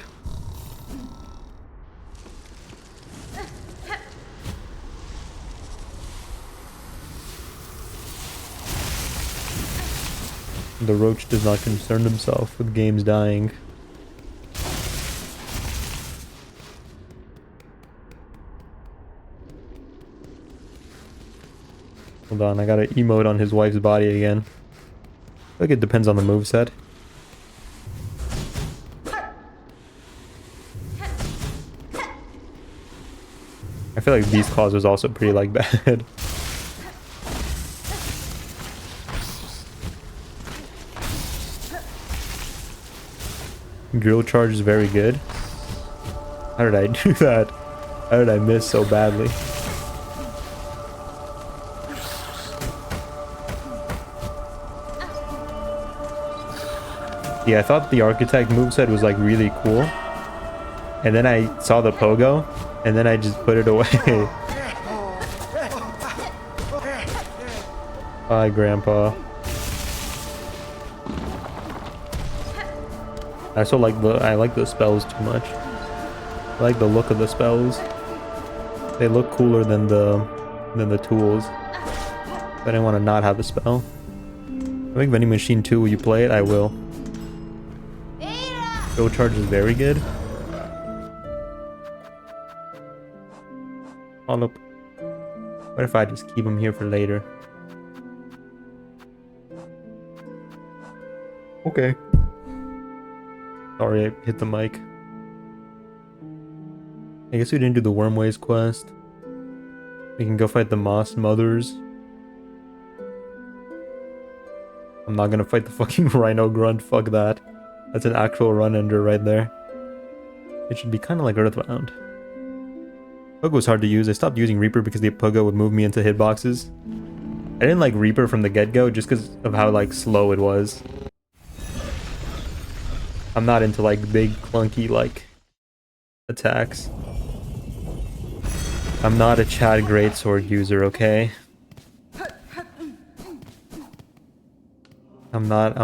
The roach does not concern himself with games dying. Hold on, I gotta emote on his wife's body again. I think it depends on the moveset. I feel like Beast Claws was also pretty like bad. Drill charge is very good. How did I do that? How did I miss so badly? Yeah, I thought the Architect moveset was like really cool. And then I saw the pogo, and then I just put it away. Bye, Grandpa. I also like the spells too much. I like the look of the spells. They look cooler than the tools. But I didn't want to not have the spell. I think Vending Machine 2, will you play it? I will. Go charge is very good. Hold up. What if I just keep him here for later? Okay. Sorry, I hit the mic. I guess we didn't do the Wormways quest. We can go fight the Moss Mothers. I'm not gonna fight the fucking Rhino Grunt, fuck that. That's an actual run ender right there. It should be kind of like Earthbound. Pogo was hard to use. I stopped using Reaper because the Pogo would move me into hitboxes. I didn't like Reaper from the get-go just because of how like slow it was. I'm not into like big clunky like attacks. I'm not a Chad Greatsword user, okay? I'm not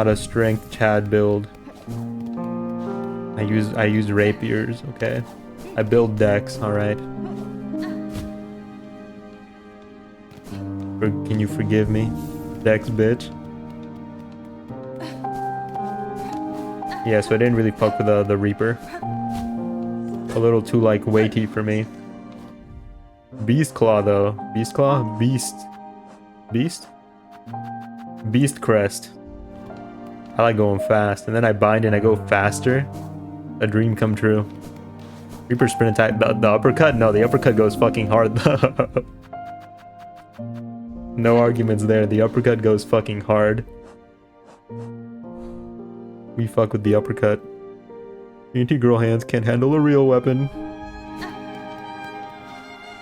a strength Chad build. I use rapiers, okay? I build decks, alright? Can you forgive me? Dex bitch. Yeah, so I didn't really fuck with the Reaper. A little too like weighty for me. Beast Claw though. Beast Claw? Beast. Beast? Beast Crest. I like going fast. And then I bind and I go faster. A dream come true. Reaper sprint attack. The uppercut? No, the uppercut goes fucking hard. No arguments there. The uppercut goes fucking hard. We fuck with the uppercut. TNT girl hands can't handle a real weapon.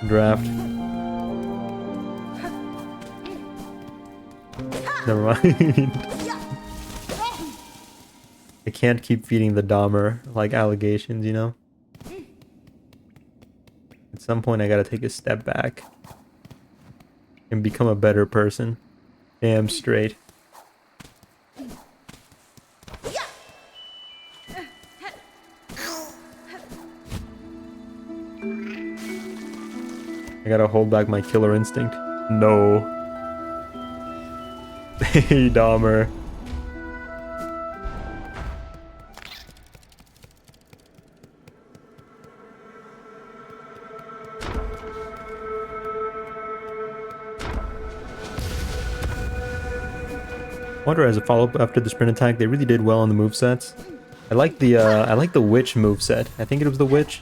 Draft. Never mind. I can't keep feeding the Dahmer like allegations, you know? At some point I gotta take a step back and become a better person. Damn straight. I gotta hold back my killer instinct. No. Hey, Dahmer. Wonder as a follow-up after the sprint attack, they really did well on the movesets. I like the witch moveset. I think it was the witch.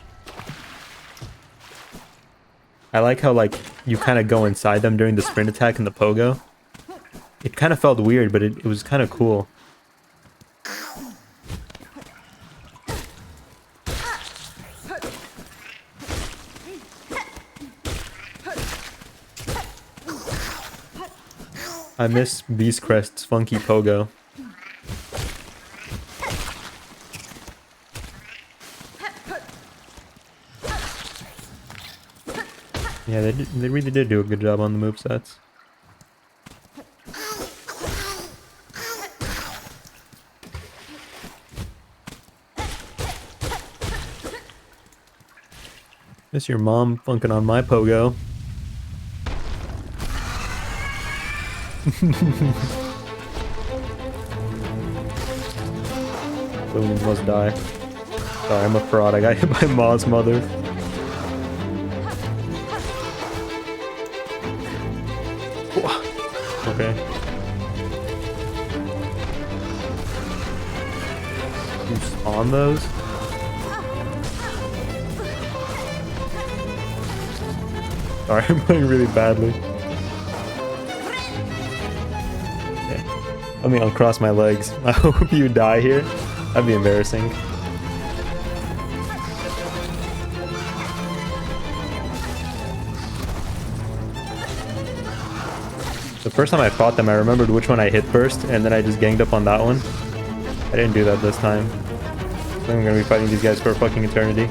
I like how like you kind of go inside them during the sprint attack and the pogo. It kind of felt weird, but it was kind of cool. I miss Beast Crest's funky pogo. Yeah, they really did do a good job on the movesets. Miss your mom funking on my pogo. Williams must die. Sorry, I'm a fraud. I got hit by Ma's mother. Okay. You spawn those? Sorry, I'm playing really badly. Let me uncross my legs. I hope you die here. That'd be embarrassing. The first time I fought them, I remembered which one I hit first, and then I just ganged up on that one. I didn't do that this time. I think I'm gonna be fighting these guys for a fucking eternity.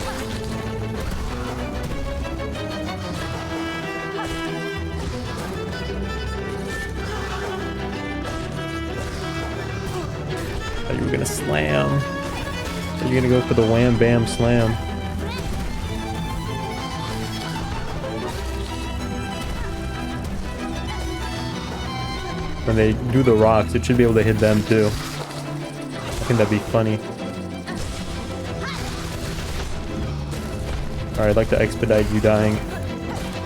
You were gonna slam. So you're gonna go for the wham bam slam. When they do the rocks, it should be able to hit them too. I think that'd be funny. Alright, I'd like to expedite you dying.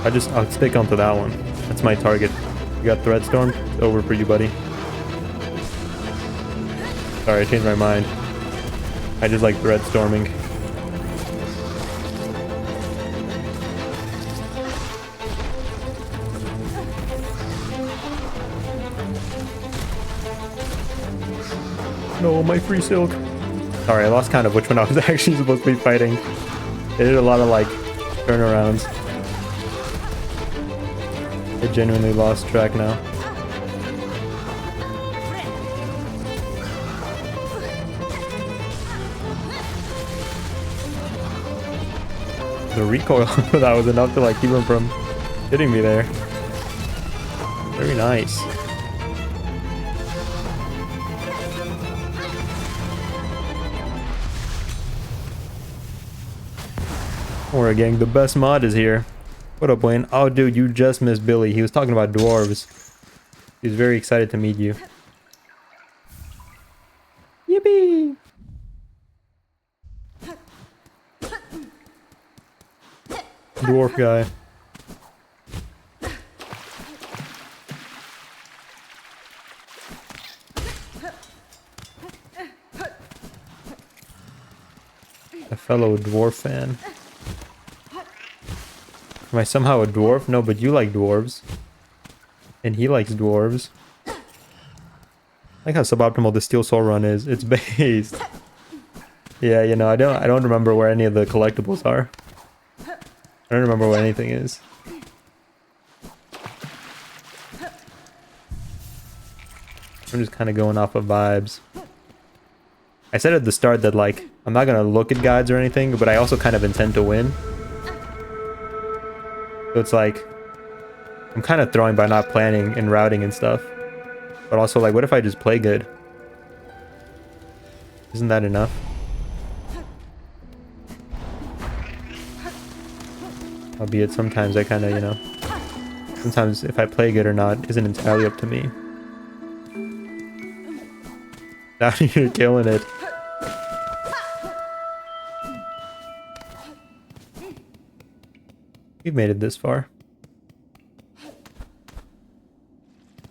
I'll stick onto that one. That's my target. You got Threadstorm? It's over for you, buddy. Sorry, I changed my mind. I just like thread storming. No, my free silk. Sorry, I lost count of which one I was actually supposed to be fighting. They did a lot of like turnarounds. I genuinely lost track now. The recoil that was enough to like keep him from hitting me there. Very nice. Alright gang, the best mod is here. What up Wayne? Oh dude, you just missed Billy. He was talking about dwarves. He's very excited to meet you. Yippee! Dwarf guy. A fellow dwarf fan. Am I somehow a dwarf? No, but you like dwarves. And he likes dwarves. I like how suboptimal the Steel Soul run is. It's based. Yeah, you know, I don't remember where any of the collectibles are. I don't remember what anything is. I'm just kind of going off of vibes. I said at the start that like I'm not gonna look at guides or anything, but I also kind of intend to win. So it's like I'm kind of throwing by not planning and routing and stuff. But also like, what if I just play good? Isn't that enough? Albeit sometimes I kind of, you know, sometimes if I play good or not isn't entirely up to me. Now you're killing it. We've made it this far.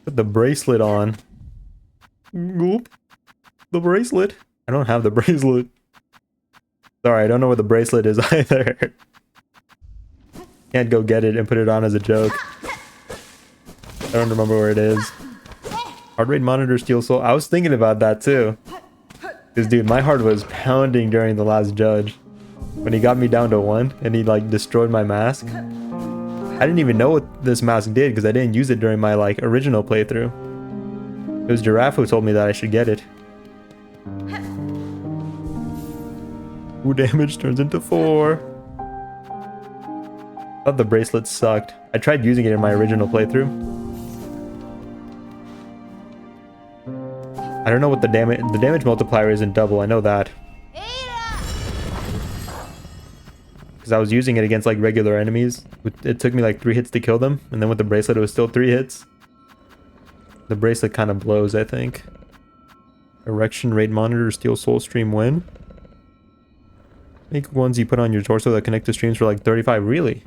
Put the bracelet on. Oop. The bracelet. I don't have the bracelet. Sorry, I don't know where the bracelet is either. Can't go get it and put it on as a joke. I don't remember where it is. Heart rate monitor, Steel Soul. I was thinking about that too. Because dude, my heart was pounding during the last judge. When he got me down to 1 and he like destroyed my mask. I didn't even know what this mask did because I didn't use it during my like original playthrough. It was Giraffe who told me that I should get it. Ooh, damage turns into 4. I thought the bracelet sucked. I tried using it in my original playthrough. I don't know what the damage multiplier isn't double, I know that. Because I was using it against like regular enemies. It took me like 3 hits to kill them, and then with the bracelet it was still 3 hits. The bracelet kind of blows, I think. Erection rate monitor, Steel Soul stream win. Make ones you put on your torso that connect to streams for like 35, really?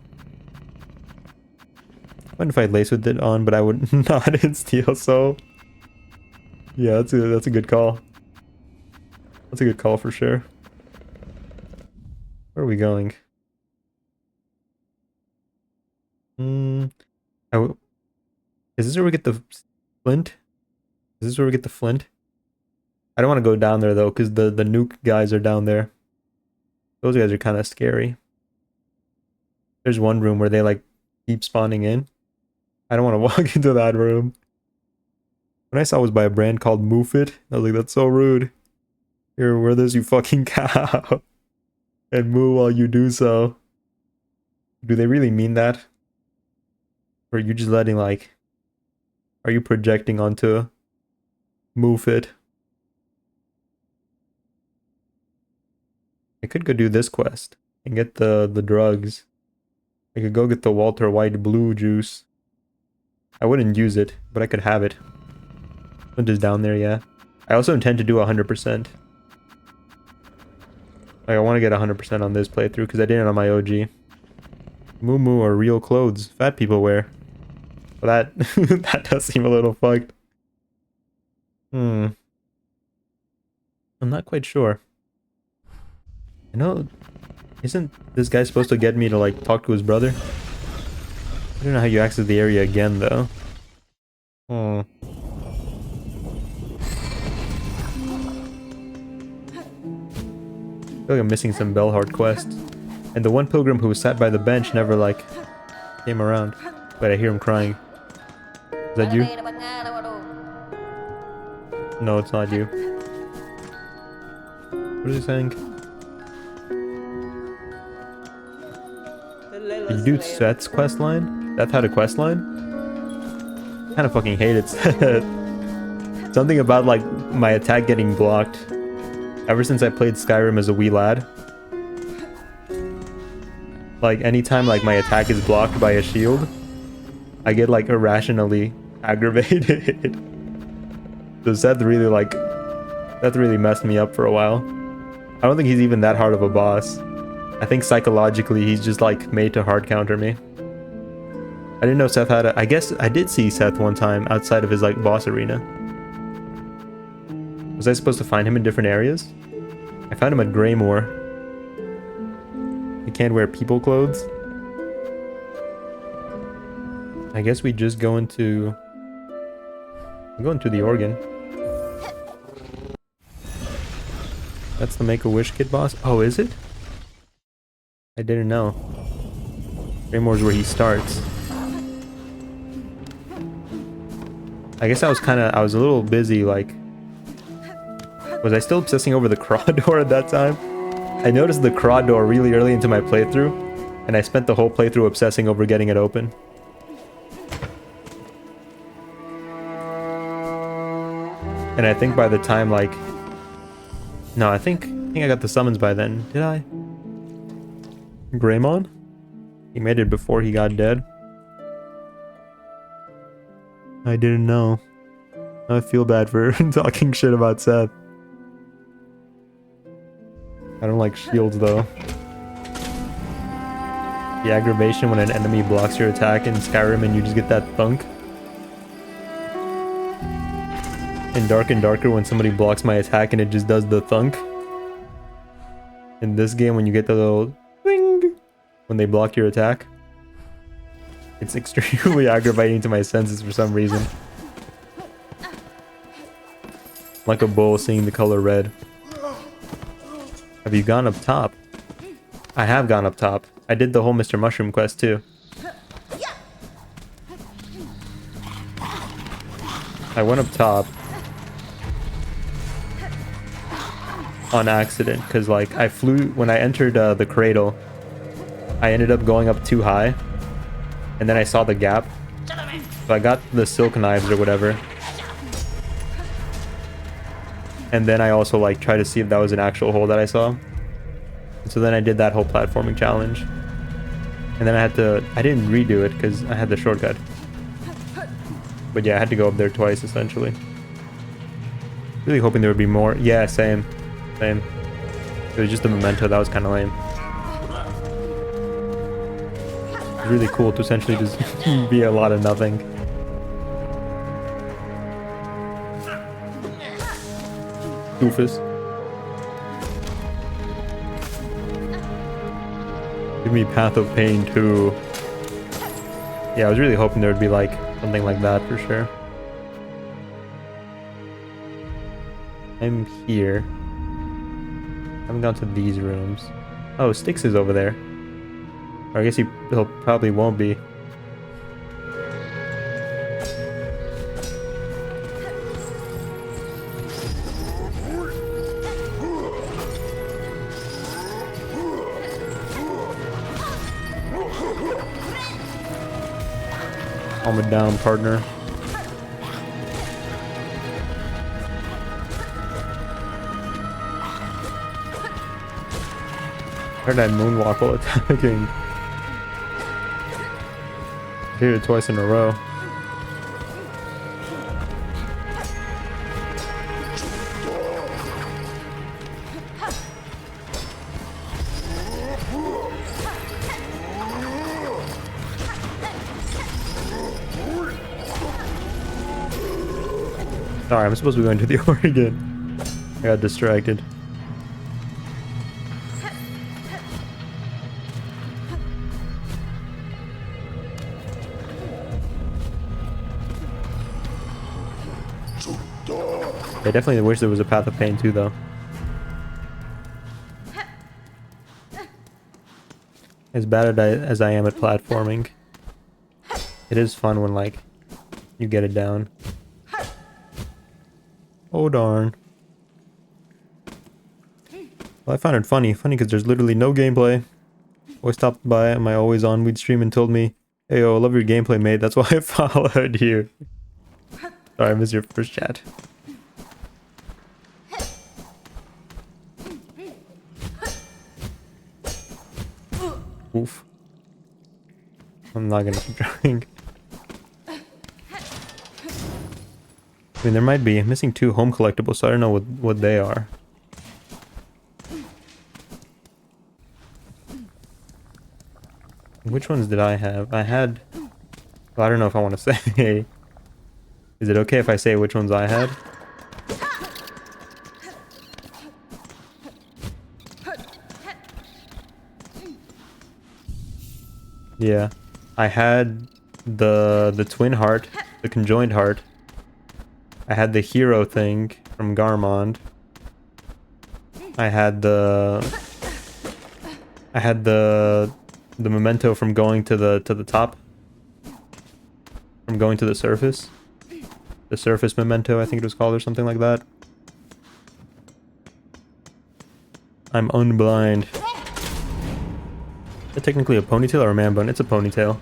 I wouldn't if I had lace with it on, but I would not in Steel Soul. Yeah, that's a good call. That's a good call for sure. Where are we going? Is this where we get the flint? Is this where we get the flint? I don't want to go down there though, because the nuke guys are down there. Those guys are kind of scary. There's one room where they like keep spawning in. I don't want to walk into that room. What I saw was by a brand called Move It. I was like, that's so rude. Here, wear this, you fucking cow. And moo while you do so. Do they really mean that? Or are you just letting like... Are you projecting onto Move It? I could go do this quest and get the drugs. I could go get the Walter White blue juice. I wouldn't use it, but I could have it. Flint is down there, yeah. I also intend to do 100%. Like, I want to get 100% on this playthrough because I did it on my OG. Moo moo are real clothes fat people wear. Well, that that does seem a little fucked. I'm not quite sure. I know, isn't this guy supposed to get me to like talk to his brother? I don't know how you access the area again though. feel like I'm missing some Belhard quests. And the one pilgrim who was sat by the bench never, like, came around. But I hear him crying. Is that you? No, it's not you. What is he saying? Did you do Seth's quest line? Seth had a quest line? I kind of fucking hate it. Something about, like, my attack getting blocked. Ever since I played Skyrim as a wee lad. Like, anytime, like, my attack is blocked by a shield, I get, like, irrationally aggravated. So Seth really, like, that really messed me up for a while. I don't think he's even that hard of a boss. I think psychologically he's just, like, made to hard counter me. I didn't know Seth had a... I guess I did see Seth one time outside of his, like, boss arena. Was I supposed to find him in different areas? I found him at Greymore. He can't wear people clothes. I guess we just go into... I'm going to the organ. That's the Make-A-Wish Kid boss? Oh, is it? I didn't know. Greymore's where he starts. I guess I was a little busy, like... Was I still obsessing over the craw door at that time? I noticed the craw door really early into my playthrough, and I spent the whole playthrough obsessing over getting it open. And I think by the time, like... No, I think I got the summons by then. Did I? Greymon? He made it before he got dead. I didn't know. I feel bad for talking shit about Seth. I don't like shields though. The aggravation when an enemy blocks your attack in Skyrim and you just get that thunk. In Dark and Darker when somebody blocks my attack and it just does the thunk. In this game when you get the little thing when they block your attack. It's extremely aggravating to my senses for some reason. Like a bull seeing the color red. Have you gone up top? I have gone up top. I did the whole Mr. Mushroom quest too. I went up top. On accident, because like I flew... When I entered the cradle, I ended up going up too high. And then I saw the gap. So I got the silk knives or whatever. And then I also like tried to see if that was an actual hole that I saw. And so then I did that whole platforming challenge. And then I didn't redo it because I had the shortcut. But yeah, I had to go up there twice essentially. Really hoping there would be more. Yeah, same. Same. It was just a memento, that was kind of lame. It's really cool to essentially just be a lot of nothing. Doofus. Give me Path of Pain too. Yeah, I was really hoping there would be like something like that for sure. I'm here. I haven't gone to these rooms. Oh, Styx is over there. Or I guess he'll probably won't be. Calm it down, partner. Where did I moonwalk while attacking? I did it twice in a row. Sorry, I'm supposed to be going to the Oregon. I got distracted. I definitely wish there was a Path of Pain too, though. as bad as I am at platforming, it is fun when, like, you get it down. Oh darn. Well, I found it funny because there's literally no gameplay. Boy stopped by my always on weed stream and told me, "Hey yo, I love your gameplay, mate. That's why I followed you." Sorry, I missed your first chat. Oof. I'm not gonna keep trying. I mean, there might be. I'm missing 2 home collectibles, so I don't know what they are. Which ones did I have? I had... Well, I don't know if I want to say. Is it okay if I say which ones I had? Yeah. I had the twin heart, the conjoined heart. I had the hero thing from Garmond. I had the memento from going to the top. From going to the surface. The surface memento, I think it was called, or something like that. I'm unblind. Is it technically a ponytail or a man bun? It's a ponytail.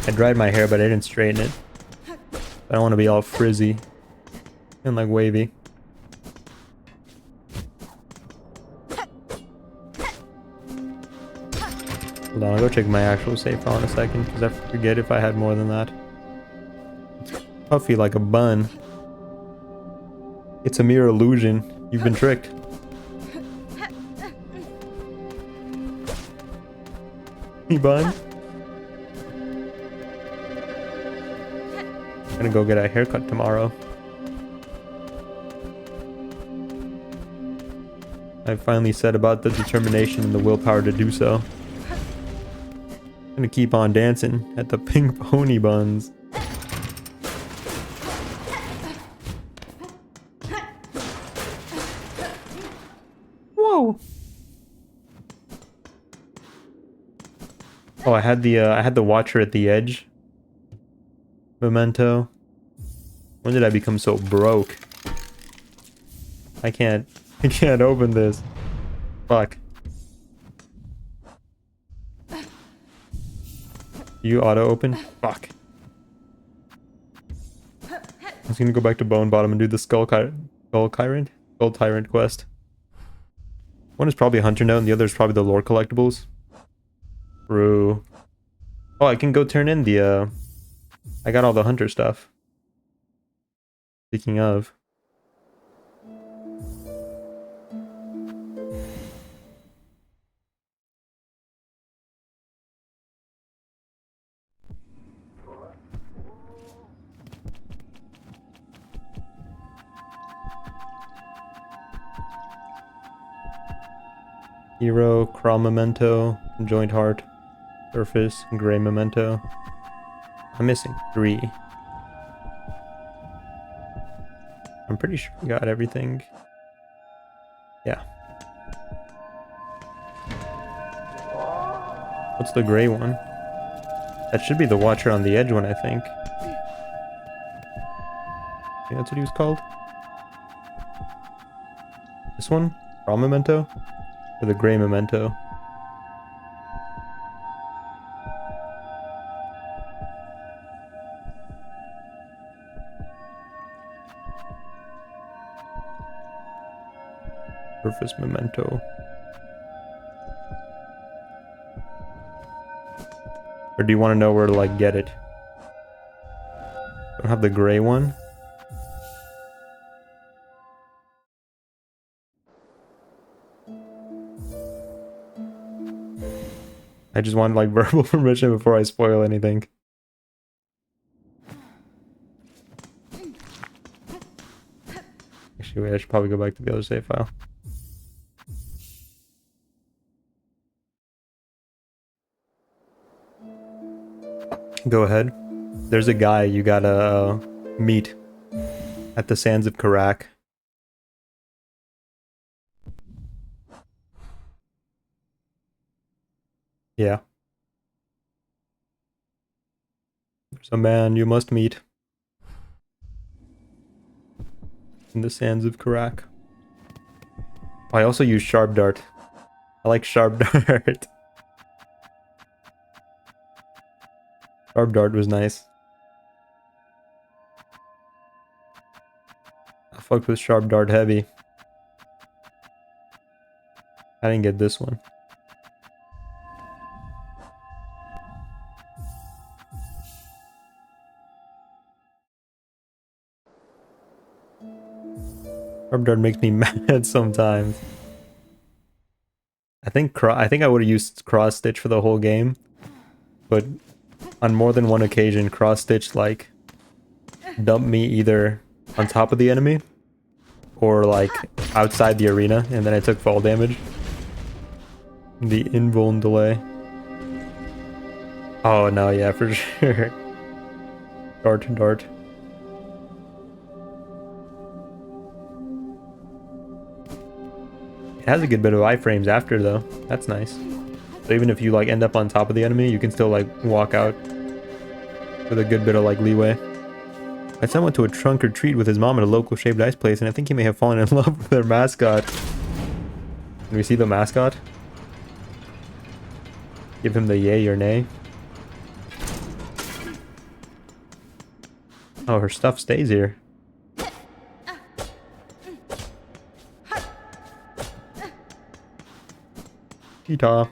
I dried my hair, but I didn't straighten it. I don't want to be all frizzy and like wavy. Hold on, I'll go check my actual save file in a second, because I forget if I had more than that. It's puffy like a bun. It's a mere illusion. You've been tricked. Me bun? I'm gonna go get a haircut tomorrow. I finally set about the determination and the willpower to do so. I'm gonna keep on dancing at the pink pony buns. Whoa! Oh, I had the Watcher at the Edge memento. When did I become so broke? I can't open this. Fuck. You auto open? Fuck. I was gonna go back to Bone Bottom and do the Skull Tyrant quest. One is probably a Hunter Note and the other is probably the lore collectibles. True. Oh, I can go turn in the I got all the hunter stuff. Speaking of. Hero, Crawl Memento, Joint Heart, Surface, Gray Memento. I'm missing 3. I'm pretty sure I got everything. Yeah. What's the gray one? That should be the Watcher on the Edge one, I think. Yeah, that's what he was called. This one? Crawl Memento? Or the Gray Memento? Surface Memento. Or do you want to know where to, like, get it? Don't have the gray one? I just want, like, verbal permission before I spoil anything. Actually, wait, I should probably go back to the other save file. Go ahead. There's a guy you gotta meet at the sands of Karak. Yeah. There's a man you must meet in the sands of Karak. Oh, I also use Sharp Dart. I like Sharp Dart. Sharp Dart was nice. I fucked with Sharp Dart heavy. I didn't get this one. Sharp Dart makes me mad sometimes. I think I would have used cross stitch for the whole game, but on more than one occasion, cross stitch like dumped me either on top of the enemy or like outside the arena, and then I took fall damage. The invuln delay. Oh no, yeah, for sure. Dart. It has a good bit of iframes after though. That's nice. So even if you like end up on top of the enemy, you can still like walk out with a good bit of like leeway. My son went to a trunk or treat with his mom at a local shaved ice place, and I think he may have fallen in love with their mascot. Can we see the mascot? Give him the yay or nay. Oh, her stuff stays here. Tita.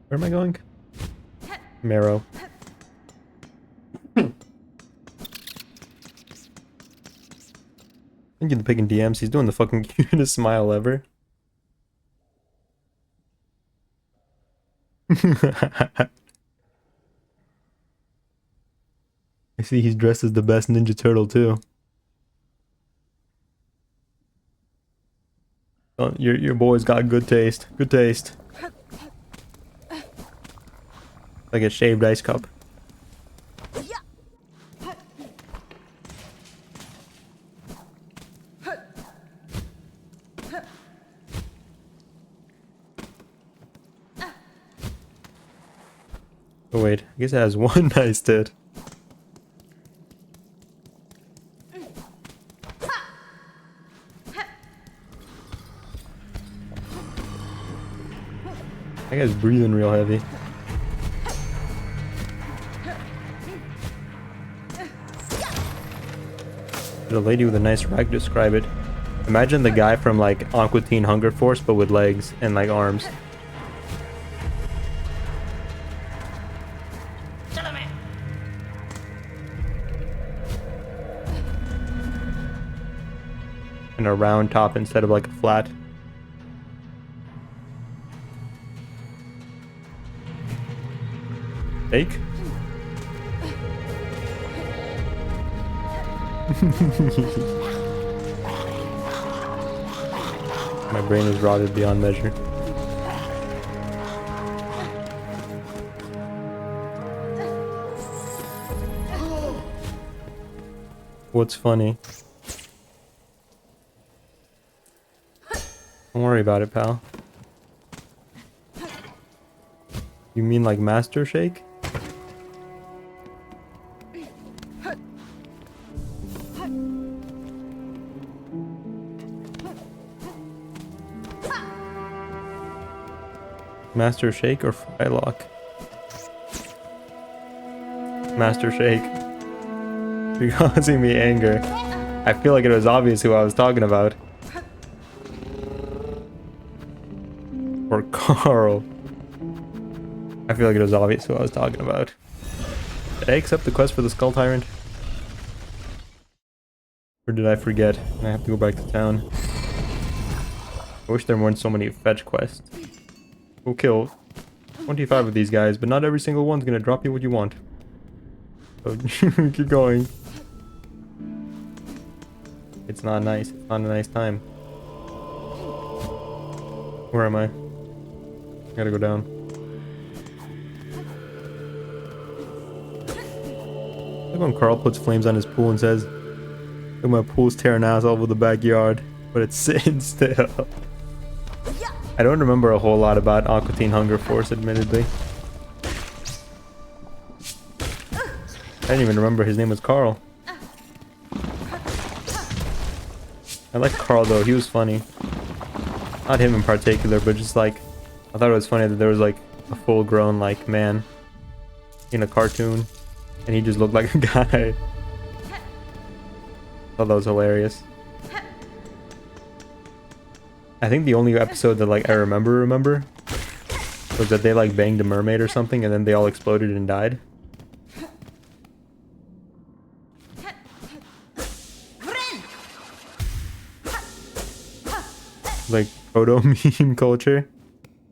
Where am I going? Marrow. Thank you for picking DMs. He's doing the fucking cutest smile ever. I see he's dressed as the best Ninja Turtle too. Oh, your boy's got good taste. Good taste. Like a shaved ice cup. Oh wait, I guess it has one nice tit. That guy's breathing real heavy. There's a lady with a nice rag to describe it. Imagine the guy from like Aqua Teen Hunger Force, but with legs and like arms. And a round top instead of like a flat. Fake? My brain is rotted beyond measure. What's funny? Don't worry about it, pal. You mean like Master Shake? Master Shake or Frylock? Master Shake. You're causing me anger. I feel like it was obvious who I was talking about. Or Carl. I feel like it was obvious who I was talking about. Did I accept the quest for the Skull Tyrant? Or did I forget and I have to go back to town? I wish there weren't so many fetch quests. We'll kill 25 of these guys, but not every single one's gonna drop you what you want. So keep going. It's not nice. It's not a nice time. Where am I? I gotta go down. When Carl puts flames on his pool and says, "Look, my pool's tearing ass all over the backyard, but it's sitting still." I don't remember a whole lot about Aqua Teen Hunger Force, admittedly. I didn't even remember his name was Carl. I like Carl though, he was funny. Not him in particular, but just like, I thought it was funny that there was like a full-grown like man in a cartoon, and he just looked like a guy. Thought that was hilarious. I think the only episode that like I remember was that they like banged a mermaid or something, and then they all exploded and died. Like proto meme culture.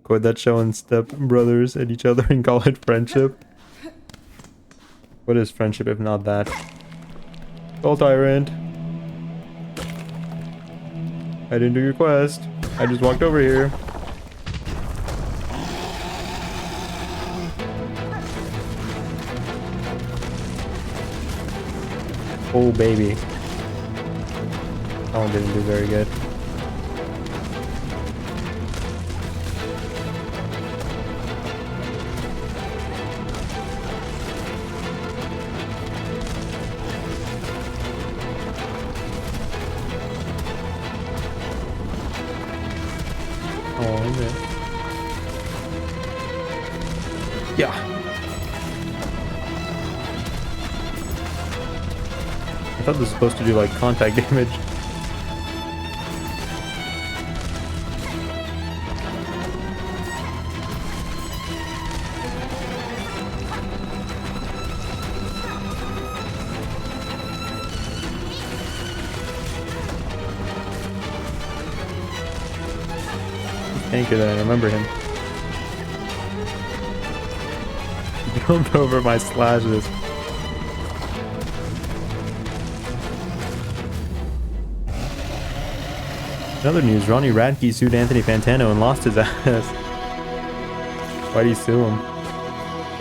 Quote that show and step brothers at each other and call it friendship. What is friendship if not that? Soul Tyrant. I didn't do your quest. I just walked over here. Oh baby. That one didn't do very good. Yeah. I thought this was supposed to do like contact damage. Thank you that I remember him. Jumped over my slashes. In other news, Ronnie Radke sued Anthony Fantano and lost his ass. Why'd he sue him?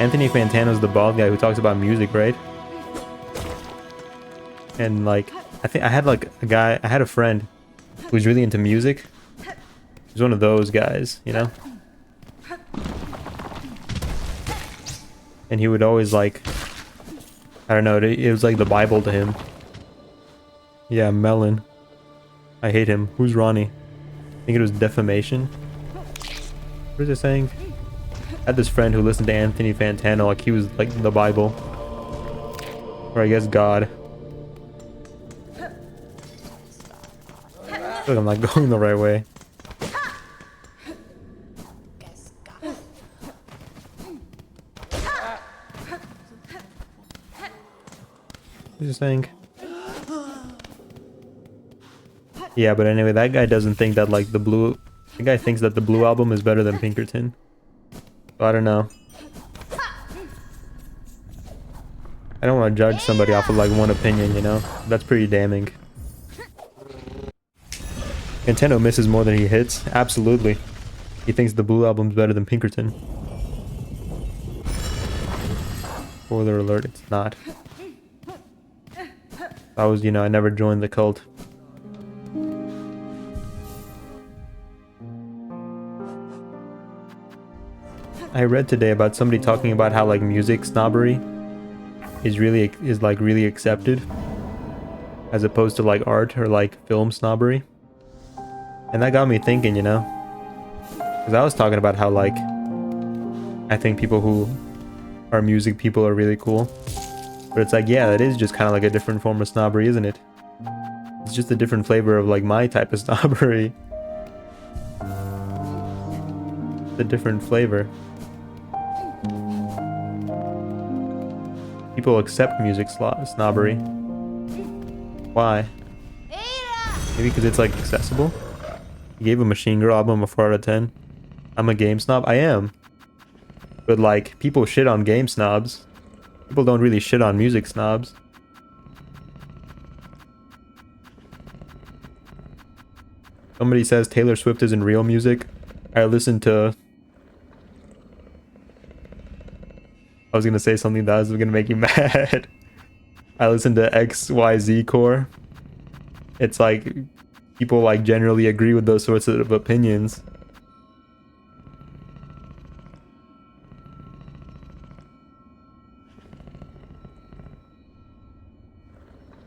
Anthony Fantano's the bald guy who talks about music, right? And like, I think I had like I had a friend who was really into music. He's one of those guys, you know? And he would always like, I don't know, it was like the Bible to him. Yeah, Melon. I hate him. Who's Ronnie? I think it was defamation. What is it saying? I had this friend who listened to Anthony Fantano like he was like the Bible. Or I guess God. I feel like I'm not going the right way. What is it saying? Yeah, but anyway, that guy doesn't think that like the guy thinks that the Blue album is better than Pinkerton. So I don't know. I don't want to judge somebody off of like one opinion, you know? That's pretty damning. Nintendo misses more than he hits. Absolutely. He thinks the Blue album's better than Pinkerton. Spoiler alert, it's not. I was, you know, I never joined the cult. I read today about somebody talking about how like music snobbery is really accepted as opposed to like art or like film snobbery. And that got me thinking, you know, because I was talking about how like I think people who are music people are really cool. But it's like, yeah, that is just kind of like a different form of snobbery, isn't it? It's just a different flavor of like my type of snobbery. It's a different flavor. People accept music snobbery. Why? Maybe because it's like accessible? You gave a Machine Girl album a 4 out of 10. I'm a game snob? I am. But like, people shit on game snobs. People don't really shit on music snobs. Somebody says Taylor Swift isn't real music. I listened to... I was gonna say something that was gonna make you mad. I listen to XYZ Core. It's like people like generally agree with those sorts of opinions.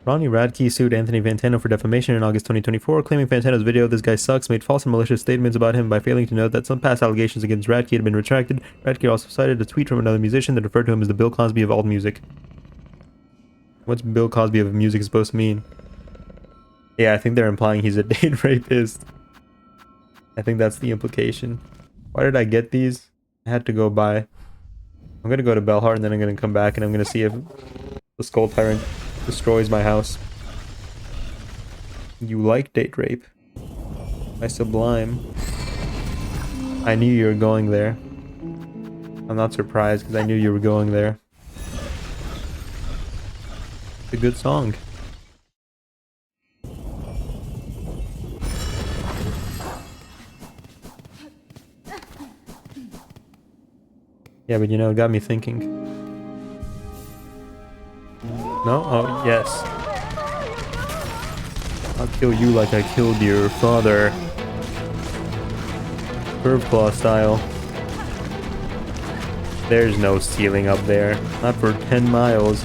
Ronnie Radke sued Anthony Fantano for defamation in August 2024, claiming Fantano's video "This Guy Sucks" made false and malicious statements about him by failing to note that some past allegations against Radke had been retracted. Radke also cited a tweet from another musician that referred to him as the Bill Cosby of alt music. What's Bill Cosby of music supposed to mean? Yeah, I think they're implying he's a date rapist. I think that's the implication. Why did I get these? I had to go buy. I'm gonna go to Bellheart and then I'm gonna come back and I'm gonna see if the Skull Tyrant destroys my house. You like date rape? My Sublime. I knew you were going there. I'm not surprised because I knew you were going there. It's a good song. Yeah, but you know, it got me thinking. No? Oh, yes. I'll kill you like I killed your father. Curve claw style. There's no ceiling up there. Not for 10 miles.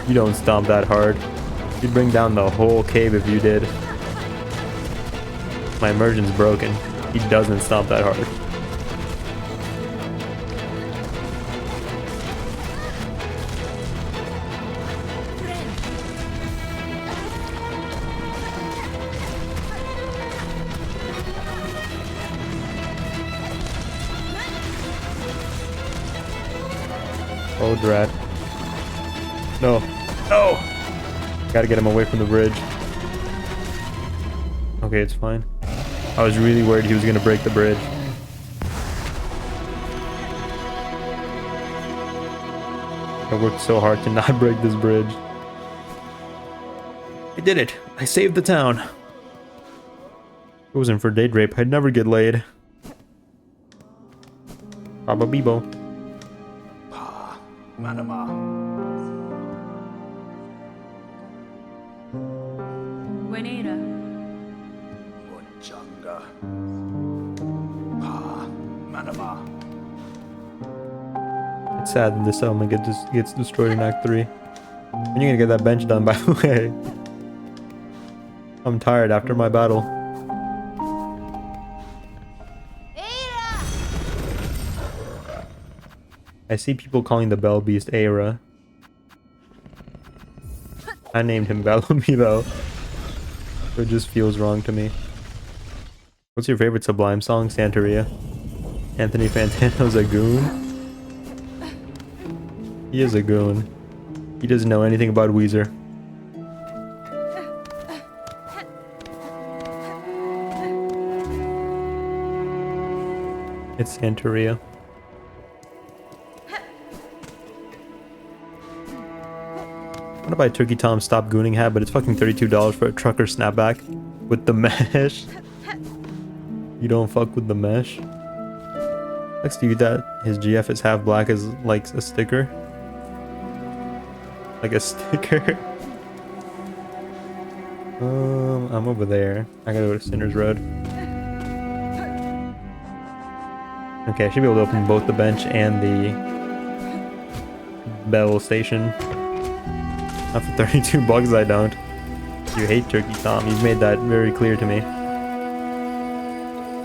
You don't stomp that hard. You'd bring down the whole cave if you did. My immersion's broken. He doesn't stomp that hard. Oh, drat. No. No! Gotta get him away from the bridge. Okay, it's fine. I was really worried he was gonna break the bridge. I worked so hard to not break this bridge. I did it! I saved the town! If it wasn't for date rape, I'd never get laid. Baba Bibo. Manama. Buenera. Ochanga. Pa. Manama. It's sad that this element gets destroyed in Act 3. When are you gonna get that bench done, by the way? I'm tired after my battle. I see people calling the Bell Beast Aira. I named him Bellamy though. So it just feels wrong to me. What's your favorite Sublime song? Santeria. Anthony Fantano's a goon? He is a goon. He doesn't know anything about Weezer. It's Santeria. I want to buy Turkey Tom's Stop Gooning hat, but it's fucking $32 for a trucker snapback with the mesh. You don't fuck with the mesh. Next to you that his GF is half black is like a sticker. Like a sticker. I'm over there. I gotta go to Sinner's Road. Okay, I should be able to open both the bench and the Bell station. Not for 32 bucks, I don't. You hate Turkey Tom. He's made that very clear to me.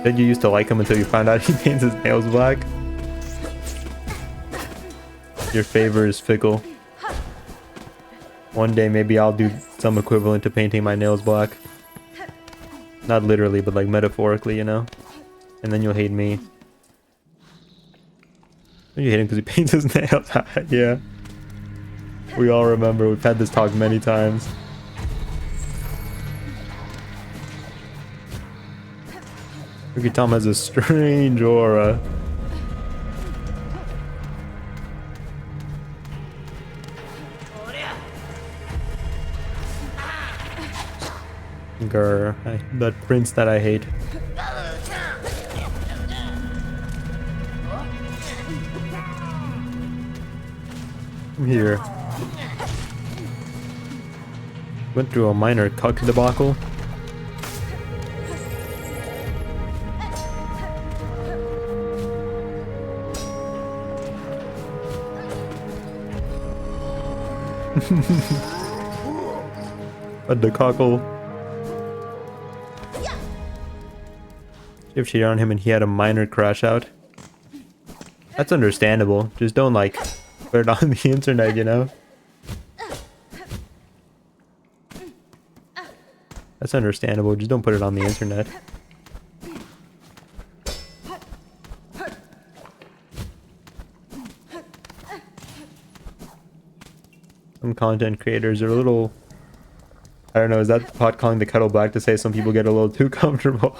Said you used to like him until you found out he paints his nails black. Your favor is fickle. One day maybe I'll do some equivalent to painting my nails black. Not literally, but like metaphorically, you know? And then you'll hate me. You hate him because he paints his nails. Yeah. We all remember, we've had this talk many times. Turkey Tom has a strange aura. Grr, that prince that I hate. Here. Went through a minor cuck debacle. A decockle. If cheated on him and he had a minor crash out. That's understandable. Just don't like put it on the internet, you know? That's understandable. Just don't put it on the internet. Some content creators are a little... I don't know, is that pot calling the kettle black to say some people get a little too comfortable?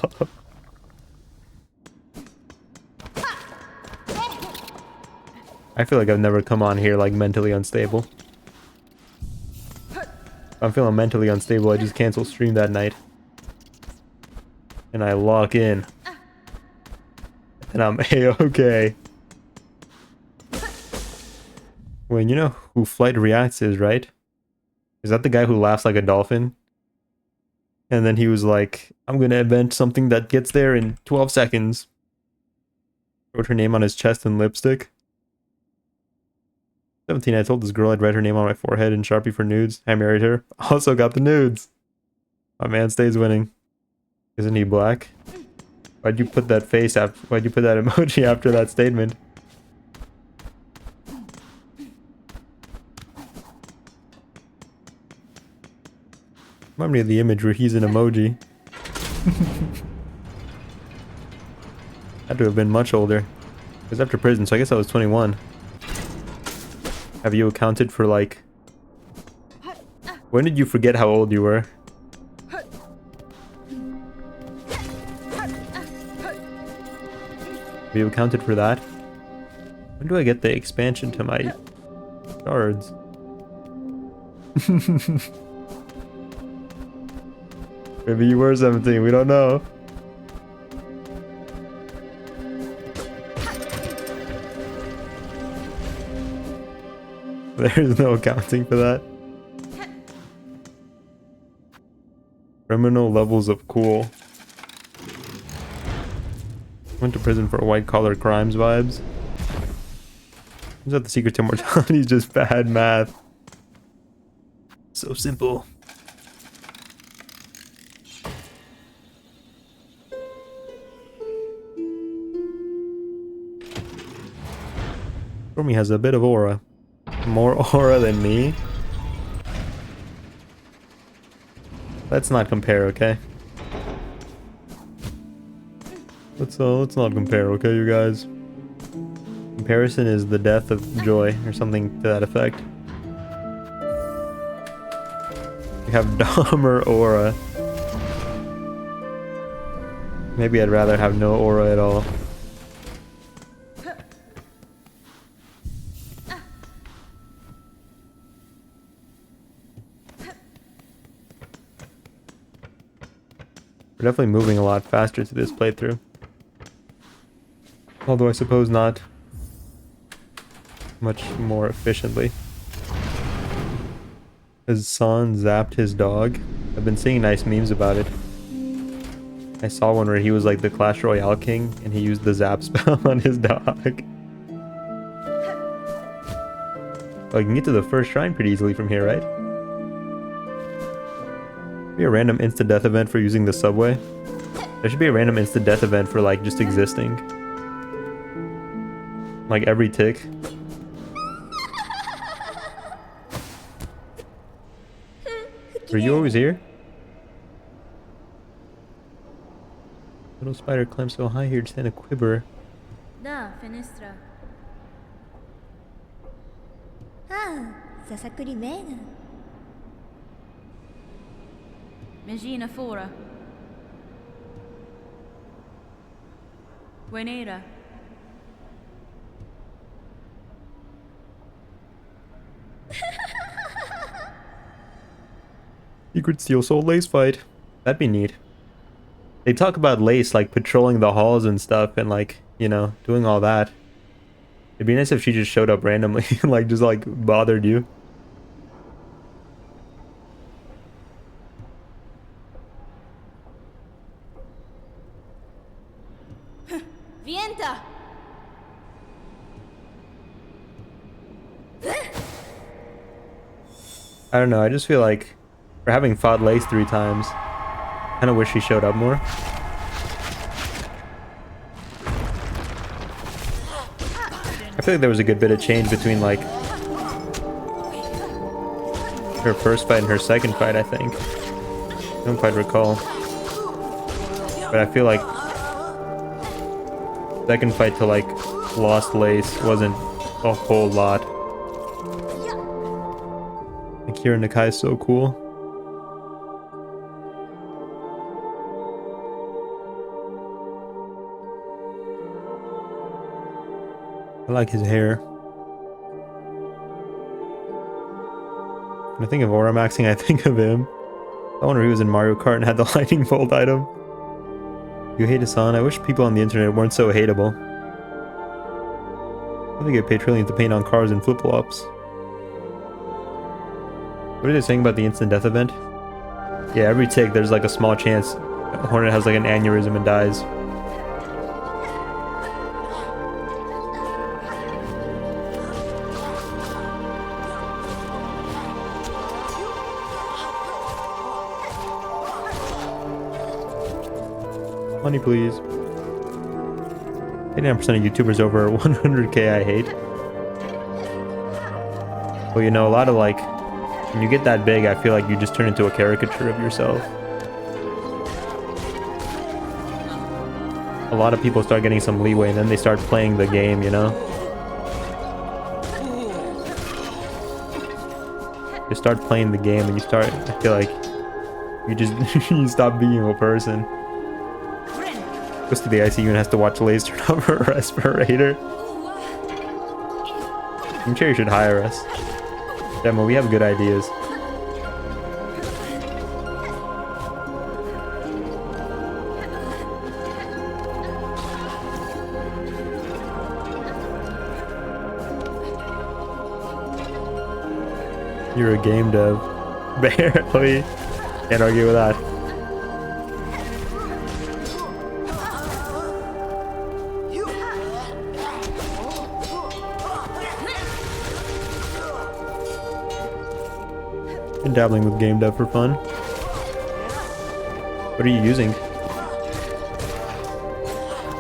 I feel like I've never come on here like mentally unstable. If I'm feeling mentally unstable, I just cancel stream that night. And I lock in. And I'm A-okay. When you know who Flight Reacts is, right? Is that the guy who laughs like a dolphin? And then he was like, I'm gonna invent something that gets there in 12 seconds. Wrote her name on his chest in lipstick. 17, I told this girl I'd write her name on my forehead in Sharpie for nudes. I married her. Also got the nudes. My man stays winning. Isn't he black? Why'd you put that face after? Why'd you put that emoji after that statement? Remind me of the image where he's an emoji. Had to have been much older. It was after prison, so I guess I was 21. Have you accounted for like... When did you forget how old you were? Have you accounted for that? When do I get the expansion to my shards? Maybe you were 17, we don't know. There's no accounting for that. Criminal levels of cool. Went to prison for white collar crimes vibes. Is that the secret to mortality? Is just bad math. So simple. Stormy has a bit of aura. More aura than me? Let's not compare, okay? Let's not compare, okay, you guys? Comparison is the death of joy, or something to that effect. We have Dahmer aura. Maybe I'd rather have no aura at all. We're definitely moving a lot faster to this playthrough. Although I suppose not much more efficiently. His son zapped his dog. I've been seeing nice memes about it. I saw one where he was like the Clash Royale king and he used the zap spell on his dog. Oh, you can get to the first shrine pretty easily from here, right? Be a random instant death event for using the subway. There should be a random instant death event for like just existing. Like every tick. Are you always here? Little spider climbs so high here to stand a quiver. Da, finestra. Ah, sasakuri mena. Megina fora. Buenera. Secret Steel Soul Lace fight. That'd be neat. They talk about Lace like patrolling the halls and stuff and like, you know, doing all that. It'd be nice if she just showed up randomly and like just like bothered you. Vienta! I don't know, I just feel like for having fought Lace 3 times, kind of wish she showed up more. I feel like there was a good bit of change between like her first fight and her second fight, I think. I don't quite recall. But I feel like second fight to like Lost Lace wasn't a whole lot. Akira Nakai is so cool. I like his hair. When I think of aura maxing, I think of him. I wonder if he was in Mario Kart and had the lightning bolt item. You hate Hassan? I wish people on the internet weren't so hateable. I think they get paid trillions to paint on cars and flip-flops. What are they saying about the instant death event? Yeah, every tick there's like a small chance Hornet has like an aneurysm and dies. Money, please. 89% of YouTubers over 100k I hate. Well, you know, a lot of like, when you get that big, I feel like you just turn into a caricature of yourself. A lot of people start getting some leeway and then they start playing the game, you know? You start playing the game and you start, I feel like, you just, you stop being a person. Goes to the ICU and has to watch Lace turn off her respirator. I'm sure you should hire us. Demo, we have good ideas. You're a game dev. Barely. Can't argue with that. Been dabbling with game dev for fun. What are you using?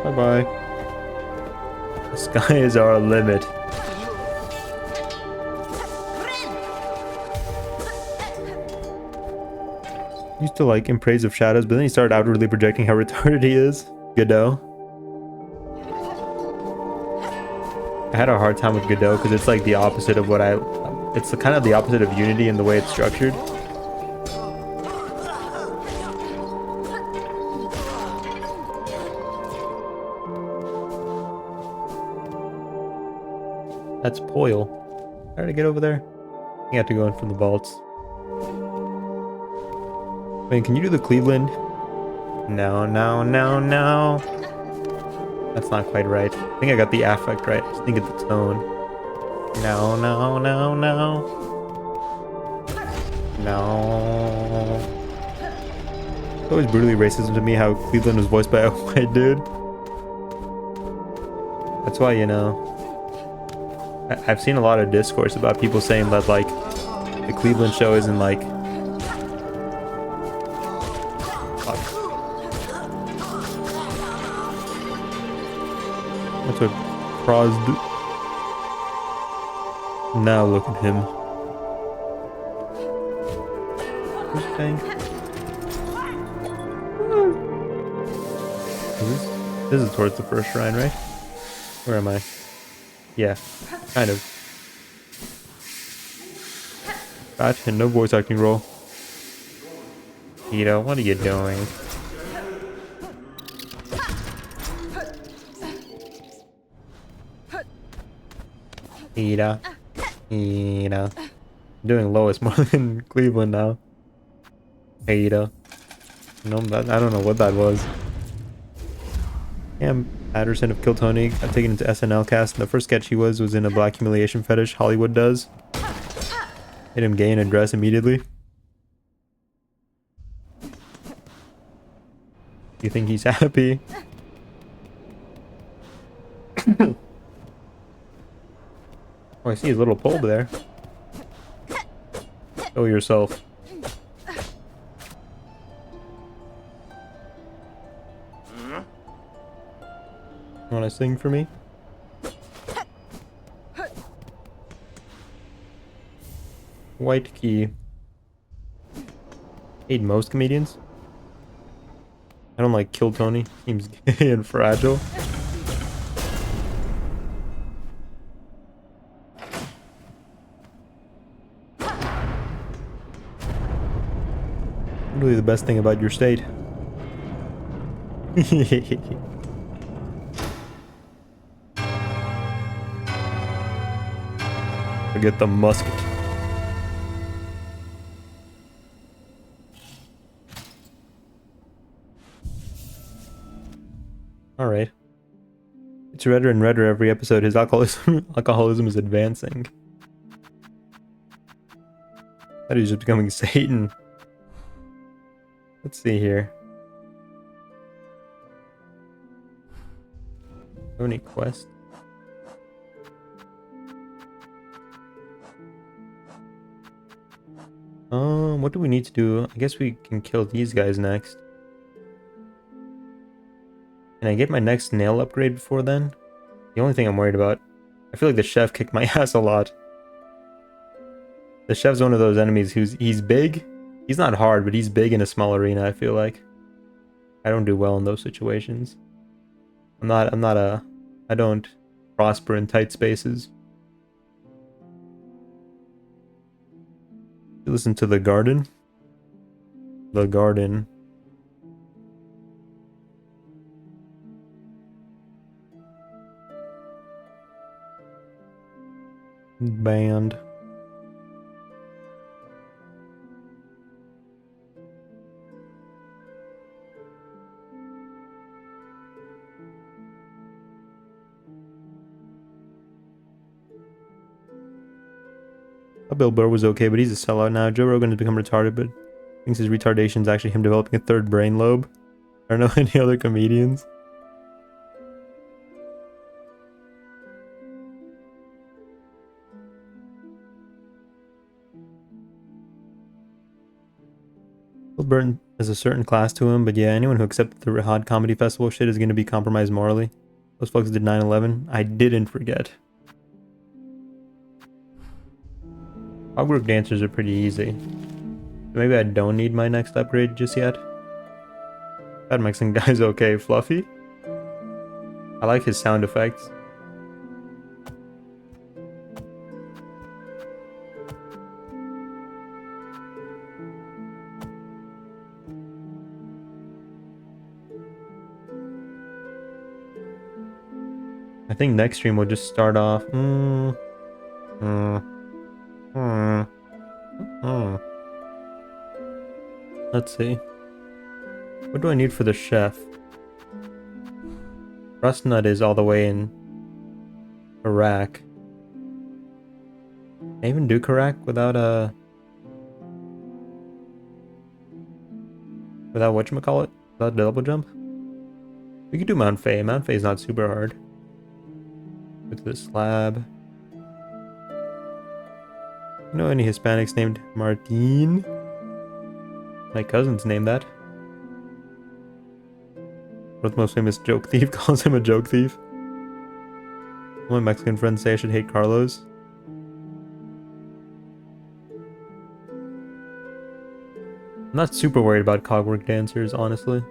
Bye bye. The sky is our limit. Used to like in praise of shadows, but then he started outwardly projecting how retarded he is. Godot. I had a hard time with Godot because it's like the opposite of what it's kind of the opposite of Unity in the way it's structured. That's Poil. How did I get over there? You have to go in from the vaults. Wait, can you do the Cleveland? No, no, no, no. That's not quite right. I think I got the affect right. I just think it's the tone. No, no, no, no. No. It's always brutally racist to me how Cleveland was voiced by a white dude. That's why, you know, I've seen a lot of discourse about people saying that, like, the Cleveland show isn't, like... That's what Pros do. Now look at him. Who's saying? This is towards the first shrine, right? Where am I? Yeah, kind of. Gotcha, no voice acting role. Ito, what are you doing? Ida. Ida. I'm doing Lois more than Cleveland now. Ida. No, I don't know what that was. Cam Patterson of Kill Tony got taken into SNL cast, and the first sketch he was in a black humiliation fetish Hollywood does. Made him gay in a dress immediately. You think he's happy? Oh, I see his little pole there. Show yourself. Wanna sing for me? White key. Hate most comedians. I don't like Kill Tony. Seems gay and fragile. Really the best thing about your state. Forget the musket. Alright. It's redder and redder every episode. His alcoholism is advancing. That he's just becoming Satan. Let's see here. Have any quests? What do we need to do? I guess we can kill these guys next. Can I get my next nail upgrade before then? The only thing I'm worried about. I feel like the chef kicked my ass a lot. The chef's one of those enemies he's big. He's not hard, but he's big in a small arena, I feel like. I don't do well in those situations. I don't prosper in tight spaces. Listen to the garden. The garden. Band. Bill Burr was okay, but he's a sellout now. Joe Rogan has become retarded, but thinks his retardation is actually him developing a third brain lobe. I don't know any other comedians. Bill Burr has a certain class to him, but yeah, anyone who accepted the Hot Comedy Festival shit is going to be compromised morally. Those folks did 9/11. I didn't forget. Clockwork dancers are pretty easy. Maybe I don't need my next upgrade just yet. That Mexican guy's okay. Fluffy? I like his sound effects. I think next stream we'll just start off. Let's see. What do I need for the chef? Rust nut is all the way in Iraq. Can I even do Karak without whatchamacallit? Without double jump? We could do Mount Faye. Mount Faye is not super hard. Go to the slab. You know any Hispanics named Martin? My cousin's named that. World's most famous joke thief calls him a joke thief. All my Mexican friends say I should hate Carlos. I'm not super worried about cogwork dancers, honestly.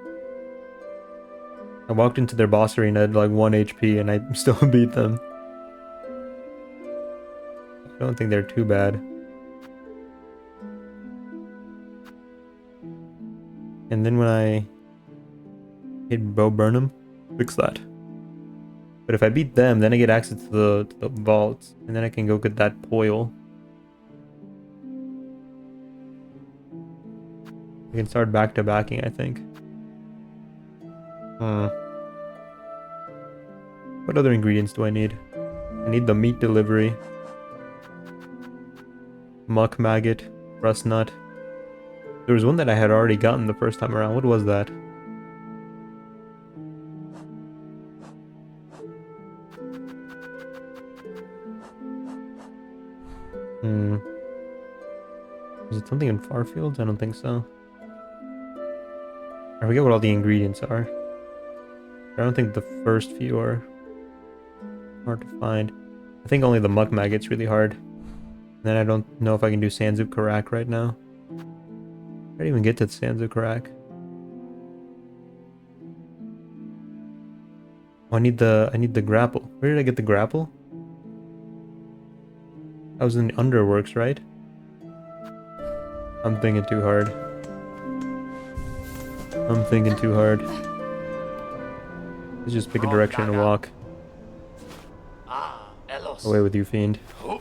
I walked into their boss arena at like 1 HP and I still beat them. I don't think they're too bad. And then when I hit Bo Burnham, fix that. But if I beat them, then I get access to the vaults, and then I can go get that poil. I can start back-to-backing, I think. What other ingredients do I need? I need the meat delivery. Muck maggot, rust nut. There was one that I had already gotten the first time around. What was that? Hmm. Is it something in Farfields? I don't think so. I forget what all the ingredients are. I don't think the first few are hard to find. I think only the muck maggot's really hard. And then I don't know if I can do Sanzu Karak right now. I didn't even get to Sanzu Karak. Oh, I need the grapple. Where did I get the grapple? I was in the Underworks, right? I'm thinking too hard. I'm thinking too hard. Let's just pick a direction and walk. Ah, Elos. Away with you, fiend. Do,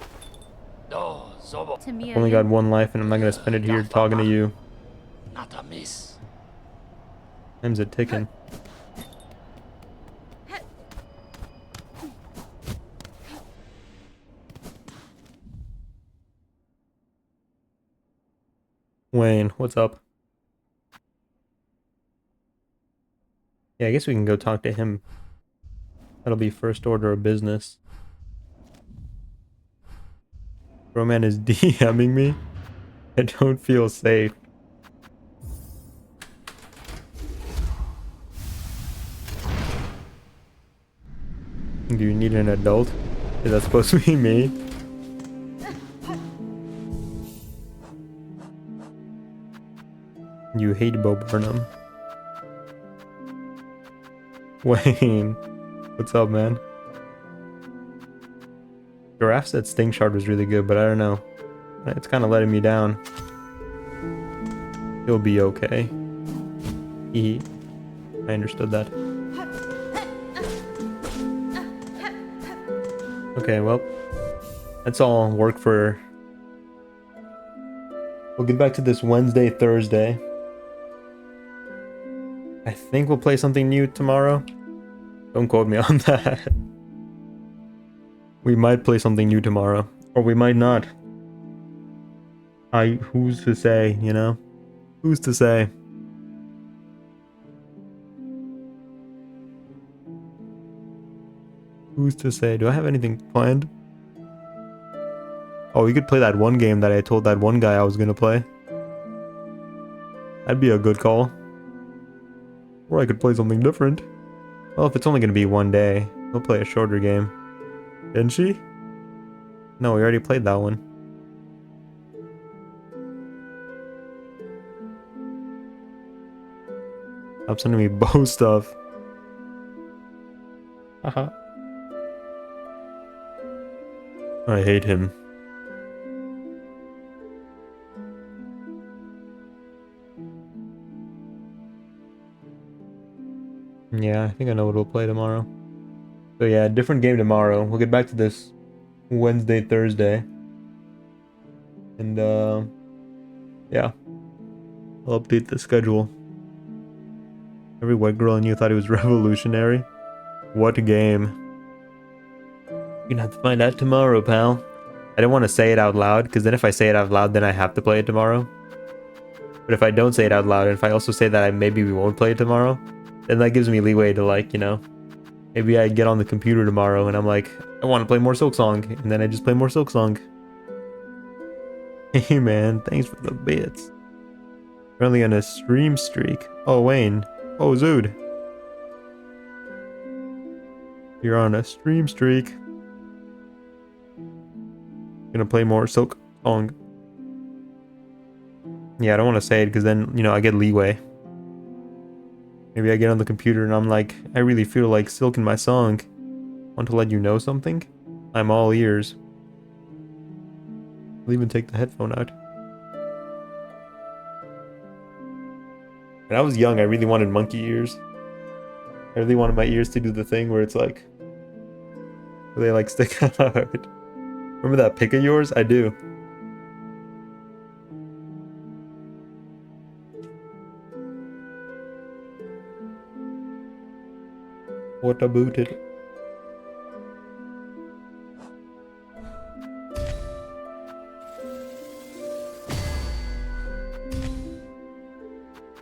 Zobo. Tamir. Only got one life and I'm not gonna spend it here talking to you. Not a miss. Time's a ticking. Wayne, what's up? Yeah, I guess we can go talk to him. That'll be first order of business. Roman is DMing me. I don't feel safe. Do you need an adult? Is that supposed to be me? You hate Bo Burnham. Wayne, what's up, man? Giraffe said Sting Shard was really good, but I don't know. It's kind of letting me down. He'll be okay. I understood that. Okay, well, that's all work for... We'll get back to this Wednesday, Thursday. I think we'll play something new tomorrow. Don't quote me on that. We might play something new tomorrow. Or we might not. Who's to say, you know? Who's to say? Who's to say? Do I have anything planned? Oh, we could play that one game that I told that one guy I was gonna play. That'd be a good call. Or I could play something different. Well, if it's only gonna be one day, we'll play a shorter game. Didn't she? No, we already played that one. Stop sending me bow stuff. Haha. I hate him. Yeah, I think I know what we'll play tomorrow. So yeah, different game tomorrow. We'll get back to this Wednesday, Thursday. And yeah. I'll update the schedule. Every white girl in you thought it was revolutionary. What a game. You're gonna have to find out tomorrow, pal. I didn't want to say it out loud, because then if I say it out loud, then I have to play it tomorrow. But if I don't say it out loud, and if I also say that maybe we won't play it tomorrow, then that gives me leeway to, like, you know, maybe I get on the computer tomorrow and I'm like, I want to play more Silksong, and then I just play more Silksong. Hey man, thanks for the bits. Currently on a stream streak. Oh, Wayne. Oh, Zood. You're on a stream streak. Gonna play more Silksong. Yeah, I don't want to say it because then, you know, I get leeway. Maybe I get on the computer and I'm like, I really feel like silking my song. Want to let you know something? I'm all ears. I'll even take the headphone out. When I was young, I really wanted monkey ears. I really wanted my ears to do the thing where it's like, where they like stick out. Remember that pic of yours? I do. What about it?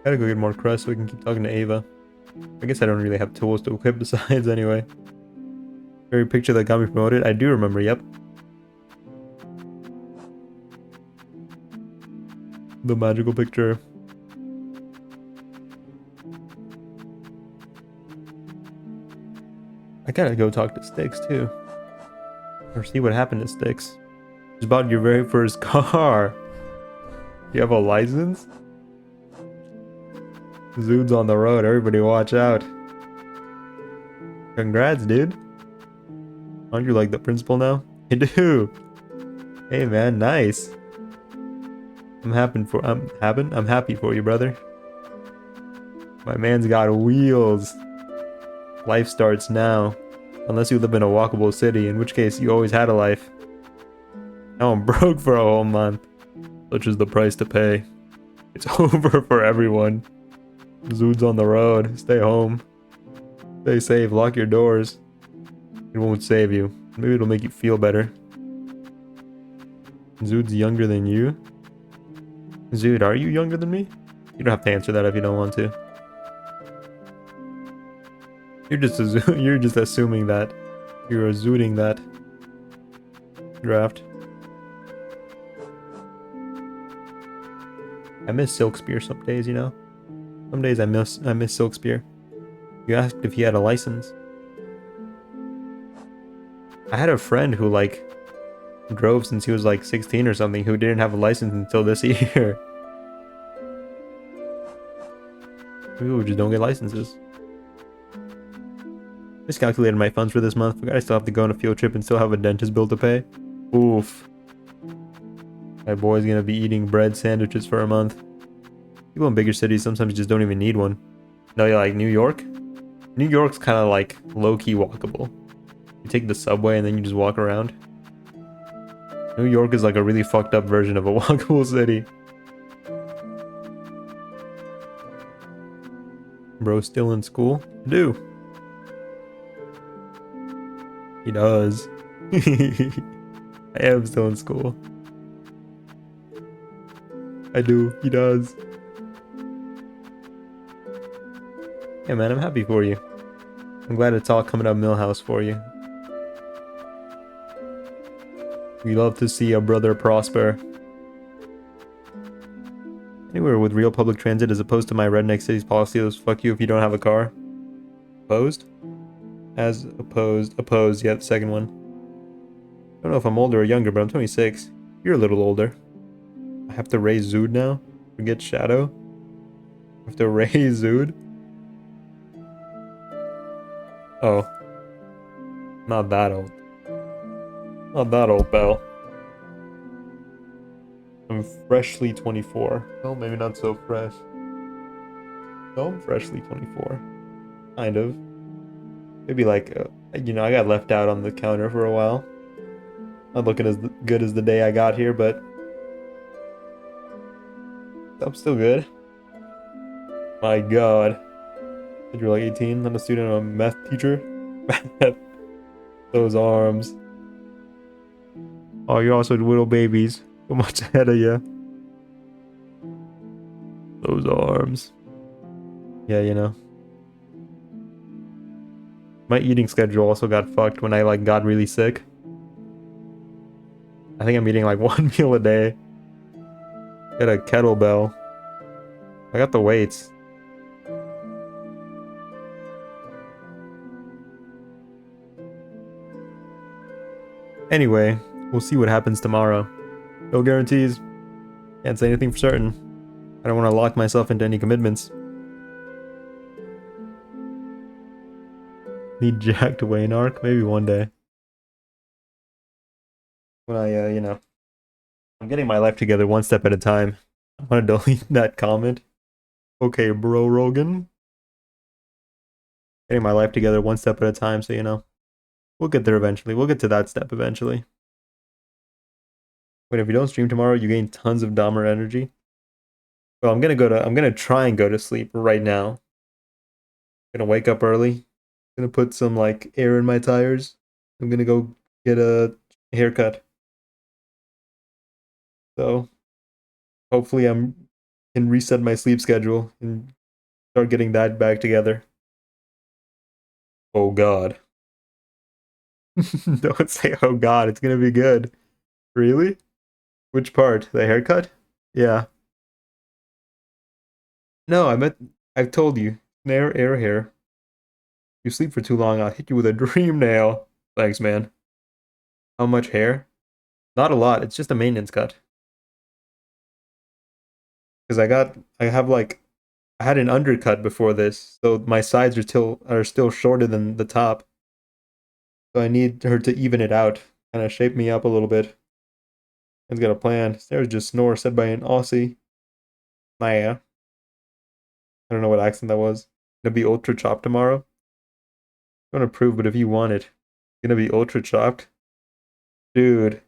Gotta go get more crust so we can keep talking to Ava. I guess I don't really have tools to equip besides anyway. Very picture that got me promoted? I do remember, yep. the magical picture. I gotta go talk to Styx too. Or see what happened to Styx. Just bought your very first car. You have a license? Zood's on the road, everybody watch out. Congrats, dude. Aren't you like the principal now? You do. Hey man, nice. I'm happy for you, brother. My man's got wheels. Life starts now. Unless you live in a walkable city, in which case you always had a life. Now I'm broke for a whole month. Such is the price to pay. It's over for everyone. Zood's on the road. Stay home. Stay safe. Lock your doors. It won't save you. Maybe it'll make you feel better. Zood's younger than you? Zood, are you younger than me? You don't have to answer that if you don't want to. You're just assuming that. You're zooding that. Draft. I miss Silkspear some days, you know? Some days I miss Silkspear. You asked if he had a license. I had a friend who like drove since he was like 16 or something who didn't have a license until this year. People just don't get licenses. Miscalculated my funds for this month. Forgot I still have to go on a field trip and still have a dentist bill to pay. Oof. My boy's gonna be eating bread sandwiches for a month. People in bigger cities sometimes just don't even need one. No, you're like New York? New York's kind of like low-key walkable. You take the subway and then you just walk around. New York is like a really fucked up version of a walkable city. Bro, still in school? Do. He does. I am still in school. I do. He does. Yeah, man, I'm happy for you. I'm glad it's all coming up Millhouse for you. We love to see a brother prosper. Anywhere with real public transit as opposed to my redneck city's policy of fuck you if you don't have a car. Opposed? As opposed. Opposed, yeah, the second one. I don't know if I'm older or younger, but I'm 26. You're a little older. I have to raise Zood now? Forget Shadow? I have to raise Zood? Oh. Not that old. Not that old, pal. I'm freshly 24. Well, maybe not so fresh. No, I'm freshly 24. Kind of. Maybe like, you know, I got left out on the counter for a while. Not looking as good as the day I got here, but I'm still good. My god. You're like 18, not a student, I'm a math teacher. Those arms. Oh, you're also little babies. So much ahead of you. Those arms. Yeah, you know. My eating schedule also got fucked when I like got really sick. I think I'm eating like one meal a day. Got a kettlebell. I got the weights. Anyway, we'll see what happens tomorrow. No guarantees. Can't say anything for certain. I don't want to lock myself into any commitments. Need Jack to Wayne arc? Maybe one day. When I, you know, I'm getting my life together one step at a time. I want to delete that comment. Okay, bro, Rogan. Getting my life together one step at a time, so you know. We'll get there eventually. We'll get to that step eventually. Wait, if you don't stream tomorrow, you gain tons of Dahmer energy. Well, I'm gonna try and go to sleep right now. I'm gonna wake up early. I'm gonna put some like air in my tires. I'm gonna go get a haircut. So hopefully can reset my sleep schedule and start getting that back together. Oh god. Don't say oh god, it's gonna be good. Really? Which part? The haircut? Yeah. No, I've told you. Nair air hair. You sleep for too long, I'll hit you with a dream nail. Thanks, man. How much hair? Not a lot, it's just a maintenance cut. Because I had an undercut before this, so my sides are still shorter than the top. So I need her to even it out, kind of shape me up a little bit. He's got a plan. There's just snore said by an Aussie. Maya. I don't know what accent that was. Gonna be ultra chopped tomorrow. Don't approve, but if you want it, gonna be ultra chopped. Dude,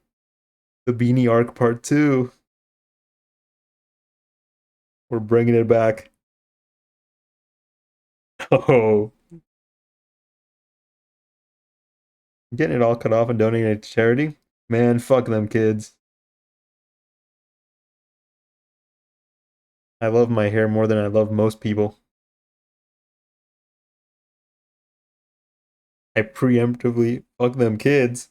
the beanie arc part 2. We're bringing it back. Oh, getting it all cut off and donating it to charity? Man, fuck them kids. I love my hair more than I love most people. I preemptively fuck them kids.